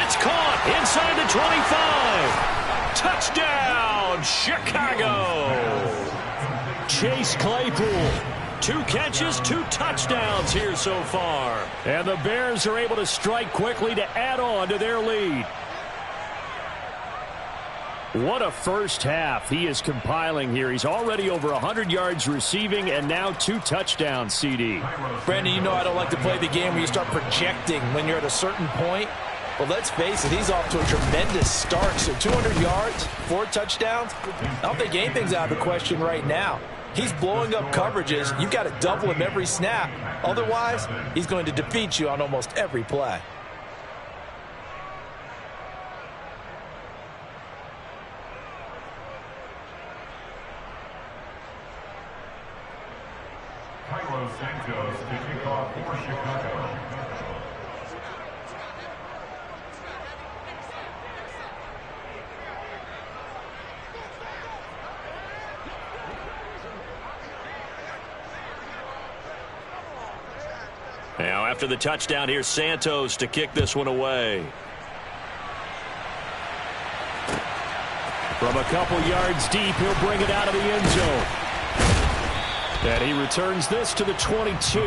It's caught inside the 25. Touchdown, Chicago. Chase Claypool. 2 catches, 2 touchdowns here so far. And the Bears are able to strike quickly to add on to their lead. What a first half he is compiling here. He's already over 100 yards receiving and now 2 touchdowns, CD. Brandon, you know I don't like to play the game where you start projecting when you're at a certain point. Well, let's face it, he's off to a tremendous start. So 200 yards, 4 touchdowns. I don't think anything's out of the question right now. He's blowing up coverages. You've got to double him every snap. Otherwise, he's going to defeat you on almost every play. Santos to kick off for Chicago. Now after the touchdown, here's Santos to kick this one away. From a couple yards deep, he'll bring it out of the end zone. And he returns this to the 22.